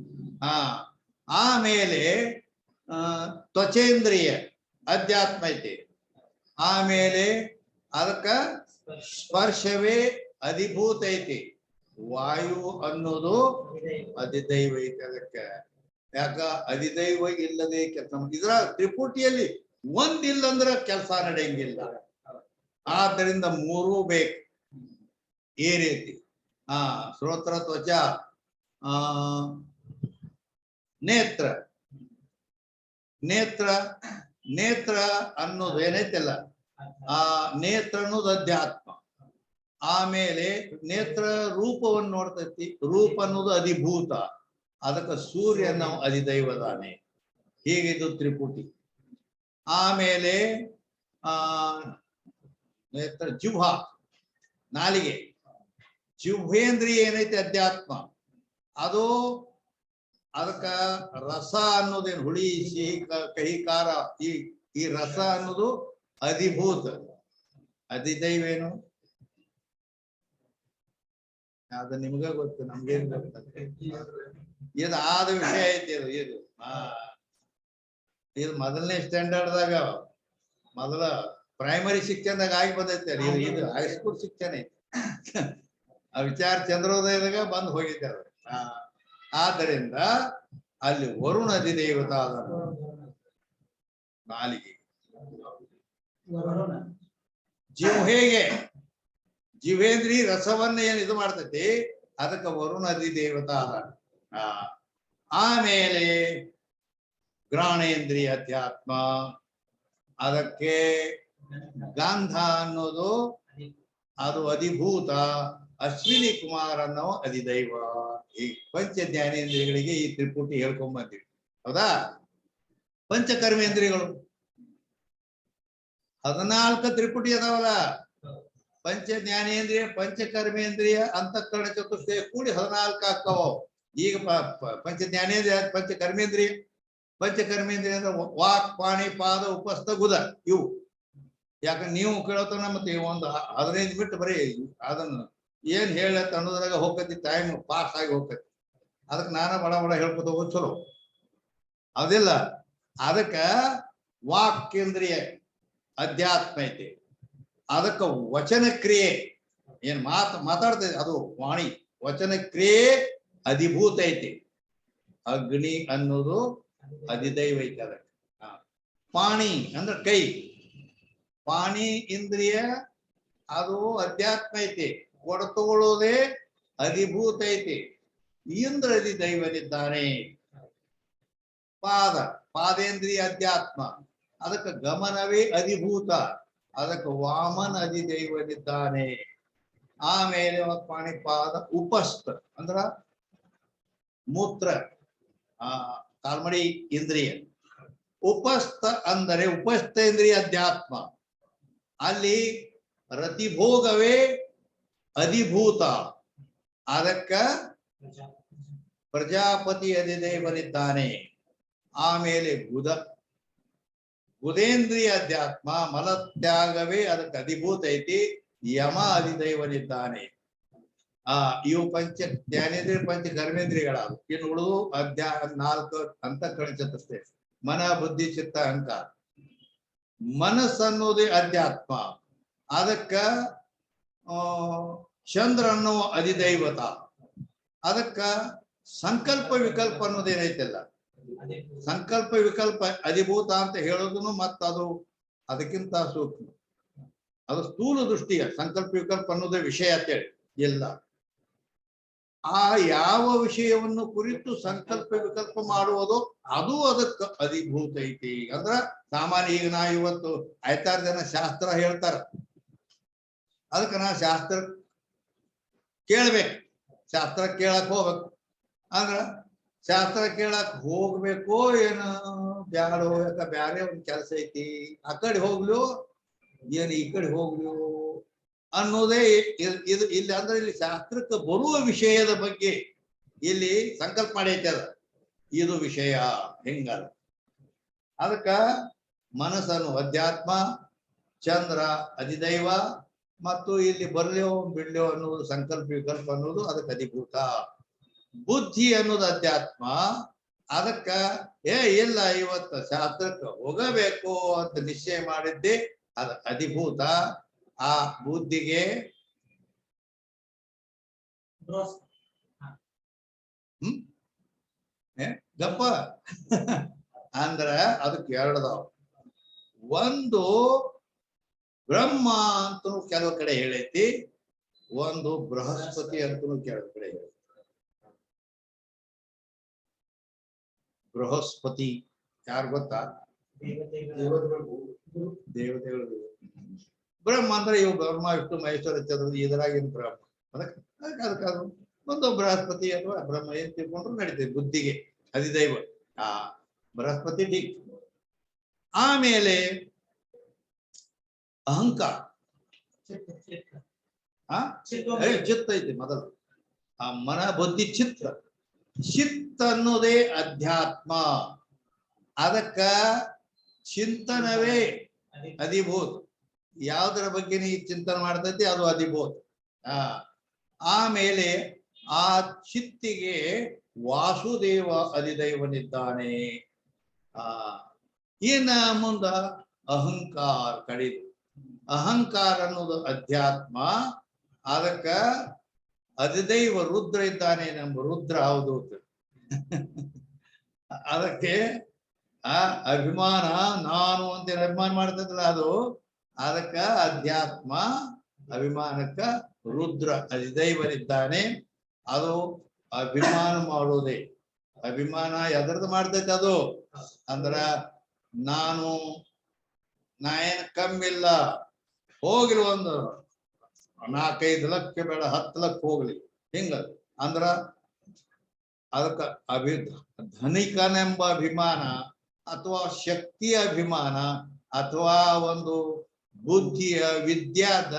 ಆಮೇಲೆ ತ್ವಚೇಂದ್ರಿಯ ಅಧ್ಯಾತ್ಮ ಐತಿ. ಆಮೇಲೆ ಅದಕ್ಕ ಸ್ಪರ್ಶವೇ ಅಧಿಭೂತ ಐತಿ. ವಾಯು ಅನ್ನೋದು ಅಧಿದೈವ ಐತಿ. ಅದಕ್ಕೆ ಯಾಕ ಅಧಿದೈವ ಇಲ್ಲದೆ ಕೆಲಸ ಇದ್ರ ತ್ರಿಪುಟಿಯಲ್ಲಿ ಒಂದಿಲ್ಲ ಅಂದ್ರೆ ಕೆಲಸ ನಡೆಯಂಗಿಲ್ಲ. ಆದ್ದರಿಂದ 3 ಬೇಕು. ಈ ರೀತಿ ಶ್ರೋತ್ರ, ತ್ವಚ, ನೇತ್ರ. ನೇತ್ರ ಅನ್ನೋದು ಏನೈತಲ್ಲ ನೇತ್ರ ಅನ್ನೋದು ಅಧ್ಯಾತ್ಮ. ಆಮೇಲೆ ನೇತ್ರ ರೂಪವನ್ನು ನೋಡ್ತೈತಿ. ರೂಪ ಅನ್ನೋದು ಅಧಿಭೂತ. ಅದಕ್ಕೆ ಸೂರ್ಯ ನಾವು ಅಧಿದೈವದಾನೆ. ಹೀಗಿದು ತ್ರಿಪುಟಿ. ಆಮೇಲೆ ನೇತ್ರ, ಜಿಹ್ವ ನಾಲಿಗೆ. ಜಿಹ್ವೇಂದ್ರಿಯ ಏನೈತಿ ಅಧ್ಯಾತ್ಮ. ಅದು ಅದಕ್ಕ ರಸ ಅನ್ನೋದೇನು ಹುಳಿ, ಸಿಹಿ, ಕಹಿ, ಖಾರ, ಈ ರಸ ಅನ್ನೋದು ಅಧಿಭೂತ. ಅಧಿದೈವೇನು ಅದು ನಿಮ್ಗ ಗೊತ್ತು, ನಮ್ಗೇನ್ ಗೊತ್ತಂತೆ. ಇದು ಆದ ವಿಷಯ ಐತಿ. ಇದು ಮೊದಲನೇ ಸ್ಟ್ಯಾಂಡರ್ಡ್ದಾಗ ಮೊದಲ ಪ್ರೈಮರಿ ಶಿಕ್ಷಣದಾಗ ಆಗಿ ಬಂದೈತೆ. ಇದು ಹೈಸ್ಕೂಲ್ ಶಿಕ್ಷಣ ಐತಿ. ಆ ವಿಚಾರ ಚಂದ್ರೋದಯದಾಗ ಬಂದು ಹೋಗಿದ್ದಾರೆ. ಆದ್ದರಿಂದ ಅಲ್ಲಿ ವರುಣ ಅಧಿದೇವತ ನಾಲಿಗೆ. ಜಿಹ್ವೆಗೆ ಜಿಹ್ವೇಂದ್ರಿ ರಸವನ್ನ ಏನ್ ಇದು ಮಾಡ್ತೈತಿ ಅದಕ್ಕೆ ವರುಣ ಅಧಿದೇವತ ಅದ. ಆಮೇಲೆ ಘ್ರಾಣೇಂದ್ರಿಯ ಅಧ್ಯಾತ್ಮ. ಅದಕ್ಕೆ ಗಾಂಧ ಅನ್ನೋದು ಅದು ಅಧಿಭೂತ. ಅಶ್ವಿನಿ ಕುಮಾರ್ ಅನ್ನೋ ಅಧಿದೈವ. ಈ ಪಂಚ ಜ್ಞಾನೇಂದ್ರಿಯಗಳಿಗೆ ಈ ತ್ರಿಪುಟಿ ಹೇಳ್ಕೊಂಡ್ ಬಂದಿವಿ, ಹೌದಾ? ಪಂಚಕರ್ಮೇಂದ್ರಿಯಗಳು 14 ತ್ರಿಪುಟಿ ಅದಾವಲ್ಲ, ಪಂಚ ಜ್ಞಾನೇಂದ್ರಿಯ, ಪಂಚಕರ್ಮೇಂದ್ರಿಯ, ಅಂತಃಕರಣ ಚತುಷ್ಟಯ ಕೂಡಿ 14 ಆಗ್ತಾವ. ಈಗ ಪಂಚ ಜ್ಞಾನೇಂದ್ರಿಯ, ಪಂಚಕರ್ಮೇಂದ್ರಿಯ ಅಂದ್ರೆ ವಾಕ್, ಪಾಣಿ, ಪಾದ, ಉಪಸ್ಥ, ಗುದ ಇವು. ಯಾಕಂದ್ರೆ ನೀವು ಕೇಳೋತನ ಮತ್ತೆ ಒಂದು 15 ಬಿಟ್ಟು ಬರೀ ಅದನ್ನ ಏನ್ ಹೇಳತ್ತ ಅನ್ನೋದ್ರಾಗ ಹೋಗತಿ, ಟೈಮ್ ಪಾಸ್ ಆಗಿ ಹೋಗತಿ. ಅದಕ್ಕೆ ನಾನ ಬಡ ಬಡ ಹೇಳ್ಕೊತ ಹೋಗೋದು ಚಲೋ. ಅದಿಲ್ಲ, ಅದಕ್ಕ ವಾಕ್ಯೇಂದ್ರಿಯ ಅಧ್ಯಾತ್ಮ ಐತಿ, ಅದಕ್ಕ ವಚನ ಕ್ರಿಯೆ ಏನ್ ಮಾತಾಡ್ತೈತಿ ಅದು ವಾಣಿ, ವಚನ ಕ್ರಿಯೆ ಅಧಿಭೂತ ಐತಿ. ಅಗ್ನಿ ಅನ್ನೋದು ಅಧಿದೈವ ಐತಿ. ಅದಕ್ಕೆ ಪಾಣಿ ಅಂದ್ರೆ ಕೈ, ಪಾಣಿ ಇಂದ್ರಿಯ ಅದು ಅಧ್ಯಾತ್ಮ ಐತಿ, ಕೊಡತುಕೊಳ್ಳೋದೇ ಅಧಿಭೂತ ಐತಿ. ಇಂದ್ರ ಅಧಿದೈವನಿದ್ದಾನೆ. ಪಾದೇಂದ್ರಿಯ ಅಧ್ಯಾತ್ಮ, ಅದಕ್ಕೆ ಗಮನವೇ ಅಧಿಭೂತ, ಅದಕ್ಕೆ ವಾಮನ ಅಧಿದೈವನಿದ್ದಾನೆ. ಆಮೇಲೆ ಪಾಣಿಪಾದ ಉಪಸ್ಥ ಅಂದ್ರ ಮೂತ್ರ, ಕಾಲ್ಮಡಿ ಇಂದ್ರಿಯ. ಉಪಸ್ಥ ಅಂದರೆ ಉಪಸ್ಥೇಂದ್ರಿಯ ಅಧ್ಯಾತ್ಮ, ಅಲ್ಲಿ ರತಿಭೋಗವೇ ಅಧಿಭೂತ, ಅದಕ್ಕ ಪ್ರಜಾಪತಿ ಅಧಿದೈವನಿದ್ದಾನೆ. ಆಮೇಲೆ ಗುದೇಂದ್ರಿಯ ಅಧ್ಯಾತ್ಮ, ಮಲತ್ಯಾಗವೇ ಅದಕ್ಕೆ ಅಧಿಭೂತ ಐತಿ, ಯಮ ಅಧಿದೈವನಿದ್ದಾನೆ. ಇವು ಪಂಚ ಜ್ಞಾನೇಂದ್ರಿಯ, ಪಂಚ ಕರ್ಮೇಂದ್ರಿಯಗಳಾದ. ಇನ್ನು ಉಳಿದು 4 ಅಂತಃಕರಣ ಚತುಷ್ಟಯ, ಮನ, ಬುದ್ಧಿ, ಚಿತ್ತ, ಅಹಂಕಾರ. ಮನಸ್ಸನ್ನೋದೇ ಅಧ್ಯಾತ್ಮ, ಅದಕ್ಕ ಚಂದ್ರ ಅನ್ನೋ ಅಧಿದೈವತ, ಅದಕ್ಕ ಸಂಕಲ್ಪ ವಿಕಲ್ಪ ಅನ್ನೋದೇನೈತಲ್ಲ, ಸಂಕಲ್ಪ ವಿಕಲ್ಪ ಅಧಿಭೂತ ಅಂತ ಹೇಳೋದನ್ನು ಮತ್ತದು ಅದಕ್ಕಿಂತ ಸೂಕ್ಷ್ಮ. ಅದು ಸ್ಥೂಲ ದೃಷ್ಟಿಯ ಸಂಕಲ್ಪ ವಿಕಲ್ಪ ಅನ್ನೋದೇ ವಿಷಯ ಅಂತೇಳಿ ಇಲ್ಲ. ಆ ಯಾವ ವಿಷಯವನ್ನು ಕುರಿತು ಸಂಕಲ್ಪ ವಿಕಲ್ಪ ಮಾಡುವುದೋ ಅದು ಅದಕ್ಕೆ ಅಧಿಭೂತ ಐತಿ. ಅಂದ್ರ ಸಾಮಾನ್ಯ ಈಗ ನಾ ಇವತ್ತು ಆಯ್ತಾರು ಜನ ಶಾಸ್ತ್ರ ಹೇಳ್ತಾರ, ಅದಕ್ಕೆ ನಾ ಶಾಸ್ತ್ರ ಕೇಳ್ಬೇಕು, ಶಾಸ್ತ್ರ ಕೇಳಕ್ ಹೋಗ್ಬೇಕು. ಅಂದ್ರ ಶಾಸ್ತ್ರ ಕೇಳಕ್ ಹೋಗ್ಬೇಕು ಏನು ಬ್ಯಾಡೋ, ಯಾಕ ಬ್ಯಾರೆ ಒಂದ್ ಕೆಲಸ ಐತಿ, ಆ ಕಡೆ ಹೋಗ್ಲು ಏನ್ ಈ ಕಡೆ ಹೋಗ್ಲು ಅನ್ನೋದೇ ಇದು. ಇಲ್ಲಿ ಅಂದ್ರೆ ಇಲ್ಲಿ ಶಾಸ್ತ್ರಕ್ಕೆ ಬರುವ ವಿಷಯದ ಬಗ್ಗೆ ಇಲ್ಲಿ ಸಂಕಲ್ಪ ಮಾಡೈತೆ, ಅದ ಇದು ವಿಷಯ ಹಿಂಗಲ್ಲ. ಅದಕ್ಕ ಮನಸ್ಸನ್ನು ಅಧ್ಯಾತ್ಮ, ಚಂದ್ರ ಅಧಿದೈವ, ಮತ್ತು ಇಲ್ಲಿ ಬರ್ಲ್ಯೋ ಬಿಡ್ಲ್ಯೋ ಅನ್ನೋದು ಸಂಕಲ್ಪ ವಿಕಲ್ಪ ಅನ್ನೋದು ಅದಕ್ಕೆ ಅಧಿಭೂತ. ಬುದ್ಧಿ ಅನ್ನೋದು ಅಧ್ಯಾತ್ಮ, ಅದಕ್ಕ ಇಲ್ಲ ಇವತ್ತು ಶಾಸ್ತ್ರಕ್ಕೆ ಹೋಗಬೇಕು ಅಂತ ನಿಶ್ಚಯ ಮಾಡಿದ್ದೆ, ಅದ ಅಧಿಭೂತ. ಆ ಬುದ್ಧಿಗೆ ಗಪ್ಪ ಅಂದ್ರ ಅದಕ್ಕೆ 2 ಅದಾವ. ಒಂದು ಬ್ರಹ್ಮ ಅಂತನೂ ಕೆಲವು ಕಡೆ ಹೇಳೈತಿ, ಒಂದು ಬೃಹಸ್ಪತಿ ಅಂತನೂ ಕೆಲವು ಕಡೆ ಹೇಳೈತಿ. ಬೃಹಸ್ಪತಿ ಯಾರು ಗೊತ್ತಾ? ದೇವತೆಗಳು. ಬ್ರಹ್ಮ ಅಂದ್ರೆ ಇವು ಬ್ರಹ್ಮ, ವಿಷ್ಣು, ಮಹೇಶ್ವರ, ಚಂದ್ರ, ಇದರಾಗಿನ ಬ್ರಹ್ಮ. ಅದಕ್ಕೆ ಅದು ಒಂದು ಬೃಹಸ್ಪತಿ ಅಥವಾ ಬ್ರಹ್ಮ ಏನ್ ತಿಳ್ಕೊಂಡ್ರು ನಡೀತದೆ. ಬುದ್ಧಿಗೆ ಅಧಿದೈವ ಬೃಹಸ್ಪತಿ ಡಿ. ಆಮೇಲೆ ಅಹಂಕಾರ, ಚಿತ್ತ ಐತಿ ಮೊದಲು. ಆ ಮನ, ಬುದ್ಧಿ, ಚಿತ್ತ. ಚಿತ್ತ ಅನ್ನೋದೇ ಅಧ್ಯಾತ್ಮ, ಅದಕ್ಕ ಚಿಂತನವೇ ಅಧಿಭೂತ. ಯಾವುದರ ಬಗ್ಗೆ ನೀ ಚಿಂತನೆ ಮಾಡ್ತೈತಿ ಅದು ಅಧಿಭೂತ. ಆಮೇಲೆ ಆ ಚಿತ್ತಿಗೆ ವಾಸುದೇವ ಅಧಿದೈವನಿದ್ದಾನೆ. ಇನ್ನ ಮುಂದ ಅಹಂಕಾರ ಕಡಿದು. ಅಹಂಕಾರ ಅನ್ನೋದು ಅಧ್ಯಾತ್ಮ, ಅದಕ್ಕ ಅಧಿದೈವ ರುದ್ರ ಇದ್ದಾನೆ. ನಮ್ಮ ರುದ್ರ ಹೌದು. ಅದಕ್ಕೆ ಅಭಿಮಾನ, ನಾನು ಅಂತ ಅಭಿಮಾನ ಮಾಡ್ತದಲ್ಲ ಅದು, ಅದಕ್ಕ ಅಧ್ಯಾತ್ಮ. ಅಭಿಮಾನಕ್ಕ ರುದ್ರ ಅಧಿದೈವನಿದ್ದಾನೆ. ಅದು ಅಭಿಮಾನ ಮಾಡೋದೇ. ಅಭಿಮಾನ ಎದರ್ದು ಮಾಡ್ತೈತೆ ಅದು ಅಂದ್ರ ನಾ ಏನ್ ಕಮ್ಮಿಲ್ಲ, ಹೋಗಿಲ್ಲ, ಒಂದು 4-5 ಲಕ್ಷ ಬೇಡ, 10 ಲಕ್ಷ ಹೋಗ್ಲಿ, ಹಿಂಗ ಅಂದ್ರ ಅದಕ್ಕ ಧನಿಕನೆಂಬ ಅಭಿಮಾನ ಅಥವಾ ಶಕ್ತಿಯ ಅಭಿಮಾನ ಅಥವಾ ಒಂದು ಬುದ್ಧಿಯ ವಿದ್ಯಾದ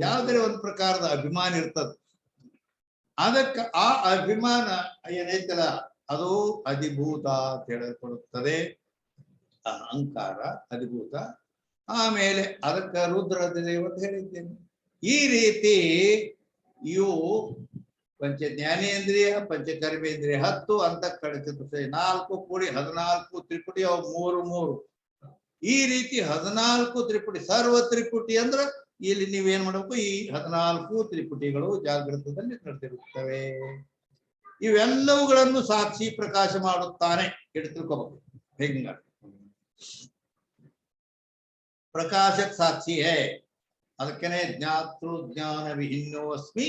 ಯಾವುದೇ ಒಂದು ಪ್ರಕಾರದ ಅಭಿಮಾನ ಇರ್ತದೆ. ಅದಕ್ಕೆ ಆ ಅಭಿಮಾನ ಏನೈತಲ್ಲ ಅದು ಅಧಿಭೂತ ಅಂತ ಹೇಳಲ್ಪಡುತ್ತದೆ. ಅಹಂಕಾರ ಅಧಿಭೂತ. ಆಮೇಲೆ ಅದಕ್ಕೆ ರುದ್ರ ದೇವತ ಹೇಳಿದ್ದೇನೆ. ಈ ರೀತಿ ಇವು ಪಂಚ ಜ್ಞಾನೇಂದ್ರಿಯ ಪಂಚ ಕರ್ಮೇಂದ್ರಿಯ 10 ಅಂತಃಕರಣ ಚತುಷ್ಟಯ 4 ಕೂಡಿ 14 ತ್ರಿಪುಟಿ ಅವು 3 ಈ ರೀತಿ 14 ತ್ರಿಪುಟಿ ಸರ್ವ ತ್ರಿಪುಟಿ ಅಂದ್ರೆ ಇಲ್ಲಿ ನೀವೇನ್ ಮಾಡಬೇಕು, ಈ 14 ತ್ರಿಪುಟಿಗಳು ಜಾಗೃತದಲ್ಲಿ ನಡೆದಿರುತ್ತವೆ. ಇವೆಲ್ಲವುಗಳನ್ನು ಸಾಕ್ಷಿ ಪ್ರಕಾಶ ಮಾಡುತ್ತಾನೆ ಹಿಡಿದು ತಿಳ್ಕೋಬೇಕು. ಹೆಂಗ ಪ್ರಕಾಶಕ್ ಸಾಕ್ಷಿ ಹೇ, ಅದಕ್ಕೇನೆ ಜ್ಞಾತೃ ಜ್ಞಾನ ವಿಹಿನ್ನೋ ಅಸ್ಮಿ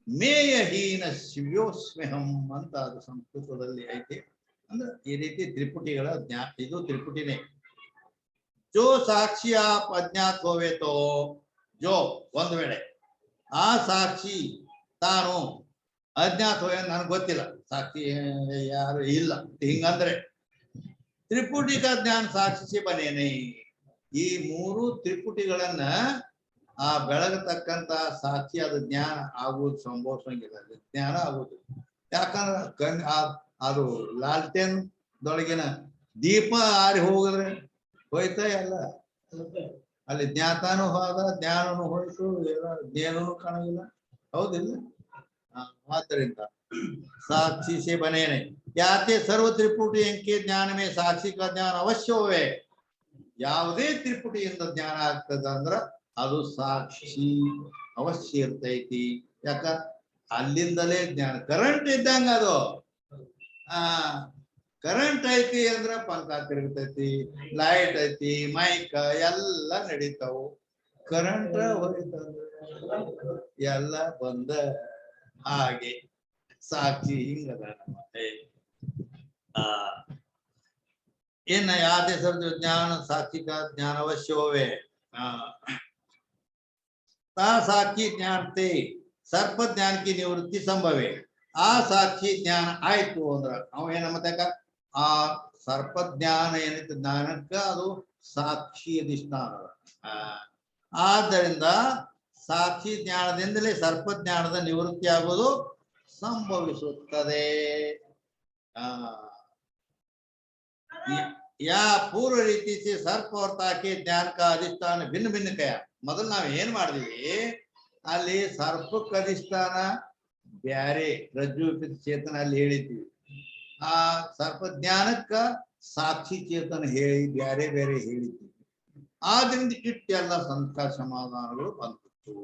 ಮೇಯಹೀನ ಶಿವ್ಯೋಸ್ಮ್ಯಹಂ ಅಂತ ಅದು ಸಂಸ್ಕೃತದಲ್ಲಿ ಐತಿ. ಅಂದ್ರೆ ಈ ರೀತಿ ತ್ರಿಪುಟಿಗಳ ಇದು ತ್ರಿಪುಟಿನೇ. ಜೋ ಸಾಕ್ಷಿ ಆಪ್ ಅಜ್ಞಾತ್ ಹೋವೇತೋ, ಜೋ ಒಂದು ವೇಳೆ ಆ ಸಾಕ್ಷಿ ತಾನು ಅಜ್ಞಾತ ಹೋಯ ನನಗೆ ಗೊತ್ತಿಲ್ಲ, ಸಾಕ್ಷಿ ಯಾರು ಇಲ್ಲ ಹಿಂಗಂದ್ರೆ ತ್ರಿಪುಟಿಕ ಜ್ಞಾನ ಸಾಕ್ಷಿ ಬನೇನೆ. ಈ 3 ತ್ರಿಪುಟಿಗಳನ್ನ ಆ ಬೆಳಗತಕ್ಕಂತ ಸಾಕ್ಷಿ ಅದು ಜ್ಞಾನ ಆಗುವುದು ಸಂಭವಿಸಂಗಿಲ್ಲ, ಜ್ಞಾನ ಆಗುದು. ಯಾಕಂದ್ರೆ ಅದು ಲಾಲ್ಟೇನ್ ದೊಳಗಿನ ದೀಪ ಆರಿ ಹೋಗಿದ್ರೆ ಹೋಯ್ತಾ ಎಲ್ಲ, ಅಲ್ಲಿ ಜ್ಞಾತಾನು ಹೋದ ಜ್ಞಾನನು ಹೋಯ್ತು, ಎಲ್ಲ ಜ್ಞಾನನು ಕಾಣಲಿಲ್ಲ, ಹೌದಿಲ್ಲ? ಆದ್ದರಿಂದ ಸಾಕ್ಷಿ से बने नहीं ಯಾತೆ ಸರ್ವ ತ್ರಿಪುಟಿ ಅಂಕೆ ಜ್ಞಾನ ಮೇ ಸಾಕ್ಷಿ का ಜ್ಞಾನ ಅವಶ್ಯವೇ. ಯಾವುದೇ ತ್ರಿಪುಟಿಯಿಂದ ಜ್ಞಾನ ಆಗ್ತದ ಅಂದ್ರ ಅದು ಸಾಕ್ಷಿ ಅವಶ್ಯ ಇರ್ತೈತಿ. ಯಾಕ ಅಲ್ಲಿಂದಲೇ ಜ್ಞಾನ ಕರೆಂಟ್ ಇದ್ದಂಗ ಅದು. ಕರೆಂಟ್ ಐತಿ ಅಂದ್ರ ಪಂಕ ತಿರುಗ್ತೈತಿ, ಲೈಟ್ ಐತಿ, ಮೈಕ್ ಎಲ್ಲ ನಡೀತಾವು. ಕರೆಂಟ್ ಹೋಯ್ತಂದ್ರ ಎಲ್ಲ ಬಂದ ಹಾಗೆ ಸಾಕ್ಷಿ ಹಿಂಗದ ಮತ್ತೆ. ಇನ್ನ ಯಾತೆ ಸರ್ವ ಜ್ಞಾನ ಸಾಕ್ಷಿ का ज्ञान अवश्य होवे. ता साक्षी ज्ञान ते सर्प ज्ञान की निवृत्ति संभवे. ಆ ಸಾಕ್ಷಿ ಜ್ಞಾನ ಆಯ್ತು ಅಂದ್ರ ಅವ ಏನ ಮತ್ತೆ ಆ ಸರ್ಪ ಜ್ಞಾನ ಏನಿತ್ತು ಜ್ಞಾನಕ್ಕ ಅದು ಸಾಕ್ಷಿ ಅಧಿಷ್ಠಾನ. ಆದ್ದರಿಂದ ಸಾಕ್ಷಿ ಜ್ಞಾನದಿಂದಲೇ ಸರ್ಪ ಜ್ಞಾನದ ನಿವೃತ್ತಿ ಆಗುವುದು ಸಂಭವಿಸುತ್ತದೆ. ಯಾ ಪೂರ್ವ ರೀತಿ से सर्प और ताके ज्ञान का अधिष्ठान भिन्न भिन्न कया. ಮೊದಲು ನಾವ್ ಏನ್ ಮಾಡಿದೀವಿ, ಅಲ್ಲಿ ಸರ್ಪಕ್ಕೆ ಅಧಿಷ್ಠಾನ ಬ್ಯಾರೆ, ರಜ್ಜು ಚೇತನ ಅಲ್ಲಿ ಹೇಳಿದ್ವಿ. ಆ ಸರ್ಪ ಜ್ಞಾನಕ್ಕ ಸಾಕ್ಷಿ ಚೇತನ ಹೇಳಿ ಬ್ಯಾರೆ ಬೇರೆ ಹೇಳಿದ್ವಿ. ಆದ್ರಿಂದ ಇಟ್ಟೆಲ್ಲ ಸಂಸ್ಕಾರ ಸಮಾಧಾನಗಳು ಬಂತು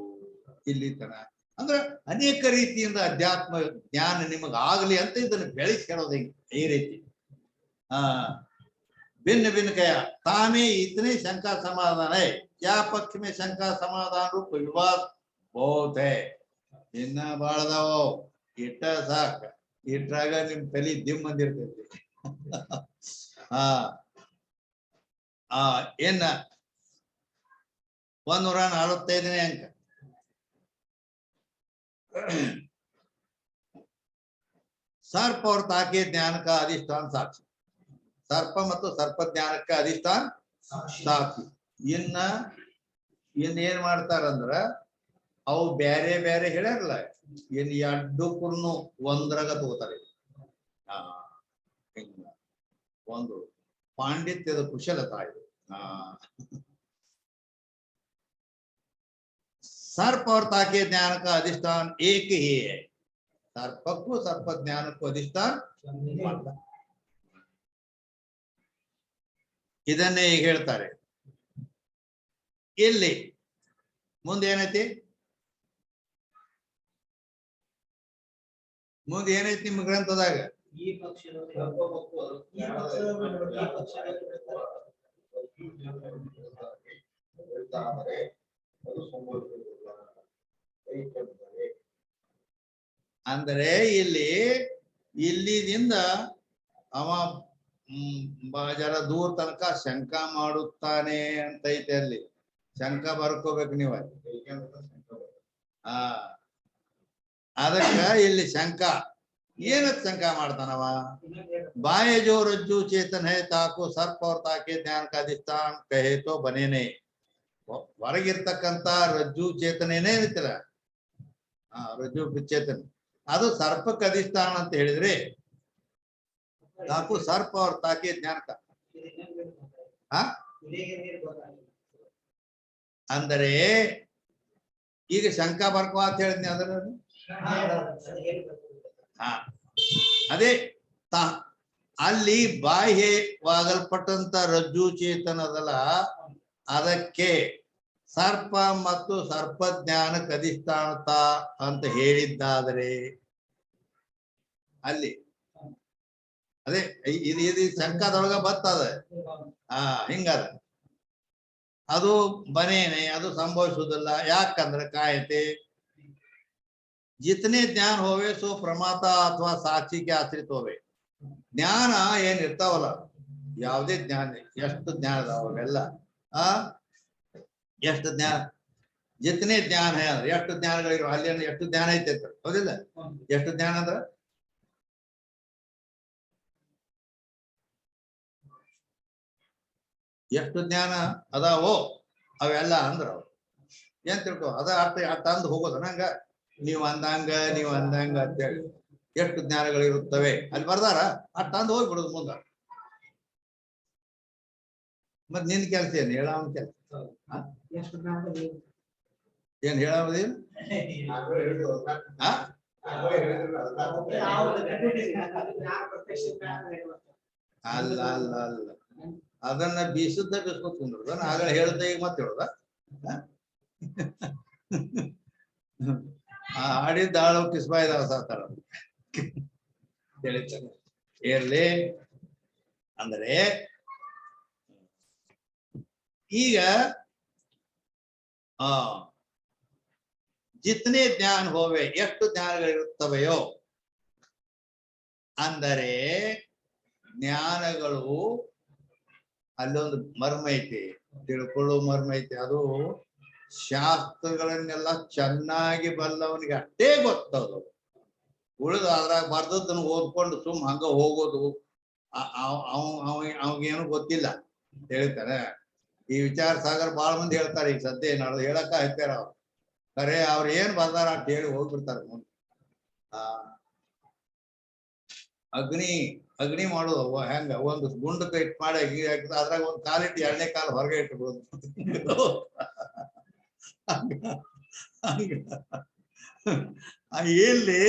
ಇಲ್ಲಿ ತನ. ಅಂದ್ರೆ ಅನೇಕ ರೀತಿಯಿಂದ ಅಧ್ಯಾತ್ಮ ಜ್ಞಾನ ನಿಮಗಾಗಲಿ ಅಂತ ಇದನ್ನು ಬೆಳೆಸಿ ಹೇಳೋದು ಹಿಂಗೆ ಈ ರೀತಿ. भिन्न भिन्न कया तामे इतने शंका समाधान है. क्या पक्ष में शंका समाधान रूप विवाद बहुत है. इನ್ನ ಬಾಳದಾವೋ ಇಟ್ಟ ಸಾಕ, ಇಟ್ರಾಗ ನಿಮ್ ತಲಿ ದಿಮ್ ಅಂದಿರ್ತೈತಿ. ಇನ್ನ 145ನೇ ಅಂಕ. सर्प और ताके ज्ञान का अधिष्ठान साक्षी. ಸರ್ಪ ಮತ್ತು ಸರ್ಪ ಜ್ಞಾನಕ್ಕೆ ಅಧಿಷ್ಠಾನ ಸಾಕ್ಷಿ. ಏನ್ ಮಾಡ್ತಾರಂದ್ರ ಅವು ಬ್ಯಾರೆ ಬ್ಯಾರೆ ಹೇಳ್ಯಾರಲ್ಲ, ಏನ್ ಎರಡಕ್ಕೂನು ಒಂದ್ರಾಗ ತಗೋತಾರೆ. ಒಂದು ಪಾಂಡಿತ್ಯದ ಕುಶಲತಾ ಇದು. सर्प और ताके ज्ञान का अधिष्ठान एक ही है. सर्पಕ್ಕೂ ಸರ್ಪ ಜ್ಞಾನಕ್ಕೂ अधिष्ठान ಇದನ್ನೇ ಈಗ ಹೇಳ್ತಾರೆ. ಇಲ್ಲಿ ಮುಂದೆ ಏನೈತಿ, ಮುಂದೆ ಏನೈತಿ ನಿಮ್ಮ ಗ್ರಂಥದಾಗ? ಈ ಪಕ್ಷದ ಅಂದರೆ ಇಲ್ಲಿದಿಂದ ಅವ ಜರ ದೂರ ತನಕ ಶಂಕಾ ಮಾಡುತ್ತಾನೆ ಅಂತ ಐತೆ. ಅಲ್ಲಿ ಶಂಕಾ ಬರ್ಕೋಬೇಕು ನೀವು. ಅದಕ್ಕ ಇಲ್ಲಿ ಶಂಕಾ ಏನಕ್ಕೆ ಶಂಕಾ ಮಾಡ್ತಾನವ? बाह्य जो रज्जु चेतन है ताको सर्प और ताके ध्यान का अधिष्ठान कहे तो बने नहीं. ಹೊರಗಿರ್ತಕ್ಕಂತ ರಜ್ಜು ಚೇತನೇನೇ ಇರ್ತಿಲ್ಲ, ರಜ್ಜು ಚೇತನ ಅದು ಸರ್ಪಕ್ಕೆ ಅಧಿಷ್ಠಾನ ಅಂತ ಹೇಳಿದ್ರೆ ತಾಕು ಸರ್ಪ ಅವ್ರ ತಾಕೆ ಜ್ಞಾನ ಅಂದರೆ ಈಗ ಶಂಕಾ ಬರ್ಕೋ ಅಂತ ಹೇಳಿದ್ನಿ ಅದರ ಅದೇ ಅಲ್ಲಿ ಬಾಹ್ಯವಾಗಲ್ಪಟ್ಟಂತ ರಜ್ಜು ಚೇತನದಲ್ಲ, ಅದಕ್ಕೆ ಸರ್ಪ ಮತ್ತು ಸರ್ಪ ಜ್ಞಾನಕ್ಕೆ ಅಧಿಷ್ಠಾನತ ಅಂತ ಹೇಳಿದ್ದಾದರೆ ಅಲ್ಲಿ ಅದೇ ಇದು ಶಂಕಾದೊಳಗ ಬರ್ತದ. ಹಿಂಗದ ಅದು ಬನೇನೆ, ಅದು ಸಂಭವಿಸುವುದಿಲ್ಲ. ಯಾಕಂದ್ರೆ ಕಾಯತೆ जितने ज्ञान होवे सो प्रमाता अथवा साक्षी के आश्रित होवे. ಜ್ಞಾನ ಏನ್ ಇರ್ತಾವಲ್ಲ, ಯಾವುದೇ ಜ್ಞಾನ, ಎಷ್ಟು ಜ್ಞಾನ ಅದಾವೆಲ್ಲ ಎಷ್ಟು ಜ್ಞಾನ, ಜಿತನೆ ಜ್ಞಾನ ಹೇ ಅಂದ್ರೆ ಎಷ್ಟು ಜ್ಞಾನಗಳಿರೋ ಅಲ್ಲಿ ಎಷ್ಟು ಜ್ಞಾನ ಐತೆ ಅಂತ ಹೌದಿಲ್ಲ? ಎಷ್ಟು ಜ್ಞಾನ ಅಂದ್ರ ಎಷ್ಟು ಜ್ಞಾನ ಅದಾವೋ ಅವೆಲ್ಲ ಅಂದ್ರ ಏನ್ ತಿಳ್ಕೊ ಅದ ಅರ್ಥ ಅಂದ್ ಹೋಗೋದ ನಂಗ ನೀವ್ ಅಂದಂಗ ಅಂತೇಳಿ ಎಷ್ಟು ಜ್ಞಾನಗಳಿರುತ್ತವೆ ಅಲ್ಲಿ ಬರ್ದಾರ ಅಟ್ಟ ಅಂದ್ ಹೋಗ್ಬಿಡುದು ಮುಂದ. ಮತ್ ನಿನ್ ಕೆಲ್ಸ ಏನ್ ಹೇಳವನ್ ಕೆಲ್ಸ ಏನ್ ಹೇಳೋದೇನು? ಅಲ್ಲ ಅಲ್ಲ ಅಲ್ಲ, ಅದನ್ನ ಬೀಸದ್ದ ಬೀಸ್ಕೊತ ಆಗಲೇ ಹೇಳ್ದ ಈಗ ಮತ್ತೆ ಹೇಳುದ ಆಡಿದ್ದ ಆಳು ಕಿಸ್ಬಾಯ್ದಾವ ಸಾತಾರ ಇರ್ಲಿ. ಅಂದ್ರೆ ಈಗ ಜಿತನೆ ಜ್ಞಾನ ಹೋವೆ, ಎಷ್ಟು ಜ್ಞಾನಗಳಿರುತ್ತವೆಯೋ ಅಂದರೆ ಜ್ಞಾನಗಳು ಅಲ್ಲೊಂದು ಮರ್ಮ ಐತಿ, ತಿಳ್ಕೊಳ್ಳೋ ಮರ್ಮ ಐತಿ. ಅದು ಶಾಸ್ತ್ರಗಳನ್ನೆಲ್ಲ ಚೆನ್ನಾಗಿ ಬಲ್ಲವನಿಗೆ ಅಷ್ಟೇ ಗೊತ್ತದು. ಉಳಿದು ಅದ್ರಾಗ ಬರ್ದದ್ದನ್ನು ಓದ್ಕೊಂಡು ಸುಮ್ ಹಂಗ ಹೋಗೋದು ಅವಾಗೇನು ಗೊತ್ತಿಲ್ಲ ಹೇಳ್ತಾರೆ. ಈ ವಿಚಾರ ಸಾಗರ್ ಬಾಳ ಮಂದಿ ಹೇಳ್ತಾರೆ, ಈಗ ಸದ್ಯ ನಾಳೆ ಹೇಳಕ್ಕ ಹೇಳ್ತಾರ ಅವ್ರು. ಖರೆ ಅವ್ರು ಏನ್ ಬರ್ದಾರ ಅಂತ ಹೇಳಿ ಹೋಗ್ಬಿಡ್ತಾರೆ ಮುಂದೆ. ಅಗ್ನಿ ಮಾಡೋದು ಹೆಂಗ ಒಂದು ಗುಂಡು ಇಟ್ ಮಾಡಿ ಅದ್ರಾಗ ಒಂದು ಕಾಲಿಟ್ಟು ಎರಡನೇ ಕಾಲು ಹೊರಗೆ ಇಟ್ಬಿಡೋದು. ಎಲ್ಲಿ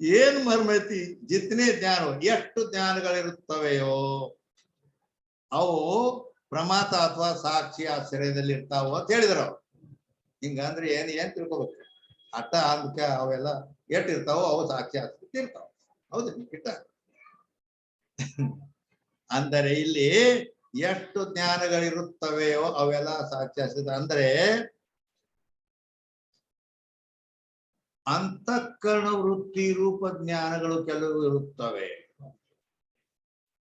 ಏನ್ ಮರ್ಮೈತಿ? ಜಿತನೆ ಜ್ಞಾನ, ಎಷ್ಟು ಜ್ಞಾನಗಳಿರುತ್ತವೆಯೋ ಅವು ಪ್ರಮಾತ ಅಥವಾ ಸಾಕ್ಷಿ ಆಶ್ರಯದಲ್ಲಿ ಇರ್ತಾವ ಅಂತ ಹೇಳಿದ್ರು ಅವ್ರು. ಹಿಂಗಂದ್ರೆ ಏನ್ ತಿಳ್ಕೊಬೇಕು? ಅಟ್ಟ ಅದಕ್ಕೆ ಅವೆಲ್ಲ ಎಷ್ಟಿರ್ತಾವೋ ಅವು ಸಾಕ್ಷಿ ಆಶ್ರಯ ಇರ್ತಾವ. ಹೌದು ಇಟ್ಟ ಅಂದರೆ ಇಲ್ಲಿ ಎಷ್ಟು ಜ್ಞಾನಗಳಿರುತ್ತವೆಯೋ ಅವೆಲ್ಲ ಸಾಕ್ಷಿ ಆಶ್ರಿತ. ಅಂದ್ರೆ ಅಂತಃಕರಣ ವೃತ್ತಿ ರೂಪ ಜ್ಞಾನಗಳು ಕೆಲವು ಇರುತ್ತವೆ,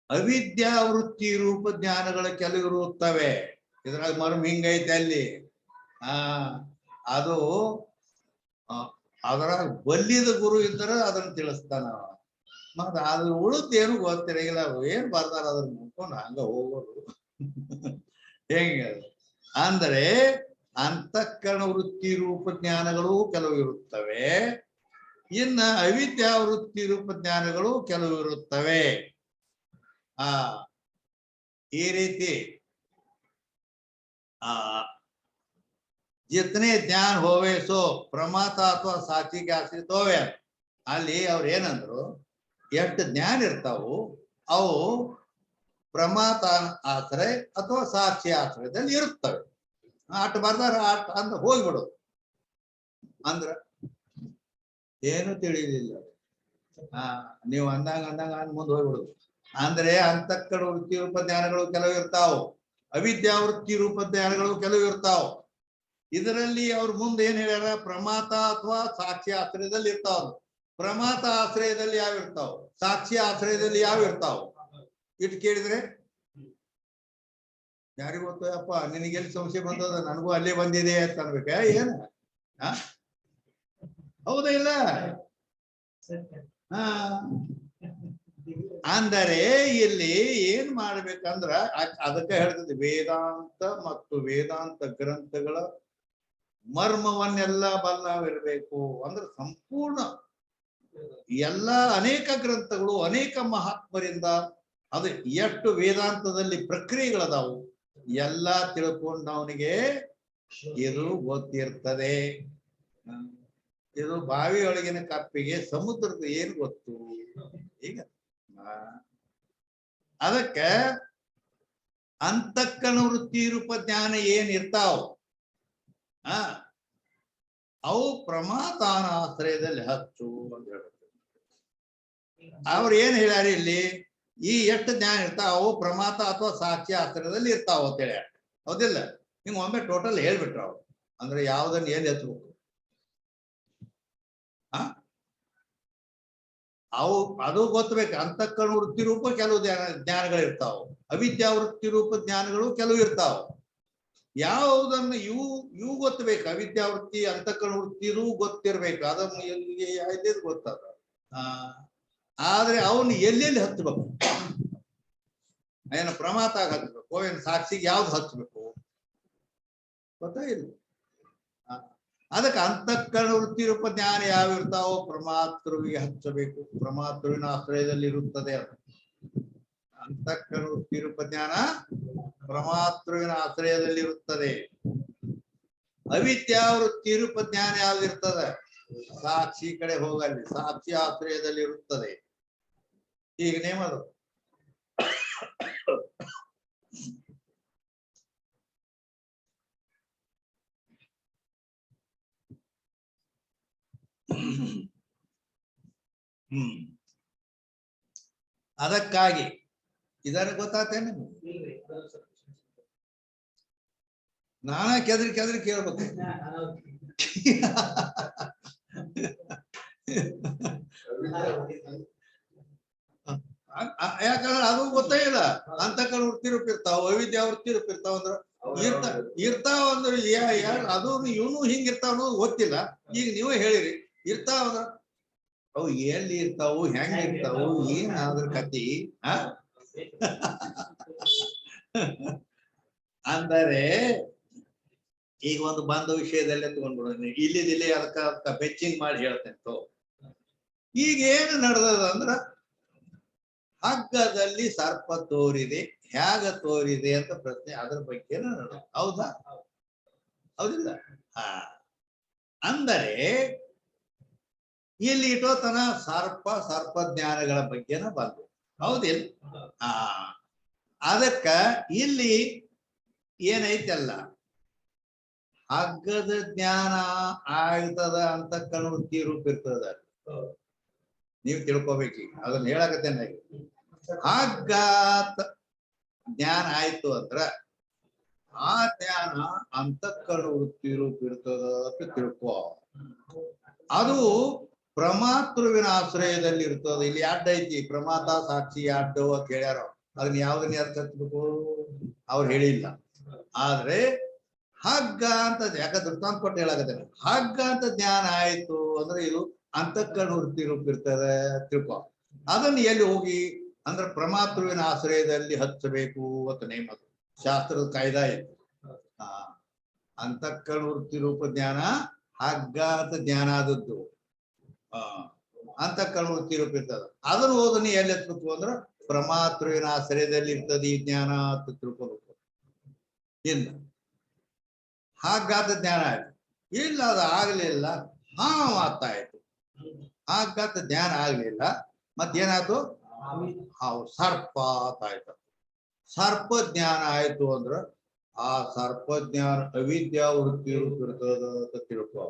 ಅವಿದ್ಯಾ ವೃತ್ತಿ ರೂಪ ಜ್ಞಾನಗಳು ಕೆಲವು ಇರುತ್ತವೆ. ಇದ್ರಾಗ ಮರ್ಮ ಹಿಂಗೈತೆ ಅಲ್ಲಿ. ಅದು ಅದರಾಗ ಬಲ್ಲಿದ ಗುರು ಇದ್ದರೆ ಅದನ್ನ ತಿಳಿಸ್ತಾನ. ಮತ್ತ ಅದು ಉಳಿದೇನು ಗೊತ್ತಿರಂಗಿಲ್ಲ, ಏನ್ ಬರ್ದಾರ ಅದನ್ನ ಮುಟ್ಕೊಂಡು ಹಂಗ ಹೋಗೋದು ಹೆಂಗ. ಅಂದ್ರೆ ಅಂತಃಕರಣ ವೃತ್ತಿ ರೂಪ ಜ್ಞಾನಗಳು ಕೆಲವು ಇರುತ್ತವೆ, ಇನ್ನ ಅವಿದ್ಯಾ ವೃತ್ತಿ ರೂಪ ಜ್ಞಾನಗಳು ಕೆಲವು ಇರುತ್ತವೆ. ಈ ರೀತಿ ಜಿತನೆ ಜ್ಞಾನ ಹೋವೆ ಸೋ ಪ್ರಮಾತ ಅಥವಾ ಸಾಕ್ಷಿಗೆ ಆಶ್ರಿತ ಹೋವೆ. ಅಲ್ಲಿ ಅವ್ರು ಏನಂದ್ರು, ಎಷ್ಟು ಜ್ಞಾನ ಇರ್ತಾವು ಅವು ಪ್ರಮಾತ ಆಶ್ರಯ ಅಥವಾ ಸಾಕ್ಷಿ ಆಶ್ರಯದಲ್ಲಿ ಇರುತ್ತವೆ. ಅಟ್ ಬರ್ದಾರ ಅಟ್ ಅಂದ ಹೋಗ್ಬಿಡೋದು. ಅಂದ್ರ ಏನು ತಿಳಿಲಿಲ್ಲ, ನೀವು ಅಂದಂಗ ಅಂದ್ ಮುಂದೆ ಹೋಗ್ಬಿಡುದು. ಅಂದ್ರೆ ಅಂತಃಕರಣ ವೃತ್ತಿ ರೂಪ ಜ್ಞಾನಗಳು ಕೆಲವು ಇರ್ತಾವು, ಅವಿದ್ಯಾ ವೃತ್ತಿ ರೂಪ ಜ್ಞಾನಗಳು ಕೆಲವು ಇರ್ತಾವ. ಇದರಲ್ಲಿ ಅವ್ರ ಮುಂದೆ ಏನ್ ಹೇಳ್ಯಾರ? ಪ್ರಮಾತ ಅಥವಾ ಸಾಕ್ಷಿ ಆಶ್ರಯದಲ್ಲಿ ಇರ್ತಾವ. ಪ್ರಮಾತ ಆಶ್ರಯದಲ್ಲಿ ಯಾವ ಇರ್ತಾವ, ಸಾಕ್ಷಿ ಆಶ್ರಯದಲ್ಲಿ ಯಾವ ಇರ್ತಾವ ಇಟ್ ಕೇಳಿದ್ರೆ ಯಾರಿಗ ಗೊತ್ತಪ್ಪ? ನಿನಗೆಲ್ಲಿ ಸಂಶಯ ಬಂದದ? ನನಗೂ ಅಲ್ಲೇ ಬಂದಿದೆ ಅಂತ ಅನ್ಬೇಕ ಏನ? ಹೌದಾ ಇಲ್ಲ? ಹಾ ಅಂದರೆ ಇಲ್ಲಿ ಏನ್ ಮಾಡ್ಬೇಕಂದ್ರ ಅದಕ್ಕೆ ಹೇಳ್ತದೆ ವೇದಾಂತ ಮತ್ತು ವೇದಾಂತ ಗ್ರಂಥಗಳ ಮರ್ಮವನ್ನೆಲ್ಲ ಬಲ್ಲವಿರ್ಬೇಕು ಅಂದ್ರೆ ಸಂಪೂರ್ಣ ಎಲ್ಲ ಅನೇಕ ಗ್ರಂಥಗಳು ಅನೇಕ ಮಹಾತ್ಮರಿಂದ ಅದು ಎಷ್ಟು ವೇದಾಂತದಲ್ಲಿ ಪ್ರಕ್ರಿಯೆಗಳದಾವು ಎಲ್ಲ ತಿಳ್ಕೊಂಡವನಿಗೆ ಇದು ಗೊತ್ತಿರ್ತದೆ. ಇದು ಬಾವಿಯೊಳಗಿನ ಕಪ್ಪಿಗೆ ಸಮುದ್ರದ ಏನ್ ಗೊತ್ತು ಈಗ. ಅದಕ್ಕೆ ಅಂತಃಕರಣ ವೃತ್ತಿ ರೂಪ ಜ್ಞಾನ ಏನ್ ಇರ್ತಾವ ಅವು ಪ್ರಮಾತಾನ ಆಶ್ರಯದಲ್ಲಿ ಹಚ್ಚು ಅಂತ ಹೇಳ್ತಾರೆ. ಅವ್ರು ಏನ್ ಹೇಳ್ಯಾರ ಇಲ್ಲಿ, ಈ ಎಷ್ಟು ಜ್ಞಾನ ಇರ್ತಾವ ಅವು ಪ್ರಮಾತ ಅಥವಾ ಸಾಕ್ಷಿ ಆಶ್ರಯದಲ್ಲಿ ಇರ್ತಾವ ಅಂತ ಹೇಳ್ಯಾರ. ಹೌದಿಲ್ಲ? ಹಿಂಗ ಒಮ್ಮೆ ಟೋಟಲ್ ಹೇಳ್ಬಿಟ್ರ ಅವ್ರು. ಅಂದ್ರೆ ಯಾವ್ದನ್ನ ಏನ್ ಎತ್ತಬೇಕು ಅವು ಅದು ಗೊತ್ತಬೇಕು. ಅಂತಃಕರಣ ವೃತ್ತಿ ರೂಪ ಕೆಲವು ಜ್ಞಾನಗಳು ಇರ್ತಾವ, ಅವಿದ್ಯಾ ವೃತ್ತಿ ರೂಪ ಜ್ಞಾನಗಳು ಕೆಲವು ಇರ್ತಾವ. ಯಾವುದನ್ನು ಇವು ಗೊತ್ತಬೇಕು. ಅವಿದ್ಯಾ ವೃತ್ತಿ ಅಂತಃಕರಣ ವೃತ್ತಿನೂ ಗೊತ್ತಿರ್ಬೇಕು. ಅದನ್ನ ಗೊತ್ತದ. ಆದ್ರೆ ಅವನು ಎಲ್ಲೆಲ್ಲಿ ಹಚ್ಚಬೇಕು, ಏನು ಪ್ರಮಾತಾಗ ಹಚ್ಚಬೇಕು, ಏನು ಸಾಕ್ಷಿಗೆ ಯಾವ್ದು ಹಚ್ಚಬೇಕು ಗೊತ್ತಾ ಇಲ್ಲ. ಅದಕ್ಕೆ ಅಂತಃಕರಣ ವೃತ್ತಿ ರೂಪ ಜ್ಞಾನ ಯಾವ ಇರ್ತಾವೋ ಪ್ರಮಾತೃವಿಗೆ ಹಚ್ಚಬೇಕು. ಪ್ರಮಾತೃವಿನ ಆಶ್ರಯದಲ್ಲಿ ಇರುತ್ತದೆ. ಅದು ಅಂತಃಕರಣ ವೃತ್ತಿ ರೂಪ ಜ್ಞಾನ ಪ್ರಮಾತೃವಿನ ಆಶ್ರಯದಲ್ಲಿ ಇರುತ್ತದೆ. ಅವಿದ್ಯಾ ವೃತ್ತಿ ರೂಪ ಜ್ಞಾನ ಯಾವ್ದಿರ್ತದೆ ಸಾಕ್ಷಿ ಕಡೆ ಹೋಗಲ್ಲಿ ಸಾಕ್ಷಿ ಆಶ್ರಯದಲ್ಲಿ ಇರುತ್ತದೆ. ಈಗ ನೇಮದು ಅದಕ್ಕಾಗಿ ಇದನ್ನು ಗೊತ್ತಾಗ್ತೇನೆ. ನಾನಾ ಕೆದರಿ ಕೇಳ್ಬೇಕು. ಯಾಕಂದ್ರೆ ಅದು ಗೊತ್ತೇ ಇಲ್ಲ. ಅಂತಃಕರಣ ವೃತ್ತಿ ರೂಪ ಇರ್ತಾವ, ವೈವಿಧ್ಯ ವೃತ್ತಿ ರೂಪ ಇರ್ತಾವ ಅಂದ್ರ ಇರ್ತಾವ ಅಂದ್ರೆ ಅದು ಇವನು ಹಿಂಗಿರ್ತಾವ ಅನ್ನೋದು ಗೊತ್ತಿಲ್ಲ. ಈಗ ನೀವೇ ಹೇಳಿರಿ ಇರ್ತಾವ ಅಂದ್ರ ಅವು ಎಲ್ಲಿ ಇರ್ತಾವು, ಹೆಂಗ ಇರ್ತಾವು, ಏನ್ ಅದ್ರ ಕತಿ ಅಂದರೆ ಈಗ ಒಂದು ಬಂದ ವಿಷಯದಲ್ಲೇ ತಗೊಂಡ್ಬಿಡೋಣ. ಇಲ್ಲಿ ಅದಕ್ಕ ಬೆಚ್ಚಿಂಗ್ ಮಾಡಿ ಹೇಳ್ತೇನೆ. ಈಗ ಏನು ನಡೆದದ ಅಂದ್ರ ಹಗ್ಗದಲ್ಲಿ ಸರ್ಪ ತೋರಿದೆ, ಹೇಗ ತೋರಿದೆ ಅಂತ ಪ್ರಶ್ನೆ. ಅದ್ರ ಬಗ್ಗೆ ನಡೆದ. ಹೌದಾ? ಹೌದಿಲ್ಲ? ಅಂದರೆ ಇಲ್ಲಿ ಇಟ್ಟೋತನ ಸರ್ಪ ಜ್ಞಾನಗಳ ಬಗ್ಗೆನ ಬಂದು. ಹೌದಿಲ್ಲ? ಅದಕ್ಕ ಇಲ್ಲಿ ಏನೈತಲ್ಲ ಹಗ್ಗದ ಜ್ಞಾನ ಆಗ್ತದ ಅಂತಃಕರಣ ವೃತ್ತಿ ರೂಪ ಇರ್ತದ. ನೀವು ತಿಳ್ಕೊಬೇಕೀಗ. ಅದನ್ನ ಹೇಳಕತ್ತೇನೆ. ಹಗ್ಗ ಜ್ಞಾನ ಆಯ್ತು ಅಂದ್ರ ಆ ಜ್ಞಾನ ಅಂತಃಕರಣ ವೃತ್ತಿ ರೂಪ ಇರ್ತದ ಅಂತ ತಿಳ್ಕೊ. ಅದು ಪ್ರಮಾತೃವಿನ ಆಶ್ರಯದಲ್ಲಿ ಇರ್ತದ. ಇಲ್ಲಿ ಅಡ್ಡ ಐತಿ, ಪ್ರಮಾತ ಸಾಕ್ಷಿ ಅಡ್ಡು ಅಂತ ಹೇಳ್ಯಾರ. ಅದನ್ನ ಯಾವ್ದನ್ನ ಯಾರು ಹಚ್ಬೇಕು ಅವ್ರು ಹೇಳಿಲ್ಲ. ಆದ್ರೆ ಹಗ್ಗ ಅಂತ ಯಾಕ ದೃಷ್ಟಾಂತ ಕೊಟ್ಟು ಹೇಳಕತ್ತೇನೆ. ಹಗ್ಗ ಅಂತ ಜ್ಞಾನ ಆಯ್ತು ಅಂದ್ರೆ ಇದು ಅಂತಃಕರಣ ವೃತ್ತಿ ರೂಪ ಇರ್ತದೆ ತಿಳ್ಕೊ. ಅದನ್ನ ಎಲ್ಲಿ ಹೋಗಿ ಅಂದ್ರೆ ಪ್ರಮಾತೃವಿನ ಆಶ್ರಯದಲ್ಲಿ ಹಚ್ಚಬೇಕು ಅಂತ ನೇಮದು ಶಾಸ್ತ್ರದ ಕಾಯ್ದಾ ಇತ್ತು. ಅಂತಃಕರಣ ವೃತ್ತಿ ರೂಪ ಜ್ಞಾನ ಹಗ್ಗ ಅಂತ ಜ್ಞಾನ ಆದದ್ದು ಅಂತಃಕರಣ ವೃತ್ತಿ ರೂಪ ಇರ್ತದ. ಅದನ್ನ ಓದನೆ ಎಲ್ಲಿ ಹಚ್ಬೇಕು ಅಂದ್ರೆ ಪ್ರಮಾತೃವಿನ ಆಶ್ರಯದಲ್ಲಿ ಇರ್ತದೆ ಈ ಜ್ಞಾನ ಅಂತ ತಿಳ್ಕೊಬೇಕು. ಇಲ್ಲ ಹಗ್ಗಾತ ಜ್ಞಾನ ಆಯ್ತು, ಇಲ್ಲ ಅದು ಆಗ್ಲಿಲ್ಲ, ಮಾತಾಯ್ತು. ಹಗ್ಗಾತ ಜ್ಞಾನ ಆಗ್ಲಿಲ್ಲ, ಮತ್ತೇನಾಯ್ತು? ಸರ್ಪ ಆಯ್ತು. ಸರ್ಪ ಜ್ಞಾನ ಆಯ್ತು ಅಂದ್ರ ಆ ಸರ್ಪ ಜ್ಞಾನ ಅವಿದ್ಯಾ ವೃತ್ತಿ ರೂಪ ಇರ್ತದ ಅಂತ ತಿಳ್ಕೊ.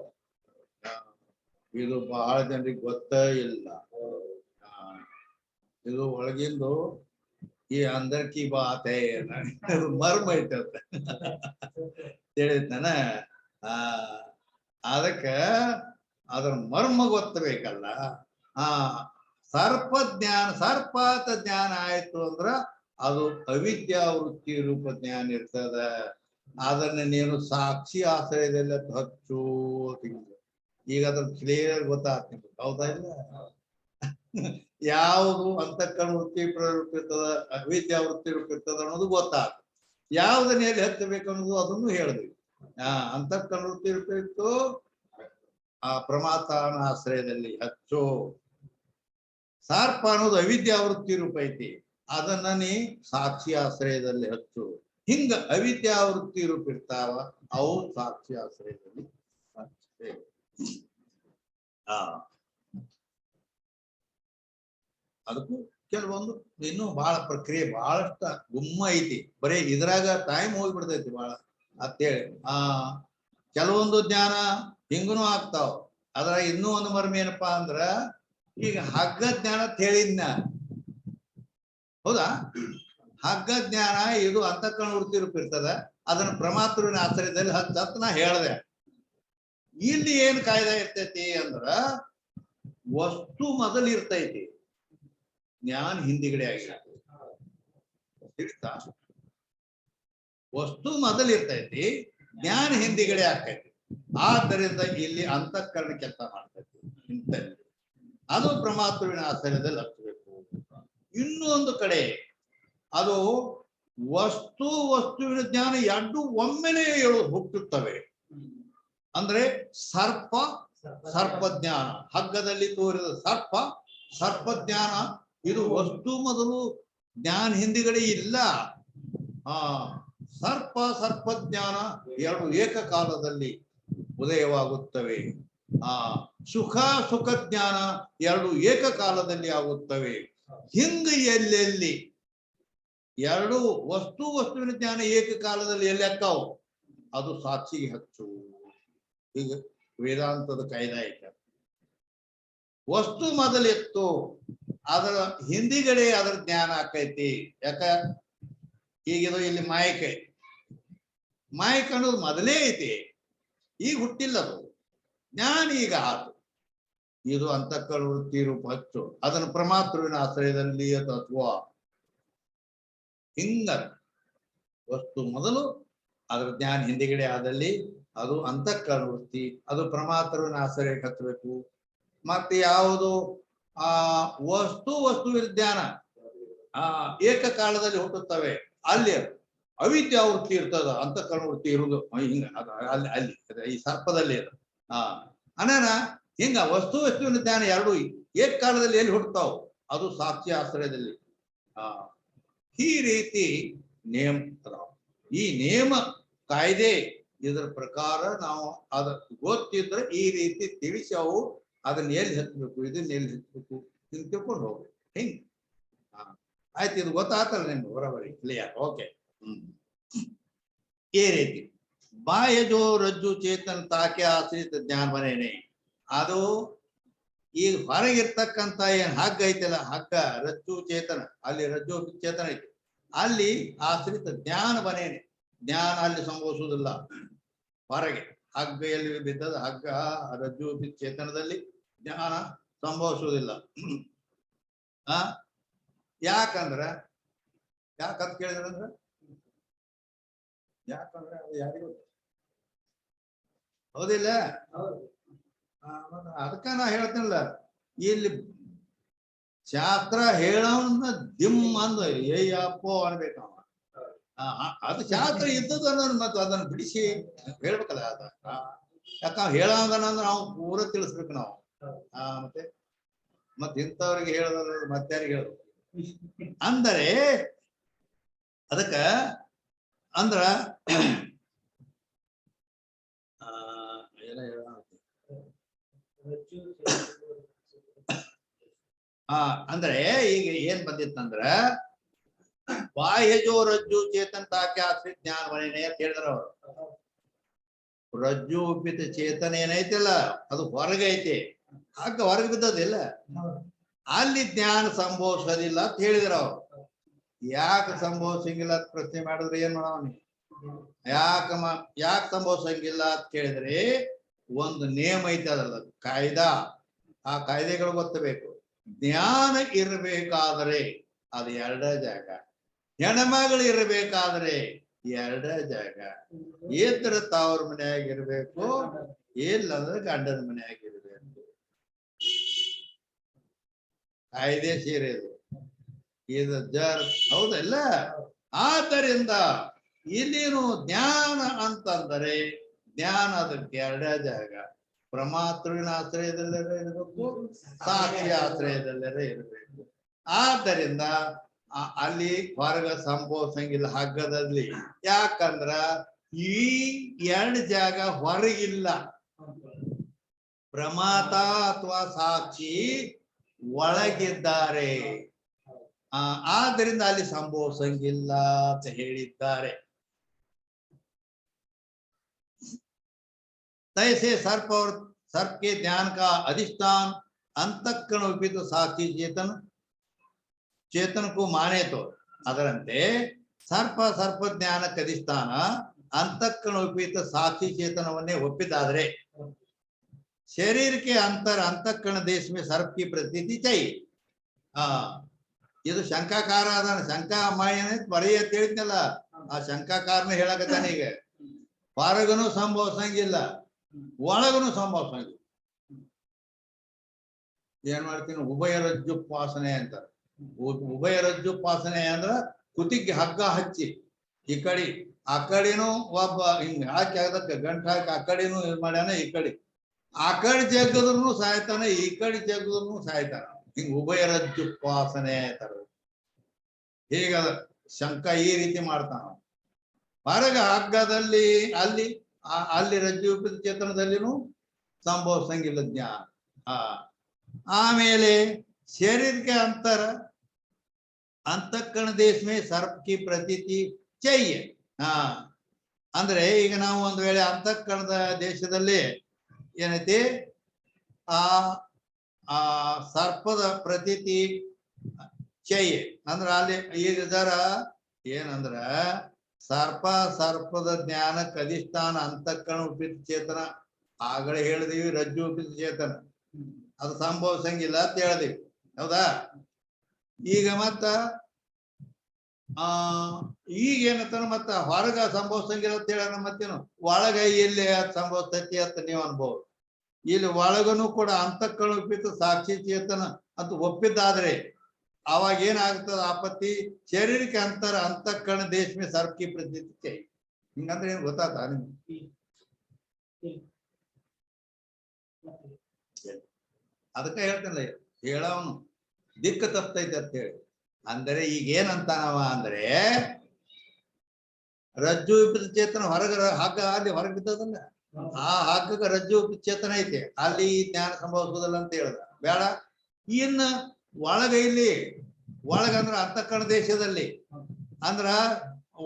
ಇದು ಬಹಳ ಜನರಿಗೆ ಗೊತ್ತೇ ಇಲ್ಲ. ಇದು ಒಳಗಿಂದು ಈ ಅಂದರ್ಕಿ ಬಾತೆ ಮರ್ಮ ಐತಂತ ತಿಳಿತಾನ. ಅದಕ್ಕ ಅದ್ರ ಮರ್ಮ ಗೊತ್ತಬೇಕಲ್ಲ. ಸರ್ಪಾತ ಜ್ಞಾನ ಆಯ್ತು ಅಂದ್ರ ಅದು ಅವಿದ್ಯಾ ವೃತ್ತಿ ರೂಪ ಜ್ಞಾನ ಇರ್ತದ. ಅದನ್ನ ನೀನು ಸಾಕ್ಷಿ ಆಶ್ರಯದಲ್ಲಿ ಹಚ್ಚು. ಈಗ ಅದ್ರ ಕ್ಲಿಯರ್ ಗೊತ್ತಾಗ್ತ ನಿಮ್ಗೆ. ಹೌದಾ ಇಲ್ಲ? ಯಾವುದು ಅಂತಃಕರಣ ವೃತ್ತಿ ರೂಪ ಇರ್ತದ ಅವಿದ್ಯಾ ವೃತ್ತಿ ರೂಪ ಇರ್ತದ ಅನ್ನೋದು ಗೊತ್ತಾಗ್ತದೆ. ಯಾವ್ದನ್ನ ಎಲ್ಲಿ ಹಚ್ಚಬೇಕು ಅನ್ನೋದು ಅದನ್ನು ಹೇಳಿದ್ವಿ. ಅಂತಃಕರಣ ವೃತ್ತಿ ರೂಪ ಇತ್ತು, ಆ ಪ್ರಮಾತಾನ ಆಶ್ರಯದಲ್ಲಿ ಹಚ್ಚು. ಸರ್ಪ ಅನ್ನೋದು ಅವಿದ್ಯಾವೃತ್ತಿ ರೂಪ ಐತಿ, ಅದನ್ನ ನೀ ಸಾಕ್ಷಿ ಆಶ್ರಯದಲ್ಲಿ ಹಚ್ಚು. ಹಿಂಗ ಅವಿದ್ಯಾವೃತ್ತಿ ರೂಪ ಇರ್ತಾವ, ಅವು ಸಾಕ್ಷಿ ಆಶ್ರಯದಲ್ಲಿ ಹಚ್ಚುತ್ತೆ. ಅದಕ್ಕೂ ಕೆಲವೊಂದು ಇನ್ನೂ ಬಹಳ ಪ್ರಕ್ರಿಯೆ ಬಹಳಷ್ಟ ಗುಮ್ಮ ಐತಿ. ಬರೀ ಇದ್ರಾಗ ಟೈಮ್ ಹೋಗ್ಬಿಡ್ತೈತಿ ಬಹಳ ಅಂತೇಳಿ. ಕೆಲವೊಂದು ಜ್ಞಾನ ಹಿಂಗನು ಆಗ್ತಾವ. ಅದ್ರ ಇನ್ನೂ ಒಂದು ಮರ್ಮ ಏನಪ್ಪಾ ಅಂದ್ರ, ಈಗ ಹಗ್ಗ ಜ್ಞಾನ ಹೇಳಿದ್ನ, ಹೌದಾ? ಹಗ್ಗ ಜ್ಞಾನ ಇದು ಅಂತಃಕರಣ ವೃತ್ತಿ ರೂಪ ಇರ್ತದ, ಅದನ್ನ ಪ್ರಮಾತೃವಿನ ಆಶ್ರಯದಲ್ಲಿ ಹಚ್ಚ ನಾ ಹೇಳ್ದೆ. ಇಲ್ಲಿ ಏನ್ ಕಾಯ್ದೆ ಇರ್ತೈತಿ ಅಂದ್ರ, ವಸ್ತು ಮೊದಲು ಇರ್ತೈತಿ, ಜ್ಞಾನ ಹಿಂದಿಗಡೆ ಆಗಿರ್ತೈತಿ. ವಸ್ತು ಮೊದಲು ಇರ್ತೈತಿ, ಜ್ಞಾನ ಹಿಂದಿಗಡೆ ಆಗ್ತೈತಿ. ಆದ್ದರಿಂದ ಇಲ್ಲಿ ಅಂತಃಕರಣ ಕೆಲಸ ಮಾಡ್ತೈತಿ. ಇಂಥಲ್ಲಿ ಅದು ಪ್ರಮಾತೃವಿನ ಆಶ್ರಯದಲ್ಲಿ ಹಚ್ಚಬೇಕು. ಇನ್ನೊಂದು ಕಡೆ ಅದು ವಸ್ತುವಿನ ಜ್ಞಾನ ಎರಡು ಒಮ್ಮೆನೇ ಹುಟ್ಟುತ್ತವೆ. ಅಂದ್ರೆ ಸರ್ಪ ಜ್ಞಾನ, ಹಗ್ಗದಲ್ಲಿ ತೋರಿದ ಸರ್ಪ ಜ್ಞಾನ, ಇದು ವಸ್ತು ಮೊದಲು ಜ್ಞಾನ ಹಿಂದಿಗಡೆ ಇಲ್ಲ. ಸರ್ಪ ಜ್ಞಾನ ಎರಡು ಏಕಕಾಲದಲ್ಲಿ ಉದಯವಾಗುತ್ತವೆ. ಸುಖ ಜ್ಞಾನ ಎರಡು ಏಕಕಾಲದಲ್ಲಿ ಆಗುತ್ತವೆ. ಹಿಂಗ ಎಲ್ಲೆಲ್ಲಿ ಎರಡು ವಸ್ತುವಿನ ಜ್ಞಾನ ಏಕಕಾಲದಲ್ಲಿ ಎಲ್ಲಿ ಅಕ್ಕಾವು, ಅದು ಸಾಕ್ಷಿಗೆ ಹಚ್ಚು. ಈಗ ವೇದಾಂತದ ಕಾಯ್ದೆ ಐತೆ. ವಸ್ತು ಮೊದಲಿತ್ತು, ಅದರ ಹಿಂದಿಗಡೆ ಅದರ ಜ್ಞಾನ ಆಕೈತಿ. ಯಾಕ? ಈಗಿದು ಇಲ್ಲಿ ಮಾಯಕ ಅನ್ನೋದು ಮೊದಲೇ ಐತಿ, ಈಗ ಹುಟ್ಟಿಲ್ಲ. ಅದು ಜ್ಞಾನ ಈಗ ಆತು. ಇದು ಅಂತಃಕರಣ ವೃತ್ತಿ ರೂಪ ಹಚ್ಚು, ಅದನ್ನು ಪ್ರಮಾತೃವಿನ ಆಶ್ರಯದಲ್ಲಿ ಅಥವಾ ಹಿಂಗ ವಸ್ತು ಮೊದಲು ಅದರ ಜ್ಞಾನ ಹಿಂದಿಗಡೆ ಆದಲ್ಲಿ ಅದು ಅಂತಃಕರಣ ವೃತ್ತಿ, ಅದು ಪ್ರಮಾತೃವಿನ ಆಶ್ರಯಕ್ಕೆ ಹಚ್ಚಬೇಕು. ಮತ್ತೆ ಯಾವುದು ವಸ್ತುವಿನ ಜ್ಞಾನ ಏಕಕಾಲದಲ್ಲಿ ಹುಟ್ಟುತ್ತವೆ, ಅಲ್ಲಿ ಅವಿದ್ಯಾವೃತ್ತಿ ಇರ್ತದ, ಅಂತಃಕರಣ ವೃತ್ತಿ ಇರುವುದು ಹಿಂಗ ಅಲ್ಲಿ ಈ ಸರ್ಪದಲ್ಲಿ ಅದು. ಅನನ ಹಿಂಗ ವಸ್ತುವಿನ ಜ್ಞಾನ ಎರಡು ಏಕಕಾಲದಲ್ಲಿ ಎಲ್ಲಿ ಹುಟ್ಟುತ್ತಾವು, ಅದು ಸಾಕ್ಷಿ ಆಶ್ರಯದಲ್ಲಿ. ಈ ರೀತಿ ನೇಮ ಅದಾವ. ಈ ನೇಮ ಕಾಯ್ದೆ ಇದರ ಪ್ರಕಾರ ನಾವು ಅದ ಗೊತ್ತಿದ್ರೆ ಈ ರೀತಿ ತಿಳಿಸಿ ಅವು ಅದನ್ನ ಎಲ್ಲಿ ಹಚ್ಚಬೇಕು, ಇದನ್ನ ಎಲ್ಲಿ ಹಚ್ಚಬೇಕು ಹಿಂಗ್ ತಿಳ್ಕೊಂಡು ಹೋಗ್ಬೇಕು. ಹಿಂಗ್ ಆಯ್ತು. ಇದು ಗೊತ್ತಾಗ್ತಲ್ಲ ನಿಮ್ಗೆ ಬರೋಬರಿ ಕ್ಲಿಯರ್? ಓಕೆ. ಈ ರೀತಿ ಬಾಹ್ಯಜೋ ರಜ್ಜು ಚೇತನ ತಾಕೆ ಆಶ್ರಿತ ಜ್ಞಾನ ಬನೇನೆ. ಅದು ಈಗ ಹೊರಗಿರ್ತಕ್ಕಂಥ ಏನ್ ಹಗ್ಗ ಐತಲ್ಲ, ಹಗ್ಗ ರಜ್ಜು ಚೇತನ, ಅಲ್ಲಿ ರಜ್ಜು ಚೇತನ ಐತಿ, ಅಲ್ಲಿ ಆಶ್ರಿತ ಜ್ಞಾನ ಬನೇನೆ. ಜ್ಞಾನ ಅಲ್ಲಿ ಸಂಭವಿಸುವುದಿಲ್ಲ. ಹೊರಗೆ ಹಗ್ಗ ಎಲ್ಲಿ ಬಿದ್ದದ, ಹಗ್ಗ ರಜ್ಜು ಚೇತನದಲ್ಲಿ ಜ್ಞಾನ ಸಂಭವಿಸುವುದಿಲ್ಲ. ಯಾಕಂದ್ರ ಯಾಕಂತ ಕೇಳಿದ್ರಂದ್ರ, ಯಾಕಂದ್ರೆ ಅದು ಯಾರಿಗೂ ಹೌದಿಲ್ಲ. ಅದಕ್ಕ ನಾ ಹೇಳ್ತೀನಲ್ಲ, ಇಲ್ಲಿ ಶಾಸ್ತ್ರ ಹೇಳೋನ್ನ ದಿಮ್ ಅಂದ ಏಯಪ್ಪೋ ಅನ್ಬೇಕವ. ಅದು ಶಾಸ್ತ್ರ ಇದ್ದದ ಮತ್ತೆ ಅದನ್ನ ಬಿಡಿಸಿ ಹೇಳ್ಬೇಕಲ್ಲ. ಅದ ಯಾಕ ಹೇಳಂಗನಂದ್ರ ನಾವು ಪೂರ ತಿಳಿಸ್ಬೇಕು ನಾವು. ಮತ್ತೆ ಇಂಥವ್ರಿಗೆ ಹೇಳೋದ್ರ ಮತ್ತಾರಿಗೆ ಹೇಳೋದು ಅಂದರೆ ಅದಕ್ಕ ಅಂದ್ರ ಅಂದ್ರೆ ಈಗ ಏನ್ ಬಂದಿತ್ತಂದ್ರ, ಬಾಹ್ಯಜೋ ರಜ್ಜು ಚೇತನ್ ತಾಕೆ ಆಶ್ರಿತ ಜ್ಞಾನ ಬನೇನೆ ಅಂತ ಹೇಳಿದ್ರ ಅವರು. ರಜ್ಜು ಉಬ್ಬಿತ ಚೇತನ ಏನೈತಿಲ್ಲ ಅದು ಹೊರಗೈತಿ, ಹಗ್ಗ ಹೊರಗೆ ಬಿದ್ದದಿಲ್ಲ, ಅಲ್ಲಿ ಜ್ಞಾನ ಸಂಭವಿಸೋದಿಲ್ಲ ಅಂತ ಹೇಳಿದ್ರ ಅವ್ರು. ಯಾಕೆ ಸಂಭವಿಸಂಗಿಲ್ಲ ಅಂತ ಪ್ರಶ್ನೆ ಮಾಡಿದ್ರೆ ಏನ್ ಮಾಡೋವನಿ? ಯಾಕೆ ಸಂಭವಿಸಂಗಿಲ್ಲ ಅಂತ ಕೇಳಿದ್ರೆ ಒಂದು ನೇಮ ಐತೆ, ಅದಲ್ಲ ಕಾಯ್ದಾ. ಆ ಕಾಯ್ದೆಗಳು ಗೊತ್ತಬೇಕು. ಜ್ಞಾನ ಇರಬೇಕಾದರೆ ಅದು ಎರಡ ಜಾಗ, ಹೆಣ್ಮಗಳು ಇರಬೇಕಾದ್ರೆ ಎರಡ ಜಾಗ. ಇದ್ರ ತವ್ರ ಮನ್ಯಾಗ ಇರ್ಬೇಕು, ಇಲ್ಲಂದ್ರೆ ಗಂಡನ ಮನ್ಯಾಗ ಇರ್ಬೇಕು. ಕಾಯ್ದೆಶೀರ ಇದು ಜರ್ ಹೌದಲ್ಲ. ಆದ್ದರಿಂದ ಇಲ್ಲಿನು ಜ್ಞಾನ ಅಂತಂದರೆ ಜ್ಞಾನ ಅದಕ್ಕೆ ಎರಡೇ ಜಾಗ, ಪ್ರಮಾತೃವಿನ ಆಶ್ರಯದಲ್ಲೇ ಇರಬೇಕು, ಸಾಕ್ಷಿ ಆಶ್ರಯದಲ್ಲೇ ಇರಬೇಕು. ಆದ್ದರಿಂದ ಅಲ್ಲಿ ಹೊರಗ ಸಂಭವಿಸಂಗಿಲ್ಲ ಹಗ್ಗದಲ್ಲಿ. ಯಾಕಂದ್ರ ಈ ಎರಡು ಜಾಗ ಹೊರಗಿಲ್ಲ. ಪ್ರಮಾತ ಅಥವಾ ಸಾಕ್ಷಿ ಒಳಗಿದ್ದಾರೆ. ಆದ್ದರಿಂದ ಅಲ್ಲಿ ಸಂಭವಿಸಂಗಿಲ್ಲ ಅಂತ ಹೇಳಿದ್ದಾರೆ. तैसे सर्प और सर्प के ध्यान का अधिष्ठान अंतःकरण उपित साक्षी चेतन चेतन को माने तो ಅದರಂತೆ ಸರ್ಪ ಸರ್ಪ ಜ್ಞಾನಕ್ಕೆ ಅಧಿಷ್ಠಾನ ಅಂತಃಕರಣ ಉಪಿತ ಸಾಕ್ಷಿ ಚೇತನವನ್ನೇ ಒಪ್ಪಿದಾದ್ರೆ शरीर के अंतर अंतःकरण देश में सर्प की प्रतीति चाहिए. ಇದು ಶಂಕಾಕಾರ ಅದಾನ. ಶಂಕಾ ಅಮ್ಮಾಯನೇ ಬರೀ ಅಂತ ಹೇಳಿದ್ನಲ್ಲ, ಆ ಶಂಕಾಕಾರನ ಹೇಳಕತ್ತಾನ. ಈಗ ಹೊರಗನು ಸಂಭವಿಸಂಗಿಲ್ಲ, ಒಳಗನು ಸಂಭವಿಸಂಗಿಲ್ಲ. ಏನ್ ಮಾಡ್ತೀನಿ, ಉಭಯ ರಜ್ಜುಪಾಸನೆ ಅಂತಾರೆ. ಉಭಯ ರಜ್ಜುಪಾಸನೆ ಅಂದ್ರ ಕುತ್ತಿಗೆ ಹಗ್ಗ ಹಚ್ಚಿ ಈ ಕಡೆ ಆ ಕಡೆನು ಒಬ್ಬ ಹಿಂಗ ಹಾಕಿ ಅದಕ್ಕೆ ಗಂಟ ಹಾಕಿ ಆ ಕಡೆನು ಇದು ಮಾಡ್ಯಾನ, ಈ ಕಡೆ ಆ ಕಡೆ ಜಗ್ಗದ್ರು ಸಾಯ್ತಾನೆ, ಈ ಕಡೆ ಜಗ್ಗದ್ರು ಸಾಯ್ತಾನ. ಹಿಂಗ ಉಭಯ ರಜ್ಜುಪಾಸನೆ ಅಂತಾರ. ಹೀಗದ ಶಂಕ ಈ ರೀತಿ ಮಾಡ್ತಾನ. ಹೊರಗ ಹಗ್ಗದಲ್ಲಿ ಅಲ್ಲಿ ಅಲ್ಲಿ ರಜ್ಜು ಚೇತನದಲ್ಲಿನೂ ಸಂಭವಿಸಂಗಿಲ್ಲ ಜ್ಞಾನ. ಆಮೇಲೆ ಶರೀರಕ್ಕೆ ಅಂತರ ಅಂತಃಕರಣ ದೇಶ ಮೇ ಸರ್ಪ ಕಿ ಪ್ರತೀತಿ ಚೈಯೆ. ಅಂದ್ರೆ ಈಗ ನಾವು ಒಂದ್ ವೇಳೆ ಅಂತಃಕರಣದ ದೇಶದಲ್ಲಿ ಏನೈತಿ ಆ ಸರ್ಪದ ಪ್ರತೀತಿ ಚೈಯೆ ಅಂದ್ರ ಅಲ್ಲಿ ಈಗ ಜರ ಏನಂದ್ರ ಸರ್ಪದ ಜ್ಞಾನಕ್ಕೆ ಅಧಿಷ್ಠಾನ ಅಂತಃಕರಣ ಉಪಿತ ಚೇತನ ಆಗಲೇ ಹೇಳಿದೀವಿ. ರಜ್ಜು ಉಪಿತ ಚೇತನ ಅದು ಸಂಭವಿಸಂಗಿಲ್ಲ ಅಂತ ಹೇಳಿದೀವಿ, ಹೌದಾ. ಈಗ ಮತ್ತ ಈಗ ಏನಂತಾನ ಮತ್ತ ಹೊರಗ ಸಂಭವಿಸಂಗಿಲ್ಲ ಅಂತ ಹೇಳ. ಮತ್ತೇನು ಒಳಗ ಎಲ್ಲಿ ಸಂಭವಿಸ್ತೈತಿ ಅಂತ ನೀವು ಅನ್ಬೋದು. ಇಲ್ಲಿ ಒಳಗನು ಕೂಡ ಅಂತಃಕರಣ ಉಪಿತ ಸಾಕ್ಷಿ ಚೇತನ ಅಂತ ಒಪ್ಪಿದ್ದಾದ್ರೆ ಅವಾಗ ಏನಾಗ್ತದ ಆಪತ್ತಿ, ಶರೀರಕ್ಕೆ ಅಂತರ ಅಂತಃಕರಣ ದೇಶ ಮೇ ಸರ್ಪ ಕಿ ಪ್ರತೀತಿ. ಹಿಂಗಂದ್ರೆ ಏನ್ ಗೊತ್ತಾತ ನಿಮ್ಗೆ? ಅದಕ್ಕೆ ಹೇಳ್ತಾನಲ್ಲ, ಹೇಳವನು ದಿಕ್ಕ ತಪ್ತೈತೆ ಅಂತ ಹೇಳಿ. ಅಂದರೆ ಈಗ ಏನಂತಾನವ ಅಂದ್ರೆ ರಜ್ಜು ವಿಪರೀತ ಚೇತನ ಹೊರಗ ಹಗ್ಗ ಅಲ್ಲಿ ಹೊರಗೆ ಬಿದ್ದದಲ್ಲ, ಆ ಹಗ್ಗಕ್ಕೆ ರಜ್ಜು ವಿಪರೀತ ಚೇತನ ಐತೆ, ಅಲ್ಲಿ ಜ್ಞಾನ ಸಂಭವಿಸೋದಿಲ್ಲ ಅಂತ ಹೇಳ್ದ. ಬೇಡ, ಇನ್ನ ಒಳಗ ಇಲ್ಲಿ ಒಳಗಂದ್ರ ಅಂತಃಕರಣ ದೇಶದಲ್ಲಿ ಅಂದ್ರ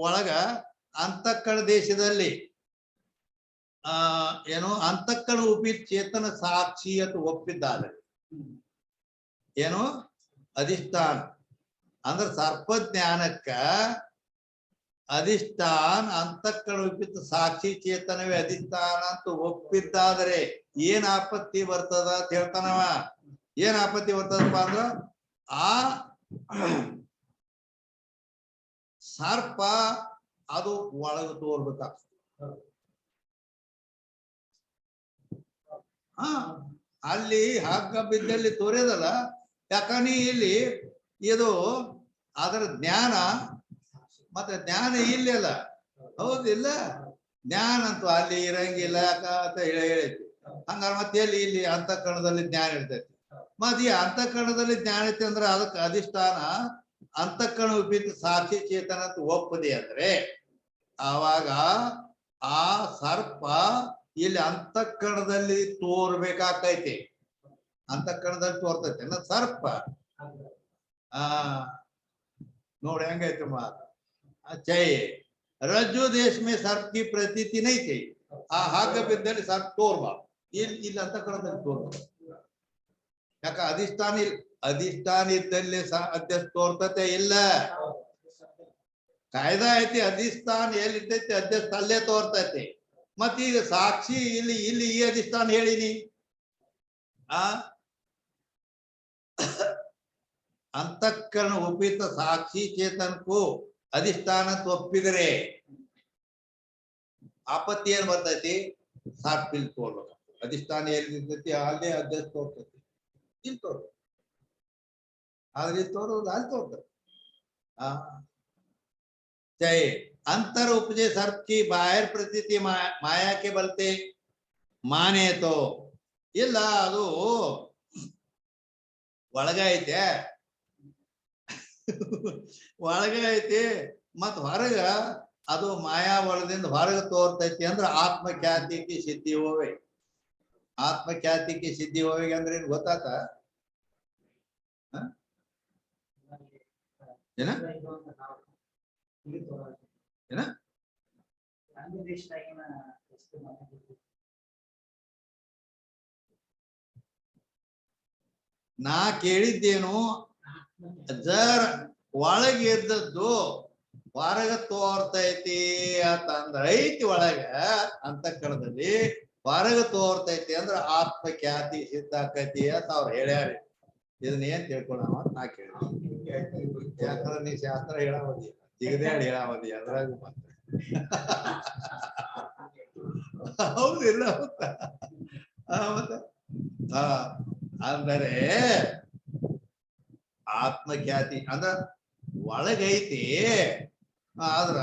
ಒಳಗ ಅಂತಃಕರಣ ದೇಶದಲ್ಲಿ ಏನು ಅಂತಃಕರಣ ಉಪಿತ ಚೇತನ ಸಾಕ್ಷಿ ಅಂತ ಒಪ್ಪಿದ್ದಾರೆ. ಏನು ಅಧಿಷ್ಠಾನ ಅಂದ್ರೆ ಸರ್ಪ ಜ್ಞಾನಕ್ಕ ಅಧಿಷ್ಠಾನ ಅಂತಃಕರಣ ಉಪಿತ ಸಾಕ್ಷಿ ಚೇತನವೇ ಅಧಿಷ್ಠಾನ ಅಂತ ಒಪ್ಪಿದ್ದಾದರೆ ಏನ್ ಆಪತ್ತಿ ಬರ್ತದ ಅಂತ ಹೇಳ್ತಾನವ. ಏನ್ ಆಪತ್ತಿ ಬರ್ತದಪ್ಪ ಅಂದ್ರ ಆ ಸರ್ಪ ಅದು ಒಳಗ ತೋರ್ಬೇಕಾಗ್ತದೆ. ಅಲ್ಲಿ ಹಗ್ಗ ಬಿದ್ದಲ್ಲಿ ತೋರ್ಯದಲ್ಲ, ಯಾಕಂದ್ರೆ ಇಲ್ಲಿ ಇದು ಅದರ ಜ್ಞಾನ ಮತ್ತೆ ಜ್ಞಾನ ಇಲ್ಲಿ ಅಲ್ಲ, ಹೌದಿಲ್ಲ. ಜ್ಞಾನ ಅಂತೂ ಅಲ್ಲಿ ಇರಂಗಿಲ್ಲ ಅಂತ ಹೇಳೈತಿ. ಹಂಗಾರ ಮತ್ತೆ ಎಲ್ಲಿ ಇಲ್ಲಿ ಅಂತಃಕರಣದಲ್ಲಿ ಜ್ಞಾನ ಇರ್ತೈತಿ. ಮತ್ತೆ ಈ ಅಂತಃಕರಣದಲ್ಲಿ ಜ್ಞಾನ ಐತಿ ಅಂದ್ರೆ ಅದಕ್ಕೆ ಅಧಿಷ್ಠಾನ ಅಂತಃಕರಣ ಉಪಿತ ಸಾಕ್ಷಿ ಚೇತನ ಅಂತ ಒಪ್ಪದೆ ಅಂದ್ರೆ ಆವಾಗ ಆ ಸರ್ಪ ಇಲ್ಲಿ ಅಂತಃಕರಣದಲ್ಲಿ ತೋರ್ಬೇಕಾಗ್ತೈತಿ. ಅಂತಃಕರಣದಲ್ಲಿ ತೋರ್ತೈತಿ ಅನ್ನ ಸರ್ಪ. ನೋಡಿ ಹೆಂಗೈತಿ ಮಾತು. ಚೈ ರಜ್ಜು ದೇಶ ಮೇ ಸರ್ಪ ಕಿ ಪ್ರತೀತಿ ನೈತಿ. ಆ ಹಗ್ಗ ಬಿದ್ದಲ್ಲಿ ಸರ್ಪ ತೋರ್ಬಾರ್ದು. ಇಲ್ಲಿ ಅಂತಃಕರಣದಲ್ಲಿ ತೋರ್ಬಾರ್ದು. ಯಾಕ ಅಧಿಷ್ಠಾನ ಇದ್ದಲ್ಲಿ ಅಧ್ಯಕ್ಷ ತೋರ್ತತೆ ಇಲ್ಲ. ಕಾಯ್ದಾ ಐತಿ, ಅಧಿಷ್ಠಾನ ಎಲ್ಲಿರ್ತೈತಿ ಅಧ್ಯಕ್ಷ ಅಲ್ಲೇ ತೋರ್ತೈತಿ. ಮತ್ತೀಗ ಸಾಕ್ಷಿ ಇಲ್ಲಿ ಈ ಅಧಿಷ್ಠಾನ ಹೇಳಿನಿ. ಅಂತಃಕರಣ ಉಪಿತ ಸಾಕ್ಷಿ ಚೇತನಕ್ಕೂ ಅಧಿಷ್ಠಾನ ಒಪ್ಪಿದರೆ ಆಪತ್ತಿ ಏನ್ ಬರ್ತೈತಿ? ಸಾಕ್ಷಿ ತೋರ್ಬೇಕು. ಅಧಿಷ್ಠಾನ ಎಲ್ಲಿರ್ತೈತಿ ಅಲ್ಲೇ ಅಧ್ಯಕ್ಷ ತೋರ್ತೈತಿ. ಇಲ್ಲಿ ತೋರ್ಬೇಕು. ಆದ್ರೆ ಇದು ತೋರೋದು ಅಲ್ಲಿ ತೋರ್ತಾರೆ. ಆ जय अंतर उपजे सर्प की बाहर प्रतीति माया के बलते माने तो ಇಲ್ಲ ಅದು ಒಳಗೈತೆ ಒಳಗೈತಿ ಮತ್ ಹೊರಗ ಅದು ಮಾಯಾ ಬಲದಿಂದ ಹೊರಗೆ ತೋರ್ತೈತಿ ಅಂದ್ರೆ ಆತ್ಮಖ್ಯಾತಿಗೆ ಸಿದ್ಧಿ ಹೋವೆ. ಆತ್ಮಖ್ಯಾತಿಗೆ ಸಿದ್ಧಿ ಹೋವೆ ಅಂದ್ರೆ ಏನ್ ಗೊತ್ತಾತ? ಏನ ಏನ ನಾ ಕೇಳಿದ್ದೇನು ಜರ್ ಒಳಗಿದ್ದದ್ದು ಹೊರಗ ತೋರ್ತೈತಿ ಅಂತಂದ್ರ ಐತಿ ಒಳಗ ಅಂತಃಕರಣದಲ್ಲಿ ಹೊರಗ ತೋರ್ತೈತಿ ಅಂದ್ರ ಆತ್ಮಖ್ಯಾತಿ ಸಿದ್ಧಾಕತಿ ಅಂತ ಅವ್ರು ಹೇಳ್ಯಾರ. ಇದನ್ನ ಏನ್ ತಿಳ್ಕೊಳವ ನಾ ಕೇಳಿದ್ವಿ. ಯಾಕಂದ್ರೆ ನೀ ಶಾಸ್ತ್ರ ಹೇಳಾವದಿ ಜಿಗದೇಳಿ ಹೇಳಾವದಿ ಅದ್ರಾಗ ಮಾತ್ರ ಹೌದಿಲ್ಲ ಮತ್ತೆ ಅಂದರೆ ಆತ್ಮಖ್ಯಾತಿ ಅಂದ್ರ ಒಳಗೈತಿ ಆದ್ರ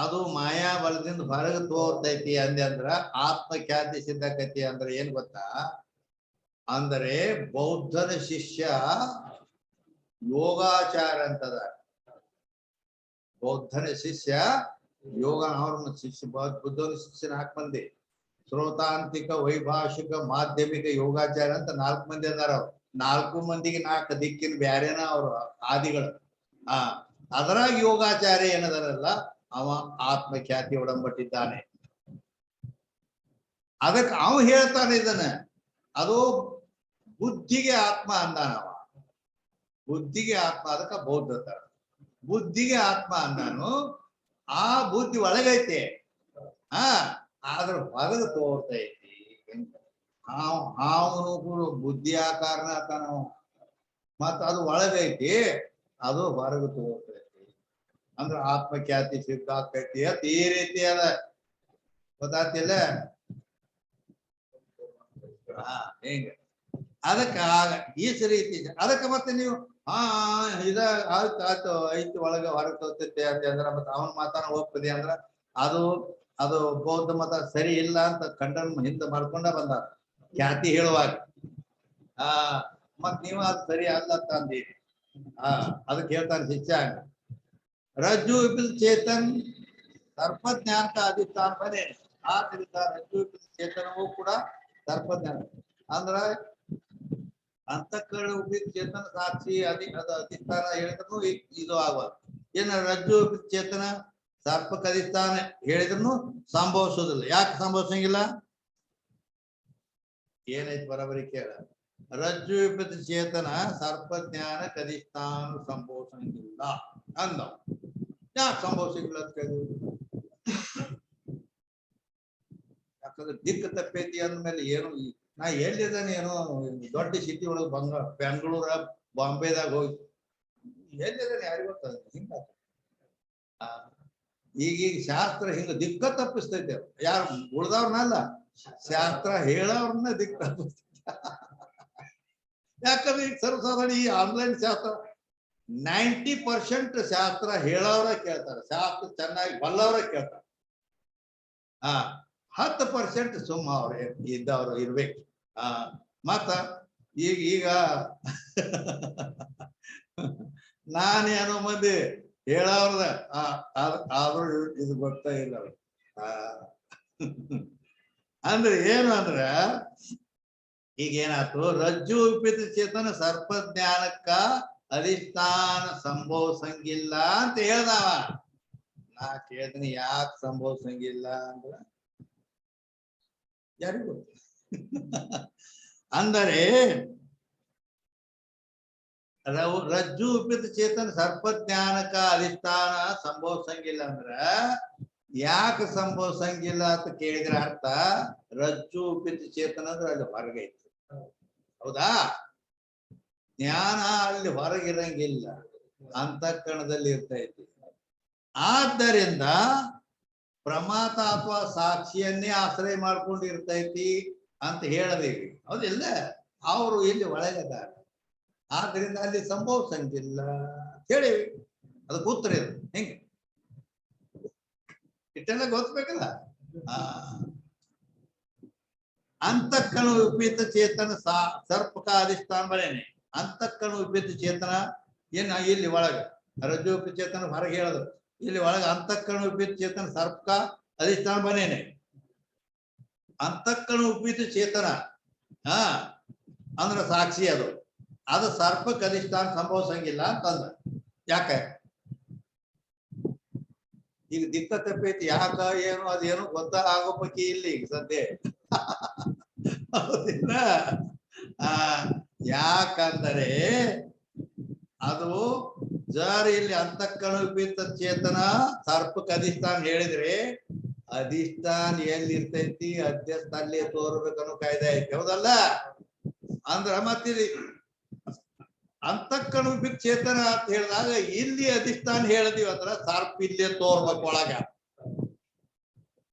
ಅದು ಮಾಯಾ ಬಲದಿಂದ ಹೊರಗೆ ತೋರ್ತೈತಿ ಅಂದ್ರ ಆತ್ಮಖ್ಯಾತಿ ಸಿದ್ಧಕತಿ ಅಂದ್ರೆ ಏನ್ ಗೊತ್ತಾ? ಅಂದರೆ ಬೌದ್ಧನ ಶಿಷ್ಯ ಯೋಗಾಚಾರ ಅಂತದ. ಬೌದ್ಧನ ಶಿಷ್ಯ ಯೋಗ ಅವ್ರ ಶಿಷ್ಯ ಬುದ್ಧನ ಶಿಷ್ಯನ 4 ಮಂದಿ ಶ್ರೋತಾಂತಿಕ ವೈಭಾಷಿಕ ಮಾಧ್ಯಮಿಕ ಯೋಗಾಚಾರ ಅಂತ 4 ಮಂದಿ ಅದಾರ. ಅವ್ರು 4 ಮಂದಿಗೆ 4 ದಿಕ್ಕಿನ ಬ್ಯಾರೇನ ಅವ್ರು ಆದಿಗಳು. ಅದರಾಗ ಯೋಗಾಚಾರ್ಯ ಏನದಾರಲ್ಲ ಅವ ಆತ್ಮಖ್ಯಾತಿ ಒಡಂಬಟ್ಟಿದ್ದಾನೆ. ಅದಕ್ಕೆ ಅವ ಹೇಳ್ತಾನೆ ಇದನ್ನ ಅದು ಬುದ್ಧಿಗೆ ಆತ್ಮ ಅಂದಾನವ. ಬುದ್ಧಿಗೆ ಆತ್ಮ ಅದಕ್ಕ ಬೌದ್ಧ ಬುದ್ಧಿಗೆ ಆತ್ಮ ಅಂದಾನು. ಆ ಬುದ್ಧಿ ಒಳಗೈತೆ ಆದ್ರ ಹೊರಗೆ ತೋರ್ತೈತಿ. ಅವನು ಬುದ್ಧಿ ಆಕಾರನ ಆತಾನ ಮತ್ತ ಅದು ಒಳಗೈತಿ ಅದು ಹೊರಗೆ ತೋರ್ತೈತಿ ಅಂದ್ರ ಆತ್ಮಖ್ಯಾತಿ ಸಿದ್ಧ ಆಕೈತಿ ಅಂತ ಈ ರೀತಿ ಅದ. ಗೊತ್ತಾತಿಲ್ಲ? ಹಿಂಗ ಅದಕ್ಕ ಈ ರೀತಿ ಅದಕ್ಕೆ ಮತ್ತೆ ನೀವು ಇದ ಆಯ್ತು ಐತಿ ಒಳಗ ಹೊರಗೆ ತೋರ್ತೈತಿ ಅಂತ ಮತ್ತೆ ಅವನ್ ಮಾತಾನ ಹೋಗ್ತದೆ ಅಂದ್ರ ಅದು ಅದು ಬೌದ್ಧ ಮತ ಸರಿ ಇಲ್ಲ ಅಂತ ಖಂಡನ್ ಹಿಂದೆ ಮಾಡ್ಕೊಂಡ ಬಂದ ಖ್ಯಾತಿ ಹೇಳುವಾಗ. ಮತ್ ನೀವ ಅದು ಸರಿ ಅಲ್ಲ ಅಂತ ಅಂದೀರಿ. ಅದಕ್ಕೆ ಹೇಳ್ತಾರೆ ಶಿಷ್ಯ ರಜ್ಜು ವಿಪಿಲ್ ಚೇತನ್ ಸರ್ಪಜ್ಞಾನ ಅಧಿಷ್ಠಾನ ಬನೆ. ಆದ್ರಿಂದ ರಜ್ಜು ವಿಪಿಲ್ ಚೇತನವೂ ಕೂಡ ಸರ್ಪಜ್ಞಾನ ಅಂದ್ರ ಅಂತಃಕರಣ ಉಪಿತ್ ಚೇತನ ಸಾಕ್ಷಿ ಅಧಿಷ್ಠಾನ ಹೇಳಿದ್ರು ಇದು ಆಗೋದು. ಏನ ರಜ್ಜು ವಿಪಿತ್ ಚೇತನ ಸರ್ಪಕ್ಕೆ ಅಧಿಷ್ಠಾನ ಹೇಳಿದ್ರು ಸಂಭವಿಸೋದಿಲ್ಲ. ಯಾಕೆ ಸಂಭವಿಸಂಗಿಲ್ಲ? ಏನೈತಿ ಬರಬರಿ ಕೇಳ. ರಜ್ಜು ವಿಪಿತ ಚೇತನ ಸರ್ಪಜ್ಞಾನಕ್ಕೆ ಅಧಿಷ್ಠಾನ ಸಂಭವಿಸಂಗಿಲ್ಲ ಅಂದ. ಯಾಕೆ ಸಂಭವಿಸಂಗಿಲ್ಲ ಅಂತ ಕೇಳಿದ್ರು? ಯಾಕಂದ್ರೆ ದಿಕ್ಕ ತಪ್ಪೈತಿ ಅಂದ್ಮೇಲೆ ಏನು ನಾ ಎಲ್ಲಿದ್ದಾನೆ ಏನೋ ದೊಡ್ಡ ಸಿಟಿ ಒಳಗೆ ಬೆಂಗಳೂರ ಬಾಂಬೆದಾಗ ಹೋಗಿ ಎಲ್ಲಿದ್ದಾನೆ ಯಾರಿಗ ಗೊತ್ತದ ಹಿಂಗ. ಈಗೀಗ ಶಾಸ್ತ್ರ ಹಿಂಗ ದಿಕ್ಕ ತಪ್ಪಿಸ್ತೈತೆ. ಯಾರು ಉಳ್ದವ್ರನ್ನಲ್ಲ ಶಾಸ್ತ್ರ ಹೇಳೋರ್ನ ದಿಕ್ಕ ತಪ್ಪಿಸ್ತೈತೆ. ಯಾಕಂದ್ರೆ ಈಗ ಸರ್ವಸಾಧಾರಣ ಈ ಆನ್ಲೈನ್ ಶಾಸ್ತ್ರ 90% ಶಾಸ್ತ್ರ ಹೇಳೋರ ಕೇಳ್ತಾರೆ, ಶಾಸ್ತ್ರ ಚೆನ್ನಾಗಿ ಬಲ್ಲವ್ರ ಕೇಳ್ತಾರೆ. 10% ಸುಮ್ಮ ಅವ್ರ ಇದ್ದವ್ರು ಇರ್ಬೇಕು. ಮತ್ತ ಈಗ ನಾನೇನೋ ಮಂದಿ ಹೇಳವ್ರದ ಆದ್ರೂ ಇದು ಗೊತ್ತಾ ಇಲ್ಲ. ಅಂದ್ರೆ ಏನು ಅಂದ್ರ ಈಗ ಏನಾಯ್ತು? ರಜ್ಜು ವಿಪಿತ ಚೇತನ ಸರ್ಪಜ್ಞಾನಕ್ಕ ಅಧಿಷ್ಠಾನ ಸಂಭವಿಸಂಗಿಲ್ಲ ಅಂತ ಹೇಳ್ದವ. ನಾ ಕೇಳ್ತೀನಿ ಯಾಕೆ ಸಂಭವಿಸಂಗಿಲ್ಲ ಅಂದ್ರ ಯಾರಿಗೂ ಅಂದರೆ ರಜ್ಜು ವಿಪಿತ ಚೇತನ ಸರ್ಪಜ್ಞಾನಕ್ಕ ಅಧಿಷ್ಠಾನ ಸಂಭವಿಸಂಗಿಲ್ಲ ಅಂದ್ರ ಯಾಕೆ ಸಂಭವಿಸಂಗಿಲ್ಲ ಅಂತ ಕೇಳಿದ್ರೆ ಅರ್ಥ ರಜ್ಜು ವಿಪಿತ ಚೇತನ ಅಂದ್ರೆ ಅಲ್ಲಿ ಹೊರಗೈತಿ. ಹೌದಾ? ಜ್ಞಾನ ಅಲ್ಲಿ ಹೊರಗಿರಂಗಿಲ್ಲ, ಅಂತಃಕರಣದಲ್ಲಿ ಇರ್ತೈತಿ. ಆದ್ದರಿಂದ ಪ್ರಮಾತ ಅಥವಾ ಸಾಕ್ಷಿಯನ್ನೇ ಆಶ್ರಯ ಮಾಡ್ಕೊಂಡು ಇರ್ತೈತಿ ಅಂತ ಹೇಳದೇವಿ. ಹೌದಿಲ್ಲ? ಅವರು ಇಲ್ಲಿ ಒಳಗದಾರ. ಆದ್ರಿಂದ ಅಲ್ಲಿ ಸಂಭವಿಸಂಗಿಲ್ಲ ಹೇಳಿವಿ. ಅದಕ್ಕೆ ಉತ್ತರ ಇದು ಹೆಂಗೆ ಇಷ್ಟೆಲ್ಲ ಗೊತ್ತಬೇಕಲ್ಲ. ಅಂತಃಕರಣ ವಿಪರೀತ ಚೇತನ ಸರ್ಪಕ ಅಧಿಷ್ಠಾನ ಬರೇನೆ. ಅಂತಃಕರಣ ವಿಪರೀತ ಚೇತನ ಏನ ಇಲ್ಲಿ ಒಳಗ ರಜ್ಜು ಚೇತನ ಹೊರಗೆ ಹೇಳಿದ್ರು, ಇಲ್ಲಿ ಒಳಗ ಅಂತಃಕರಣ ವಿಪರೀತ ಚೇತನ ಸರ್ಪಕ ಅಧಿಷ್ಠಾನ ಬನೇನೆ. ಅಂತಃಕರಣ ವಿಪರೀತ ಚೇತನ ಅಂದ್ರ ಸಾಕ್ಷಿ ಅದು ಸರ್ಪಕ್ಕೆ ಅಧಿಷ್ಠಾನ ಸಂಭವಿಸಂಗಿಲ್ಲ ಅಂತಂದ. ಯಾಕೆ ಈಗ ದಿಕ್ಕ ತಪ್ಪೈತಿ, ಯಾಕ ಏನು ಅದೇನು ಗೊತ್ತಾಗೋ ಪೈಕಿ ಇಲ್ಲಿ ಈಗ ಸದ್ಯ ಹೌದಿಲ್ಲ. ಯಾಕಂದರೆ ಅದು ಜರ್ ಇಲ್ಲಿ ಅಂತಃಕರಣ ವಿಪರೀತ ಚೇತನ ಸರ್ಪಕ್ಕೆ ಅಧಿಷ್ಠಾನ ಹೇಳಿದ್ರೆ ಅಧಿಷ್ಠಾನ ಎಲ್ಲಿರ್ತೈತಿ ಅಧ್ಯಸ್ಥ ಅಲ್ಲಿ ತೋರ್ಬೇಕನ್ನೋ ಕಾಯ್ದೆ ಐತಿ, ಹೌದಲ್ಲ? ಅಂದ್ರ ಮತ್ತಿಲ್ಲಿ ಅಂತಃಕರಣ ವಿಪರೀತ ಚೇತನ ಅಂತ ಹೇಳಿದಾಗ ಇಲ್ಲಿ ಅಧಿಷ್ಠಾನ ಹೇಳಿದೀವಿ ಅಂದ್ರ ಸರ್ಪ ಇಲ್ಲೇ ತೋರ್ಬೇಕು ಒಳಗ.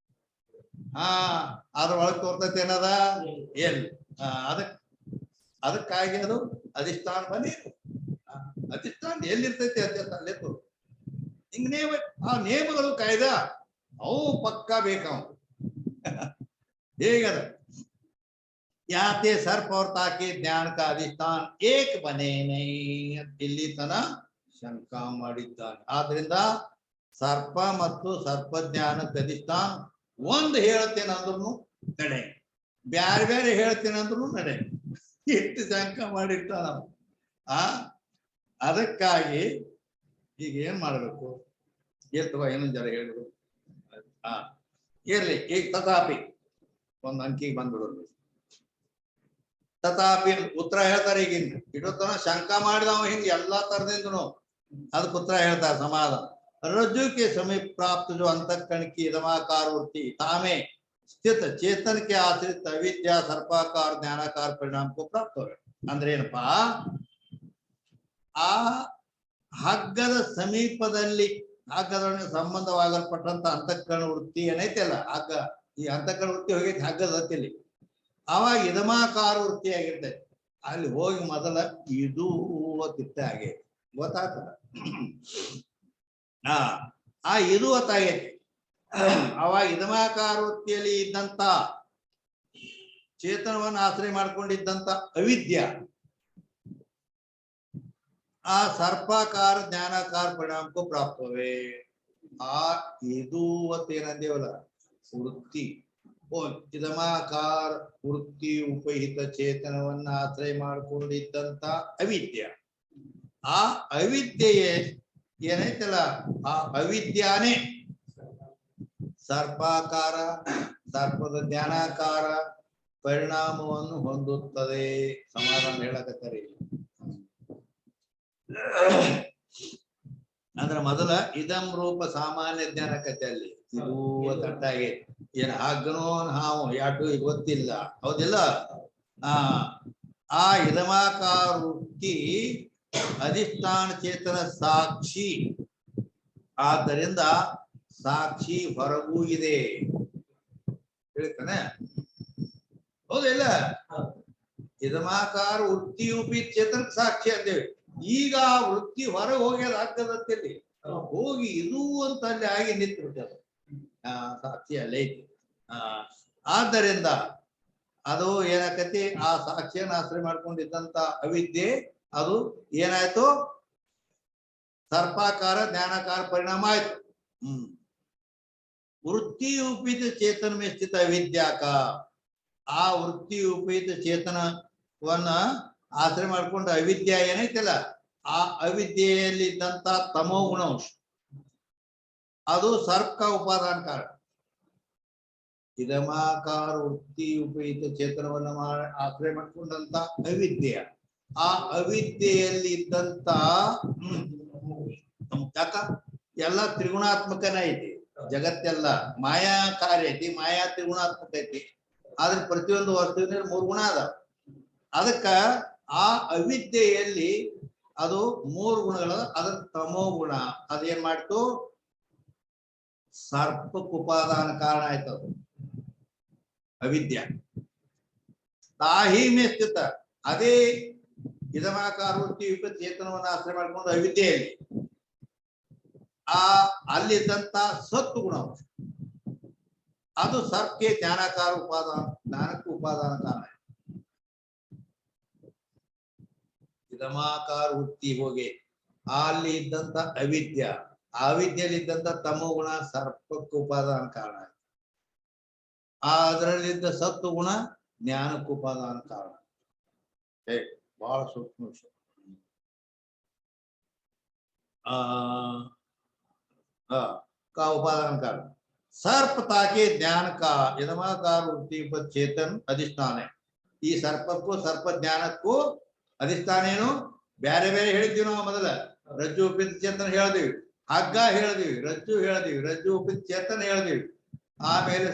ಅದ್ರೊಳಗೆ ತೋರ್ತೈತಿ ಏನದ ಎಲ್ಲಿ ಅದಕ್ಕಾಗಿ ಅದು ಅಧಿಷ್ಠಾನ ಬನ್ನಿ. ಅಧಿಷ್ಠಾನ ಎಲ್ಲಿರ್ತೈತಿ ಅಧ್ಯಸ್ಥ ಅಲ್ಲೇ ತೋರ್. ಹಿಂಗ್ ಆ ನೇಮಗಳು ಕಾಯ್ದ ಅವು ಪಕ್ಕ ಬೇಕಾವ. ಹೇಗದ ಯಾತೆ ಸರ್ಪ और ताकि ज्ञान का अधिष्ठान एक बने नहीं ಇಲ್ಲಿ ತನ ಶಂಕಾ ಮಾಡಿದ್ದಾನೆ. ಆದ್ರಿಂದ ಸರ್ಪ ಮತ್ತು ಸರ್ಪ ಜ್ಞಾನಕ್ಕೆ ಅಧಿಷ್ಠಾನ ಒಂದು ಹೇಳ್ತೇನಂದ್ರು ನಡೆ, ಬ್ಯಾರೆ ಬ್ಯಾರೆ ಹೇಳ್ತೇನಂದ್ರು ನಡೆ. ಎಷ್ಟು ಶಂಕಾ ಮಾಡಿರ್ತಾನ. ಅದಕ್ಕಾಗಿ ಈಗ ಏನ್ ಮಾಡ್ಬೇಕು ಅಥವಾ ಏನೊಂದ್ ಜರ ಹೇಳಿದ್ರು. ಇರ್ಲಿ, ಈಗ ತಥಾಪಿ ಒಂದ್ ಅಂಕಿಗೆ ಬಂದ್ಬಿಡೋದು. ತಥಾಪಿ ಉತ್ತರ ಹೇಳ್ತಾರೆ. ಈಗಿಂದ ಇಡೋತನ ಶಂಕಾ ಮಾಡಿದವ ಹಿಂಗ ಎಲ್ಲಾ ತರದಿಂದನು ಅದಕ್ಕೆ ಉತ್ತರ ಹೇಳ್ತಾರೆ ಸಮಾಧಾನ. रज्जु के समीप प्राप्त जो अंतःकरण की इदमाकार वृत्ति तामे स्थित चेतन के आश्रित अविद्या सर्पाकार ज्ञानाकार परिणाम को प्राप्त हो. ಅಂದ್ರೆ ಏನಪ್ಪಾ, ಆ ಹಗ್ಗದ ಸಮೀಪದಲ್ಲಿ ಹಗ್ಗದೊಳಗೆ ಸಂಬಂಧವಾಗಲ್ಪಟ್ಟಂತ ಅಂತಃಕರಣ ವೃತ್ತಿ ಏನೈತಲ್ಲ, ಹಗ್ಗ ಈ ಅಂತಃಕರಣ ವೃತ್ತಿ ಹೋಗೈತಿ ಹಗ್ಗದ ಹತ್ತಿಲಿ, ಅವಾಗ ಇದಮಾಕಾರ ವೃತ್ತಿ ಆಗಿರ್ತೈತಿ. ಅಲ್ಲಿ ಹೋಗಿ ಮೊದಲ ಇದು ತಿಟ್ಟ ಆಗೈತಿ, ಗೊತ್ತಾಗ್ತದ. ಆ ಇದು ಗೊತ್ತಾಗೈತಿ. ಅವಾಗ ಇದಮಾಕಾರ ವೃತ್ತಿಯಲ್ಲಿ ಇದ್ದಂತ ಚೇತನವನ್ನು ಆಶ್ರಯ ಮಾಡ್ಕೊಂಡಿದ್ದಂತ ಅವಿದ್ಯ ಆ ಸರ್ಪಾಕಾರ ಜ್ಞಾನಾಕಾರ ಪರಿಣಾಮಕ್ಕೂ ಪ್ರಾಪ್ತವೇ. ಆ ಇದು ಏನಂದೇವಲ್ಲ ವೃತ್ತಿ, ಇದಮಾಕಾರ ವೃತ್ತಿ ಉಪಹಿತ ಚೇತನವನ್ನ ಆಶ್ರಯ ಮಾಡ್ಕೊಂಡಿದ್ದಂತ ಅವಿದ್ಯ, ಆ ಅವಿದ್ಯೆಯೇ ಏನೈತಲ್ಲ ಆ ಅವಿದ್ಯಾನೇ ಸರ್ಪಾಕಾರ ಸರ್ಪದ ಜ್ಞಾನಾಕಾರ ಪರಿಣಾಮವನ್ನು ಹೊಂದುತ್ತದೆ. ಸಮಾಧಾನ ಹೇಳಕತ್ತಾರೆ. ಅಂದ್ರ ಮೊದಲ ಇದಂ ರೂಪ ಸಾಮಾನ್ಯ ಜ್ಞಾನ ಕಥೆಯಲ್ಲಿ ಇದು ತಟ್ಟಾಗೆ ಏನ್ ಹಗ್ಗನೋ ಹಾವು ಯಾಟು ಈಗ ಗೊತ್ತಿಲ್ಲ, ಹೌದಿಲ್ಲ. ಆ ಇದಮಾಕಾರ ವೃತ್ತಿ ಅಧಿಷ್ಠಾನ ಚೇತನ ಸಾಕ್ಷಿ, ಆದ್ದರಿಂದ ಸಾಕ್ಷಿ ಹೊರಗೂ ಇದೆ ಹೇಳ್ತಾನೆ, ಹೌದಿಲ್ಲ. ಇದಮಾಕಾರ ವೃತ್ತಿ ರೂಪಿ ಚೇತನ ಸಾಕ್ಷಿ ಅಂತೇಳಿ. ಈಗ ಆ ವೃತ್ತಿ ಹೊರಗೆ ಹೋಗ್ಯದ ಹಗ್ಗದಲ್ಲಿ ಹೋಗಿ ಇದು ಅಂತ ಅಲ್ಲಿ ಆಗಿ ನಿಂತು ಬಿಟ್ಟದ, ಸಾಕ್ಷಿ ಅಲ್ಲೇ ಐತಿ. ಆದ್ದರಿಂದ ಅದು ಏನಾಕತಿ, ಆ ಸಾಕ್ಷಿಯನ್ನು ಆಶ್ರಯ ಮಾಡ್ಕೊಂಡಿದ್ದಂತ ಅವಿದ್ಯೆ ಅದು ಏನಾಯ್ತು, ಸರ್ಪಾಕಾರ ಜ್ಞಾನಾಕಾರ ಪರಿಣಾಮ ಆಯ್ತು. ವೃತ್ತಿ ಉಪೇತ ಚೇತನ ಮೇ ಸ್ಥಿತ ಅವಿದ್ಯಾಕ, ಆ ವೃತ್ತಿ ಉಪೇತ ಚೇತನವನ್ನ ಆಶ್ರಯ ಮಾಡ್ಕೊಂಡು ಅವಿದ್ಯ ಏನೈತಲ್ಲ, ಆ ಅವಿದ್ಯೆಯಲ್ಲಿ ಇದ್ದಂತ ತಮೋ ಗುಣಾಂಶ ಅದು ಸರ್ಪ ಉಪಾದಾನ ಕಾರಣ. ಇದಮಾಕಾರ ವೃತ್ತಿ ಉಪೇತ ಚೇತನವನ್ನ ಆಶ್ರಯ ಮಾಡ್ಕೊಂಡಂತ ಅವಿದ್ಯೆ, ಆ ಅವಿದ್ಯೆಯಲ್ಲಿ ಇದ್ದಂತ ಯಾಕ ಎಲ್ಲ ತ್ರಿಗುಣಾತ್ಮಕನ ಐತಿ ಜಗತ್ತೆಲ್ಲ, ಮಾಯಾಕಾರಿ ಐತಿ, ಮಾಯಾ ತ್ರಿಗುಣಾತ್ಮಕ ಐತಿ. ಆದ್ರೆ ಪ್ರತಿಯೊಂದು ವಸ್ತುವಿನ 3 ಗುಣ ಅದ. ಅದಕ್ಕ ಆ ಅವಿದ್ಯೆಯಲ್ಲಿ ಅದು 3 ಗುಣಗಳ, ಅದ್ರ ತಮೋ ಗುಣ ಅದೇನ್ ಮಾಡ್ತು, ಸರ್ಪಕ್ಕೆ ಉಪಾದಾನ ಕಾರಣ ಆಯ್ತದ ಅವಿದ್ಯ. ತಾಹಿ ಮೇ ಸ್ಥಿತ, ಅದೇ ಇದಮಾಕಾರ ವೃತ್ತಿ ವಿಪತ್ ಚೇತನವನ್ನು ಆಶ್ರಯ ಮಾಡಿಕೊಂಡು ಅವಿದ್ಯೆಯಲ್ಲಿ ಅಲ್ಲಿದ್ದಂತ ಸತ್ತು ಗುಣ ಅದು ಸರ್ಪಕ್ಕೆ ಜ್ಞಾನಾಕಾರ ಉಪಾದಾನ, ಜ್ಞಾನಕ್ಕೆ ಉಪಾದಾನ ಕಾರಣ. ಇದಮಾಕಾರ ವೃತ್ತಿ ಹೋಗಿ ಅಲ್ಲಿ ಇದ್ದಂತ ಅವಿದ್ಯ, ಅವಿದ್ಯೆಯಲ್ಲಿ ಇದ್ದಂತ ತಮೋ ಗುಣ ಸರ್ಪಕ್ಕೆ ಉಪಾದಾನ ಕಾರಣ. ಅದರಲ್ಲಿದ್ದ ಸತ್ತು ಗುಣ ಜ್ಞಾನಕ್ಕೆ ಉಪಾದಾನ ಕಾರಣ. ಬಹಳ ಸೂಕ್ಷ್ಮ ವಿಷಯ. उपादान कारण सर्प ताके ज्ञान का यदमाकार वृत्ति पर चेतन अधिष्ठान है. ಈ ಸರ್ಪಕ್ಕೂ ಸರ್ಪ ಜ್ಞಾನಕ್ಕೂ ಅಧಿಷ್ಠಾನ ಏನು? ಬೇರೆ ಬೇರೆ ಹೇಳಿದ್ವಿ ನಾವು. ಮೊದಲ ರಜ್ಜು ಉಪಿತ ಚೇತನ ಹೇಳಿದ್ವಿ, ಹಗ್ಗ ಹೇಳಿದ್ವಿ, ರಜ್ಜು ಹೇಳಿದ್ವಿ, ರಜ್ಜು ಉಪಿತ ಚೇತನ ಹೇಳಿದ್ವಿ. ಆಮೇಲೆ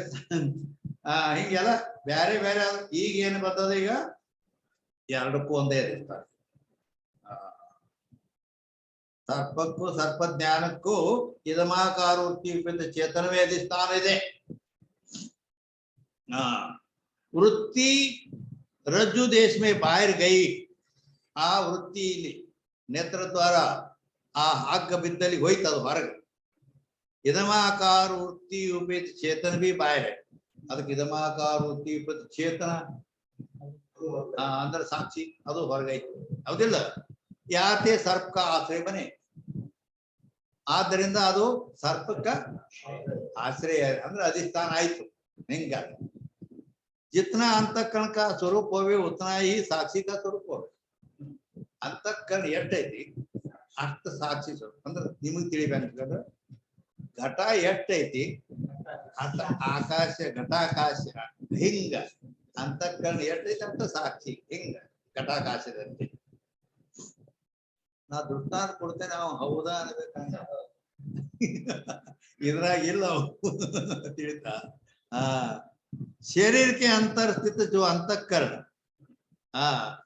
ಹಿಂಗೆಲ್ಲ ಬೇರೆ ಬೇರೆ. ಈಗ ಏನು ಬರ್ತದ? ಈಗ ಎರಡಕ್ಕೂ ಒಂದೇ ಅಧಿಷ್ಠಾನ. ಸರ್ಪಕ್ಕೂ ಸರ್ಪ ಜ್ಞಾನಕ್ಕೂ ಇದಮಾಕಾರ ವೃತ್ತಿ ವಿಪರೀತ ಚೇತನವೇ ಅಧಿಷ್ಠಾನ ಇದೆ. ವೃತ್ತಿ रज्जु देश में बाहर गई. आ वृत्ति नेत्र द्वारा आ हग्ग बिद्दली होयत ಹೊರಗೆ. ಇದಮಾಕಾರ ವೃತ್ತಿ ಉಪೇತ ಚೇತನ भी बाहर है. ಅದಕ್ಕೆ ಇದಮಾಕಾರ ವೃತ್ತಿ ಉಪೇತ ಚೇತನ ಅಂದ್ರೆ ಸಾಕ್ಷಿ ಅದು ಹೊರಗೈತು. ಹೌದಿಲ್ಲ? ಯಾತೆ ಸರ್ಪ ಆಶ್ರಯ ಬನೆ. ಆದ್ದರಿಂದ ಅದು ಸರ್ಪಕ್ಕ ಆಶ್ರಯ ಅಂದ್ರೆ ಅಧಿಷ್ಠಾನ ಆಯ್ತು. ಹಿಂಗ जितना अंतःकरण का स्वरूप होवे उतना ही साक्षी का स्वरूप होवे. अंतःकरण ಎಷ್ಟೈತಿ ಅಷ್ಟ ಸಾಕ್ಷಿ ಸ್ವರೂಪ. ಅಂದ್ರೆ ನಿಮಗೆ ತಿಳಿಬೇಕಂದ್ರೆ ಘಟ ಎಷ್ಟೈತಿ ಅಷ್ಟ ಆಕಾಶ ಘಟಾಕಾಶ ಹಿಂಗ ಅಂತಃಕರಣ ಎಷ್ಟೈತಿ ಅಂತ ಸಾಕ್ಷಿ ಹಿಂಗ ಘಟಾಕಾಶದಂತೆ. ನಾ ದೃಷ್ಟಾಂತ ಕೊಡ್ತೇನೆ, ನಾವು ಹೌದಾ ಅನ್ಬೇಕಂತ ಇದ್ರಾಗ ಇಲ್ಲ ತಿಳಿತಾ. शरीर के अंतर स्थित जो अंतःकरण,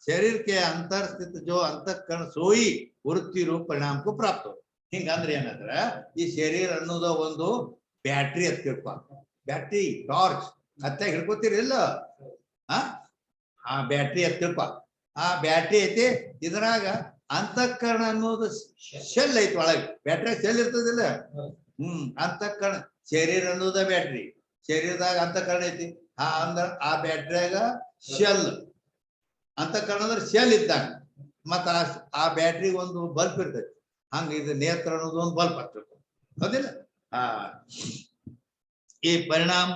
शरीर के अंतर स्थित जो अंतःकरण सोई वृत्ति रूप परिणाम को प्राप्त हो. ಹಿಂಗಂದ್ರೆ ಏನಂದ್ರೆ ಈ ಶರೀರ ಅನ್ನೋದು ಒಂದು ಬ್ಯಾಟ್ರಿ ಅಂತ ತಿಳ್ಕೊ. ಬ್ಯಾಟ್ರಿ ಟಾರ್ಚ್ ಕತ್ತಾಗ ಹಿಡ್ಕೋತೀರಿಲ್ಲ, ಆ ಬ್ಯಾಟ್ರಿ ಅಂತ ತಿಳ್ಕೊ. ಆ ಬ್ಯಾಟ್ರಿ ಐತಿ, ಇದ್ರಾಗ ಅಂತಃಕರಣ ಅನ್ನೋದು ಶೆಲ್ ಐತಿ ಒಳಗೆ. ಬ್ಯಾಟ್ರಿ ಶೆಲ್ ಇರ್ತದಿಲ್ಲ. ಅಂತಃಕರಣ ಶರೀರ ಅನ್ನೋದ ಬ್ಯಾಟ್ರಿ, ಶರೀರದಾಗ ಅಂತಃಕರಣ ಐತಿ. ಅಂದ್ರ ಆ ಬ್ಯಾಟ್ರಿಯಾಗ ಶೆಲ್, ಅಂತಃಕರಣ ಅಂದ್ರೆ ಶೆಲ್ ಇದ್ದಾಗ. ಮತ್ತ ಆ ಬ್ಯಾಟ್ರಿ ಒಂದು ಬಲ್ಪ್ ಇರ್ತೈತಿ. ಹಂಗ ಇದು ನೇತ್ರ ಅನ್ನೋದು ಒಂದು ಬಲ್ಪ್ ಆಗ್ತದೆ. ಹೌದಿಲ್ಲ? ಈ ಪರಿಣಾಮ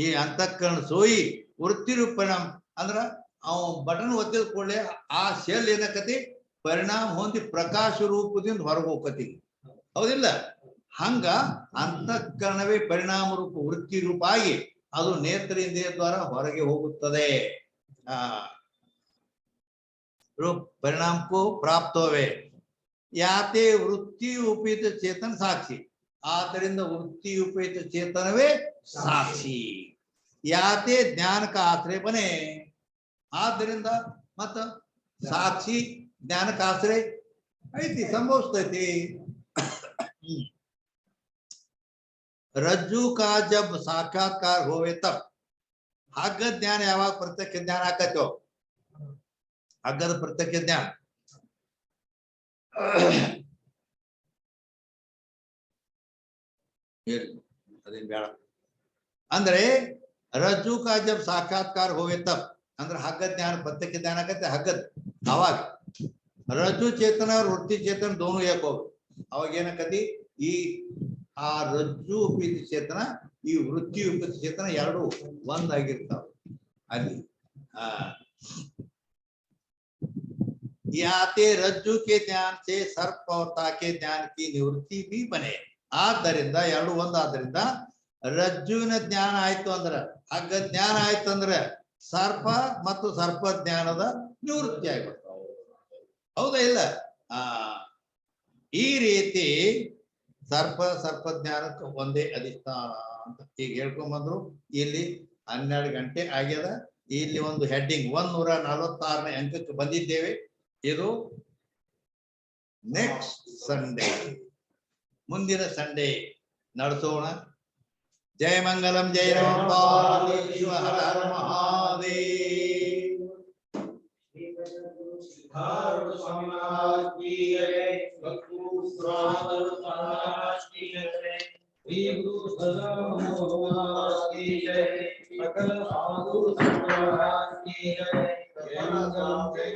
ಈ ಅಂತಃಕರಣ ಸೋಯಿ ವೃತ್ತಿ ರೂಪ ಪರಿಣಾಮ ಅಂದ್ರ ಅವ ಬಟನ್ ಒತ್ತಿದ ಕೂಡಲೇ ಆ ಶೆಲ್ ಏನಕತಿ ಪರಿಣಾಮ ಹೊಂದಿ ಪ್ರಕಾಶ ರೂಪದಿಂದ ಹೊರಗೆ ಹೋಗತಿ. ಹೌದಿಲ್ಲ? ಹಂಗ ಅಂತಃಕರಣವೇ ಪರಿಣಾಮ ರೂಪ ವೃತ್ತಿ ರೂಪ ಆಗಿ ಅದು ನೇತ್ರೇಂದ್ರಿಯ ದ್ವಾರ ಹೊರಗೆ ಹೋಗುತ್ತದೆ. ರೂಪ ಪರಿಣಾಮ को प्राप्त होवे. ಯಾತೆ ವೃತ್ತಿ ಉಪೇತ ಚೇತನ ಸಾಕ್ಷಿ. ಆದ್ದರಿಂದ ವೃತ್ತಿ ಉಪೇತ ಚೇತನವೇ ಸಾಕ್ಷಿ. ಯಾತೆ ಜ್ಞಾನಕ ಆಶ್ರಯ ಬನೆ. ಆದ್ದರಿಂದ ಮತ್ತ ಸಾಕ್ಷಿ ಜ್ಞಾನಕ ಆಶ್ರಯ ಐತಿ, ಸಂಭವಿಸ್ತೈತಿ. रज्जु का जब साक्षात्कार होवे तब हग्ग ज्ञान यावाग प्रत्यक्ष ज्ञान आकतो. हग्गद प्रत्यक्ष ज्ञान ಅಂದ್ರೆ रज्जु का जब साक्षात्कार होवे तब ಅಂದ್ರೆ हग्ग ज्ञान प्रत्यक्ष ज्ञान आकते. हग्गद अवाग रज्जु चेतन और वृत्ति चेतन दोनों एक हो. अवाग ಏನಕತಿ ಈ ಆ ರಜ್ಜು ಉಪೇತ ಚೇತನ ಈ ವೃತ್ತಿ ಉಪೇತ ಚೇತನ ಎರಡು ಒಂದಾಗಿರ್ತಾವ ಅಲ್ಲಿ. ಯಾತೆ ರಜ್ಜು ಕೆ ಜ್ಞಾನ ಸೆ ಸರ್ಪ और ताके ज्ञान की निवृत्ति भी बने. ಆದ್ದರಿಂದ ಎರಡು ಒಂದಾದ್ರಿಂದ ರಜ್ಜುವಿನ ಜ್ಞಾನ ಆಯ್ತು ಅಂದ್ರ, ಹಗ್ಗ ಜ್ಞಾನ ಆಯ್ತು ಅಂದ್ರೆ ಸರ್ಪ ಮತ್ತು ಸರ್ಪ ಜ್ಞಾನದ ನಿವೃತ್ತಿ ಆಗ್ಬಿಡ್ತಾವ. ಹೌದಾ ಇಲ್ಲ? ಈ ರೀತಿ ಸರ್ಪ ಸರ್ಪ ಜ್ಞಾನಕ್ಕೆ ಒಂದೇ ಅಧಿಷ್ಠಾನ ಅಂತ ಈಗ ಹೇಳ್ಕೊಂಡ್ ಬಂದ್ರು. ಇಲ್ಲಿ 12 ಗಂಟೆ ಆಗ್ಯದ. ಇಲ್ಲಿ ಒಂದು ಹೆಡ್ಡಿಂಗ್ 146ನೇ ಅಂಕಕ್ಕೆ ಬಂದಿದ್ದೇವೆ. ಇದು ನೆಕ್ಸ್ಟ್ ಸಂಡೇ, ಮುಂದಿನ ಸಂಡೇ ನಡೆಸೋಣ. ಜಯ ಮಂಗಲಂ, ಜಯ ರಾಮ, ಹರ ಹರ ಮಹಾದೇವ್. सिद्धार्थ स्वामी महाराज की जय, भक्तु पुराण महाराज की जय, श्री गुरु सदा महाराज की जय, सकल साधु संत महाराज की जय, जय मंगलम जय